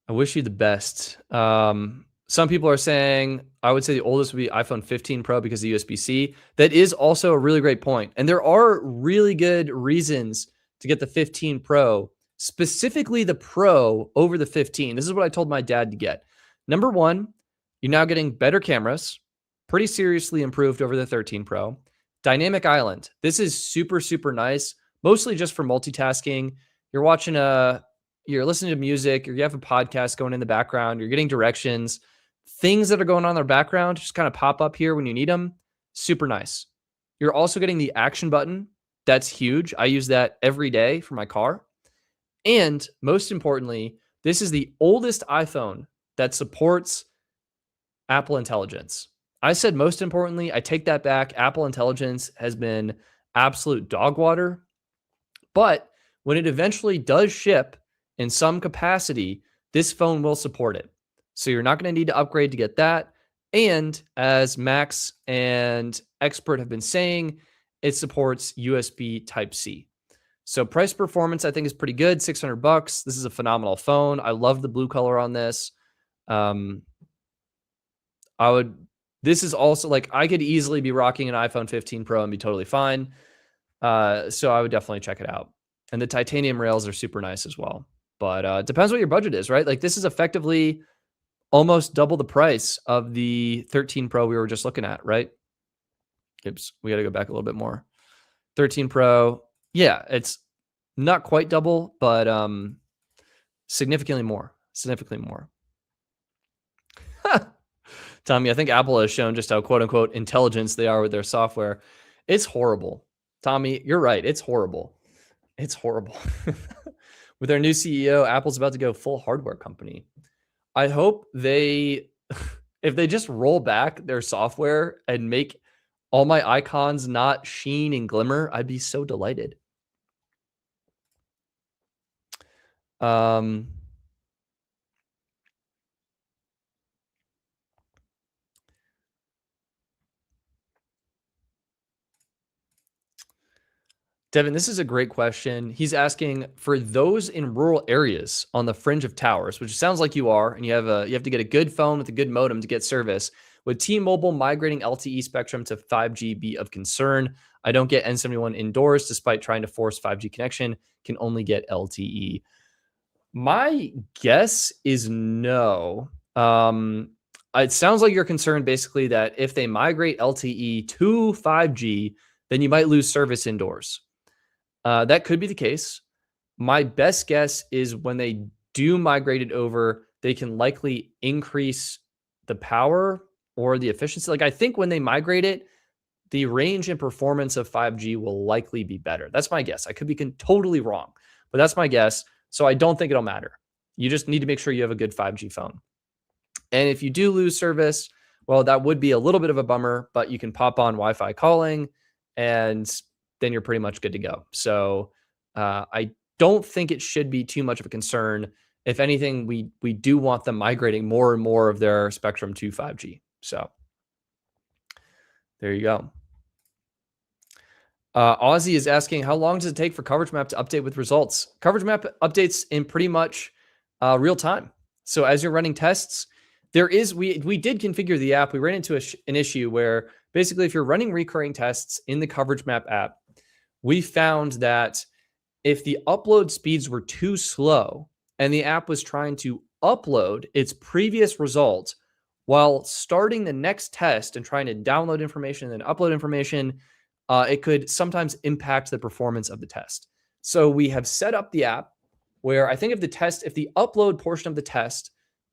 I wish you the best. Some people are saying, I would say the oldest would be iPhone 15 Pro because of USB-C. That is also a really great point. And there are really good reasons to get the 15 Pro, specifically the Pro over the 15. This is what I told my dad to get. Number one, you're now getting better cameras, pretty seriously improved over the 13 Pro. Dynamic Island. This is super, super nice, mostly just for multitasking. You're watching you're listening to music, or you have a podcast going in the background, you're getting directions, things that are going on in the background just kind of pop up here when you need them. Super nice. You're also getting the action button. That's huge. I use that every day for my car. And most importantly, this is the oldest iPhone that supports Apple Intelligence. I said most importantly, I take that back. Apple Intelligence has been absolute dog water. But when it eventually does ship in some capacity, this phone will support it. So you're not going to need to upgrade to get that. And as Max and Expert have been saying, it supports USB Type-C. So price performance, I think, is pretty good. $600. This is a phenomenal phone. I love the blue color on this. This is also like, I could easily be rocking an iPhone 15 Pro and be totally fine. So I would definitely check it out. And the titanium rails are super nice as well. But it depends what your budget is, right? Like, this is effectively almost double the price of the 13 Pro we were just looking at, right? Oops, we got to go back a little bit more. 13 Pro, yeah, it's not quite double, but significantly more. Significantly more. Tommy, I think Apple has shown just how quote-unquote intelligent they are with their software. It's horrible. Tommy, you're right. It's horrible. It's horrible. With their new CEO, Apple's about to go full hardware company. I hope if they just roll back their software and make all my icons not sheen and glimmer, I'd be so delighted. Devin, this is a great question. He's asking for those in rural areas on the fringe of towers, which sounds like you are, and you have to get a good phone with a good modem to get service. Would T-Mobile migrating LTE spectrum to 5G be of concern? I don't get N71 indoors despite trying to force 5G connection, can only get LTE. My guess is no. It sounds like you're concerned basically that if they migrate LTE to 5G, then you might lose service indoors. That could be the case. My best guess is when they do migrate it over, they can likely increase the power or the efficiency. Like I think when they migrate it, the range and performance of 5G will likely be better. That's my guess. I could be totally wrong, but that's my guess. So I don't think it'll matter. You just need to make sure you have a good 5G phone. And if you do lose service, well, that would be a little bit of a bummer, but you can pop on Wi-Fi calling and then you're pretty much good to go. So I don't think it should be too much of a concern. If anything, we do want them migrating more and more of their spectrum to 5G. So there you go. Aussie is asking, how long does it take for Coverage Map to update with results? Coverage Map updates in pretty much real time. So as you're running tests, we did configure the app. We ran into an issue where basically if you're running recurring tests in the Coverage Map app, we found that if the upload speeds were too slow and the app was trying to upload its previous result while starting the next test and trying to download information and upload information, it could sometimes impact the performance of the test. So we have set up the app where I think if the upload portion of the test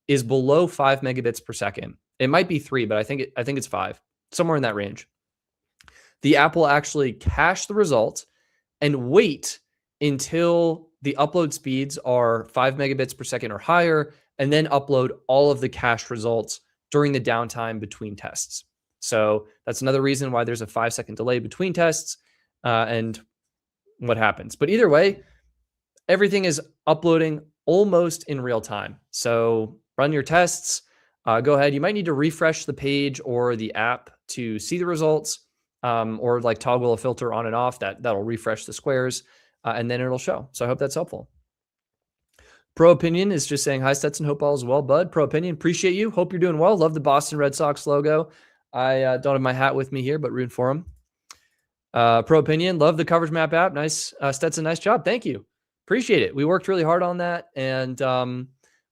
is below 5 megabits per second, it might be 3, but I think it's 5, somewhere in that range. The app will actually cache the result and wait until the upload speeds are 5 megabits per second or higher, and then upload all of the cached results during the downtime between tests. So that's another reason why there's a 5-second delay between tests and what happens. But either way, everything is uploading almost in real time. So run your tests, go ahead. You might need to refresh the page or the app to see the results, or like toggle a filter on and off that'll refresh the squares, and then it'll show. So I hope that's helpful. Pro Opinion is just saying, hi, Stetson, hope all is well, bud. Pro Opinion, appreciate you. Hope you're doing well. Love the Boston Red Sox logo. I don't have my hat with me here, but rooting for them. Pro Opinion, love the Coverage Map app. Nice, Stetson, nice job. Thank you. Appreciate it. We worked really hard on that, and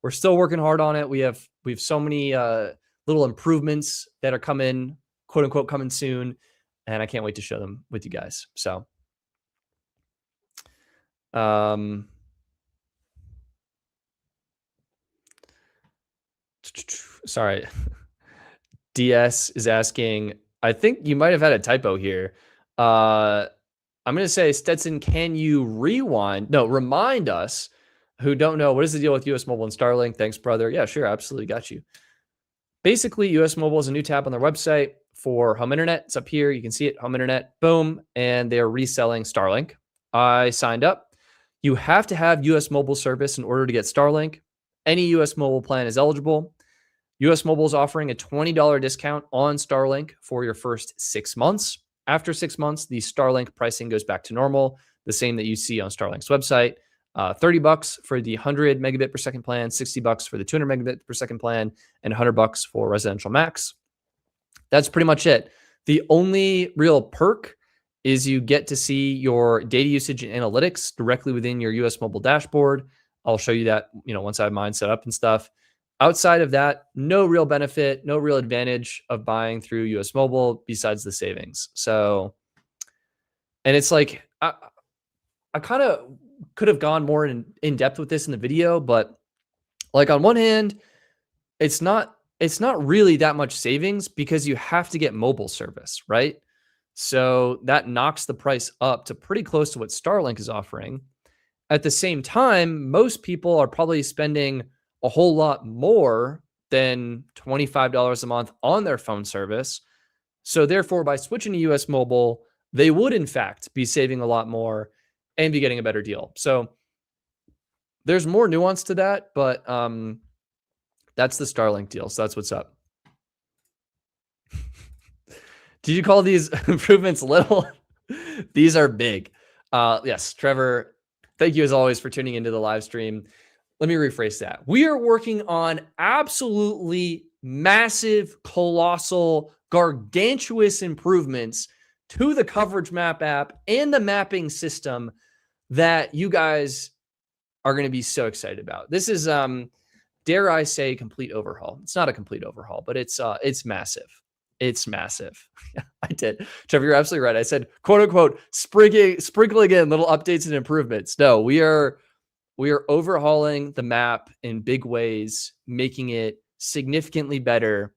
we're still working hard on it. We have so many little improvements that are coming, quote unquote, coming soon, and I can't wait to show them with you guys. So, sorry. DS is asking, I think you might have had a typo here. I'm going to say, Stetson, can you remind us who don't know, what is the deal with US Mobile and Starlink? Thanks, brother. Yeah, sure. Absolutely. Got you. Basically, US Mobile is a new tab on their website for home internet. It's up here. You can see it, home internet, boom. And they're reselling Starlink. I signed up. You have to have US Mobile service in order to get Starlink. Any US Mobile plan is eligible. US Mobile is offering a $20 discount on Starlink for your first 6 months. After 6 months, the Starlink pricing goes back to normal, the same that you see on Starlink's website. $30 for the 100 megabit per second plan, $60 for the 200 megabit per second plan, and $100 for residential max. That's pretty much it. The only real perk is you get to see your data usage and analytics directly within your US Mobile dashboard. I'll show you that, once I have mine set up and stuff. Outside of that, no real benefit, no real advantage of buying through US Mobile besides the savings. So, and it's like, I kind of could have gone more in depth with this in the video, but like on one hand, it's not really that much savings because you have to get mobile service, right? So that knocks the price up to pretty close to what Starlink is offering. At the same time, most people are probably spending a whole lot more than $25 a month on their phone service. So therefore, by switching to US Mobile, they would in fact be saving a lot more and be getting a better deal. So there's more nuance to that, but that's the Starlink deal. So that's what's up. Did you call these improvements little? These are big. Yes, Trevor, thank you as always for tuning into the live stream. Let me rephrase that. We are working on absolutely massive, colossal, gargantuous improvements to the coverage map app and the mapping system that you guys are going to be so excited about. This is, dare I say, a complete overhaul. It's not a complete overhaul, but it's massive. It's massive. I did. Trevor, you're absolutely right. I said, quote unquote, sprinkling in little updates and improvements. No, we are overhauling the map in big ways, making it significantly better,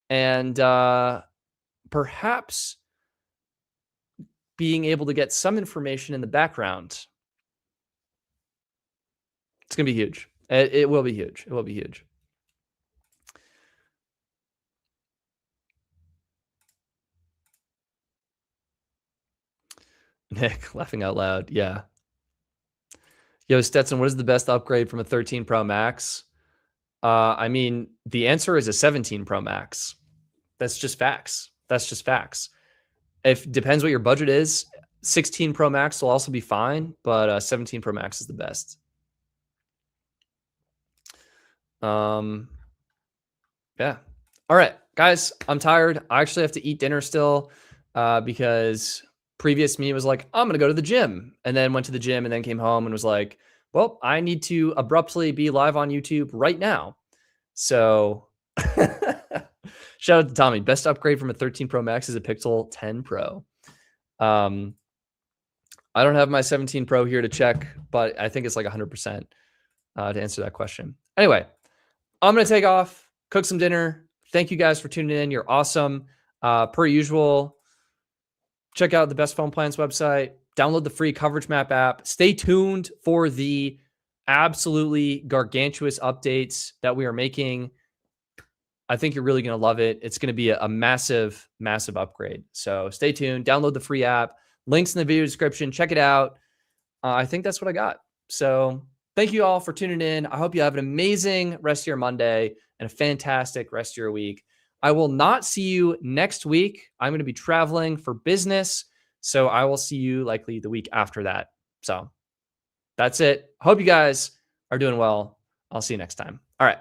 and perhaps being able to get some information in the background. It's going to be huge. It will be huge. It will be huge. Nick, laughing out loud. Yeah. Yo, Stetson, what is the best upgrade from a 13 Pro Max? I mean, the answer is a 17 Pro Max. That's just facts. That's just facts. If depends what your budget is, 16 Pro Max will also be fine, but 17 Pro Max is the best. Yeah. All right, guys, I'm tired. I actually have to eat dinner still because previous me was like, I'm going to go to the gym, and then went to the gym and then came home and was like, well, I need to abruptly be live on YouTube right now. So shout out to Tommy. Best upgrade from a 13 Pro Max is a Pixel 10 Pro. I don't have my 17 Pro here to check, but I think it's like 100% to answer that question. Anyway, I'm going to take off, cook some dinner. Thank you guys for tuning in. You're awesome. Per usual, check out the Best Phone Plans website. Download the free coverage map app. Stay tuned for the absolutely gargantuous updates that we are making. I think you're really going to love it. It's going to be a massive, massive upgrade. So stay tuned. Download the free app. Links in the video description. Check it out. I think that's what I got. So thank you all for tuning in. I hope you have an amazing rest of your Monday and a fantastic rest of your week. I will not see you next week. I'm going to be traveling for business. So I will see you likely the week after that. So that's it. Hope you guys are doing well. I'll see you next time. All right.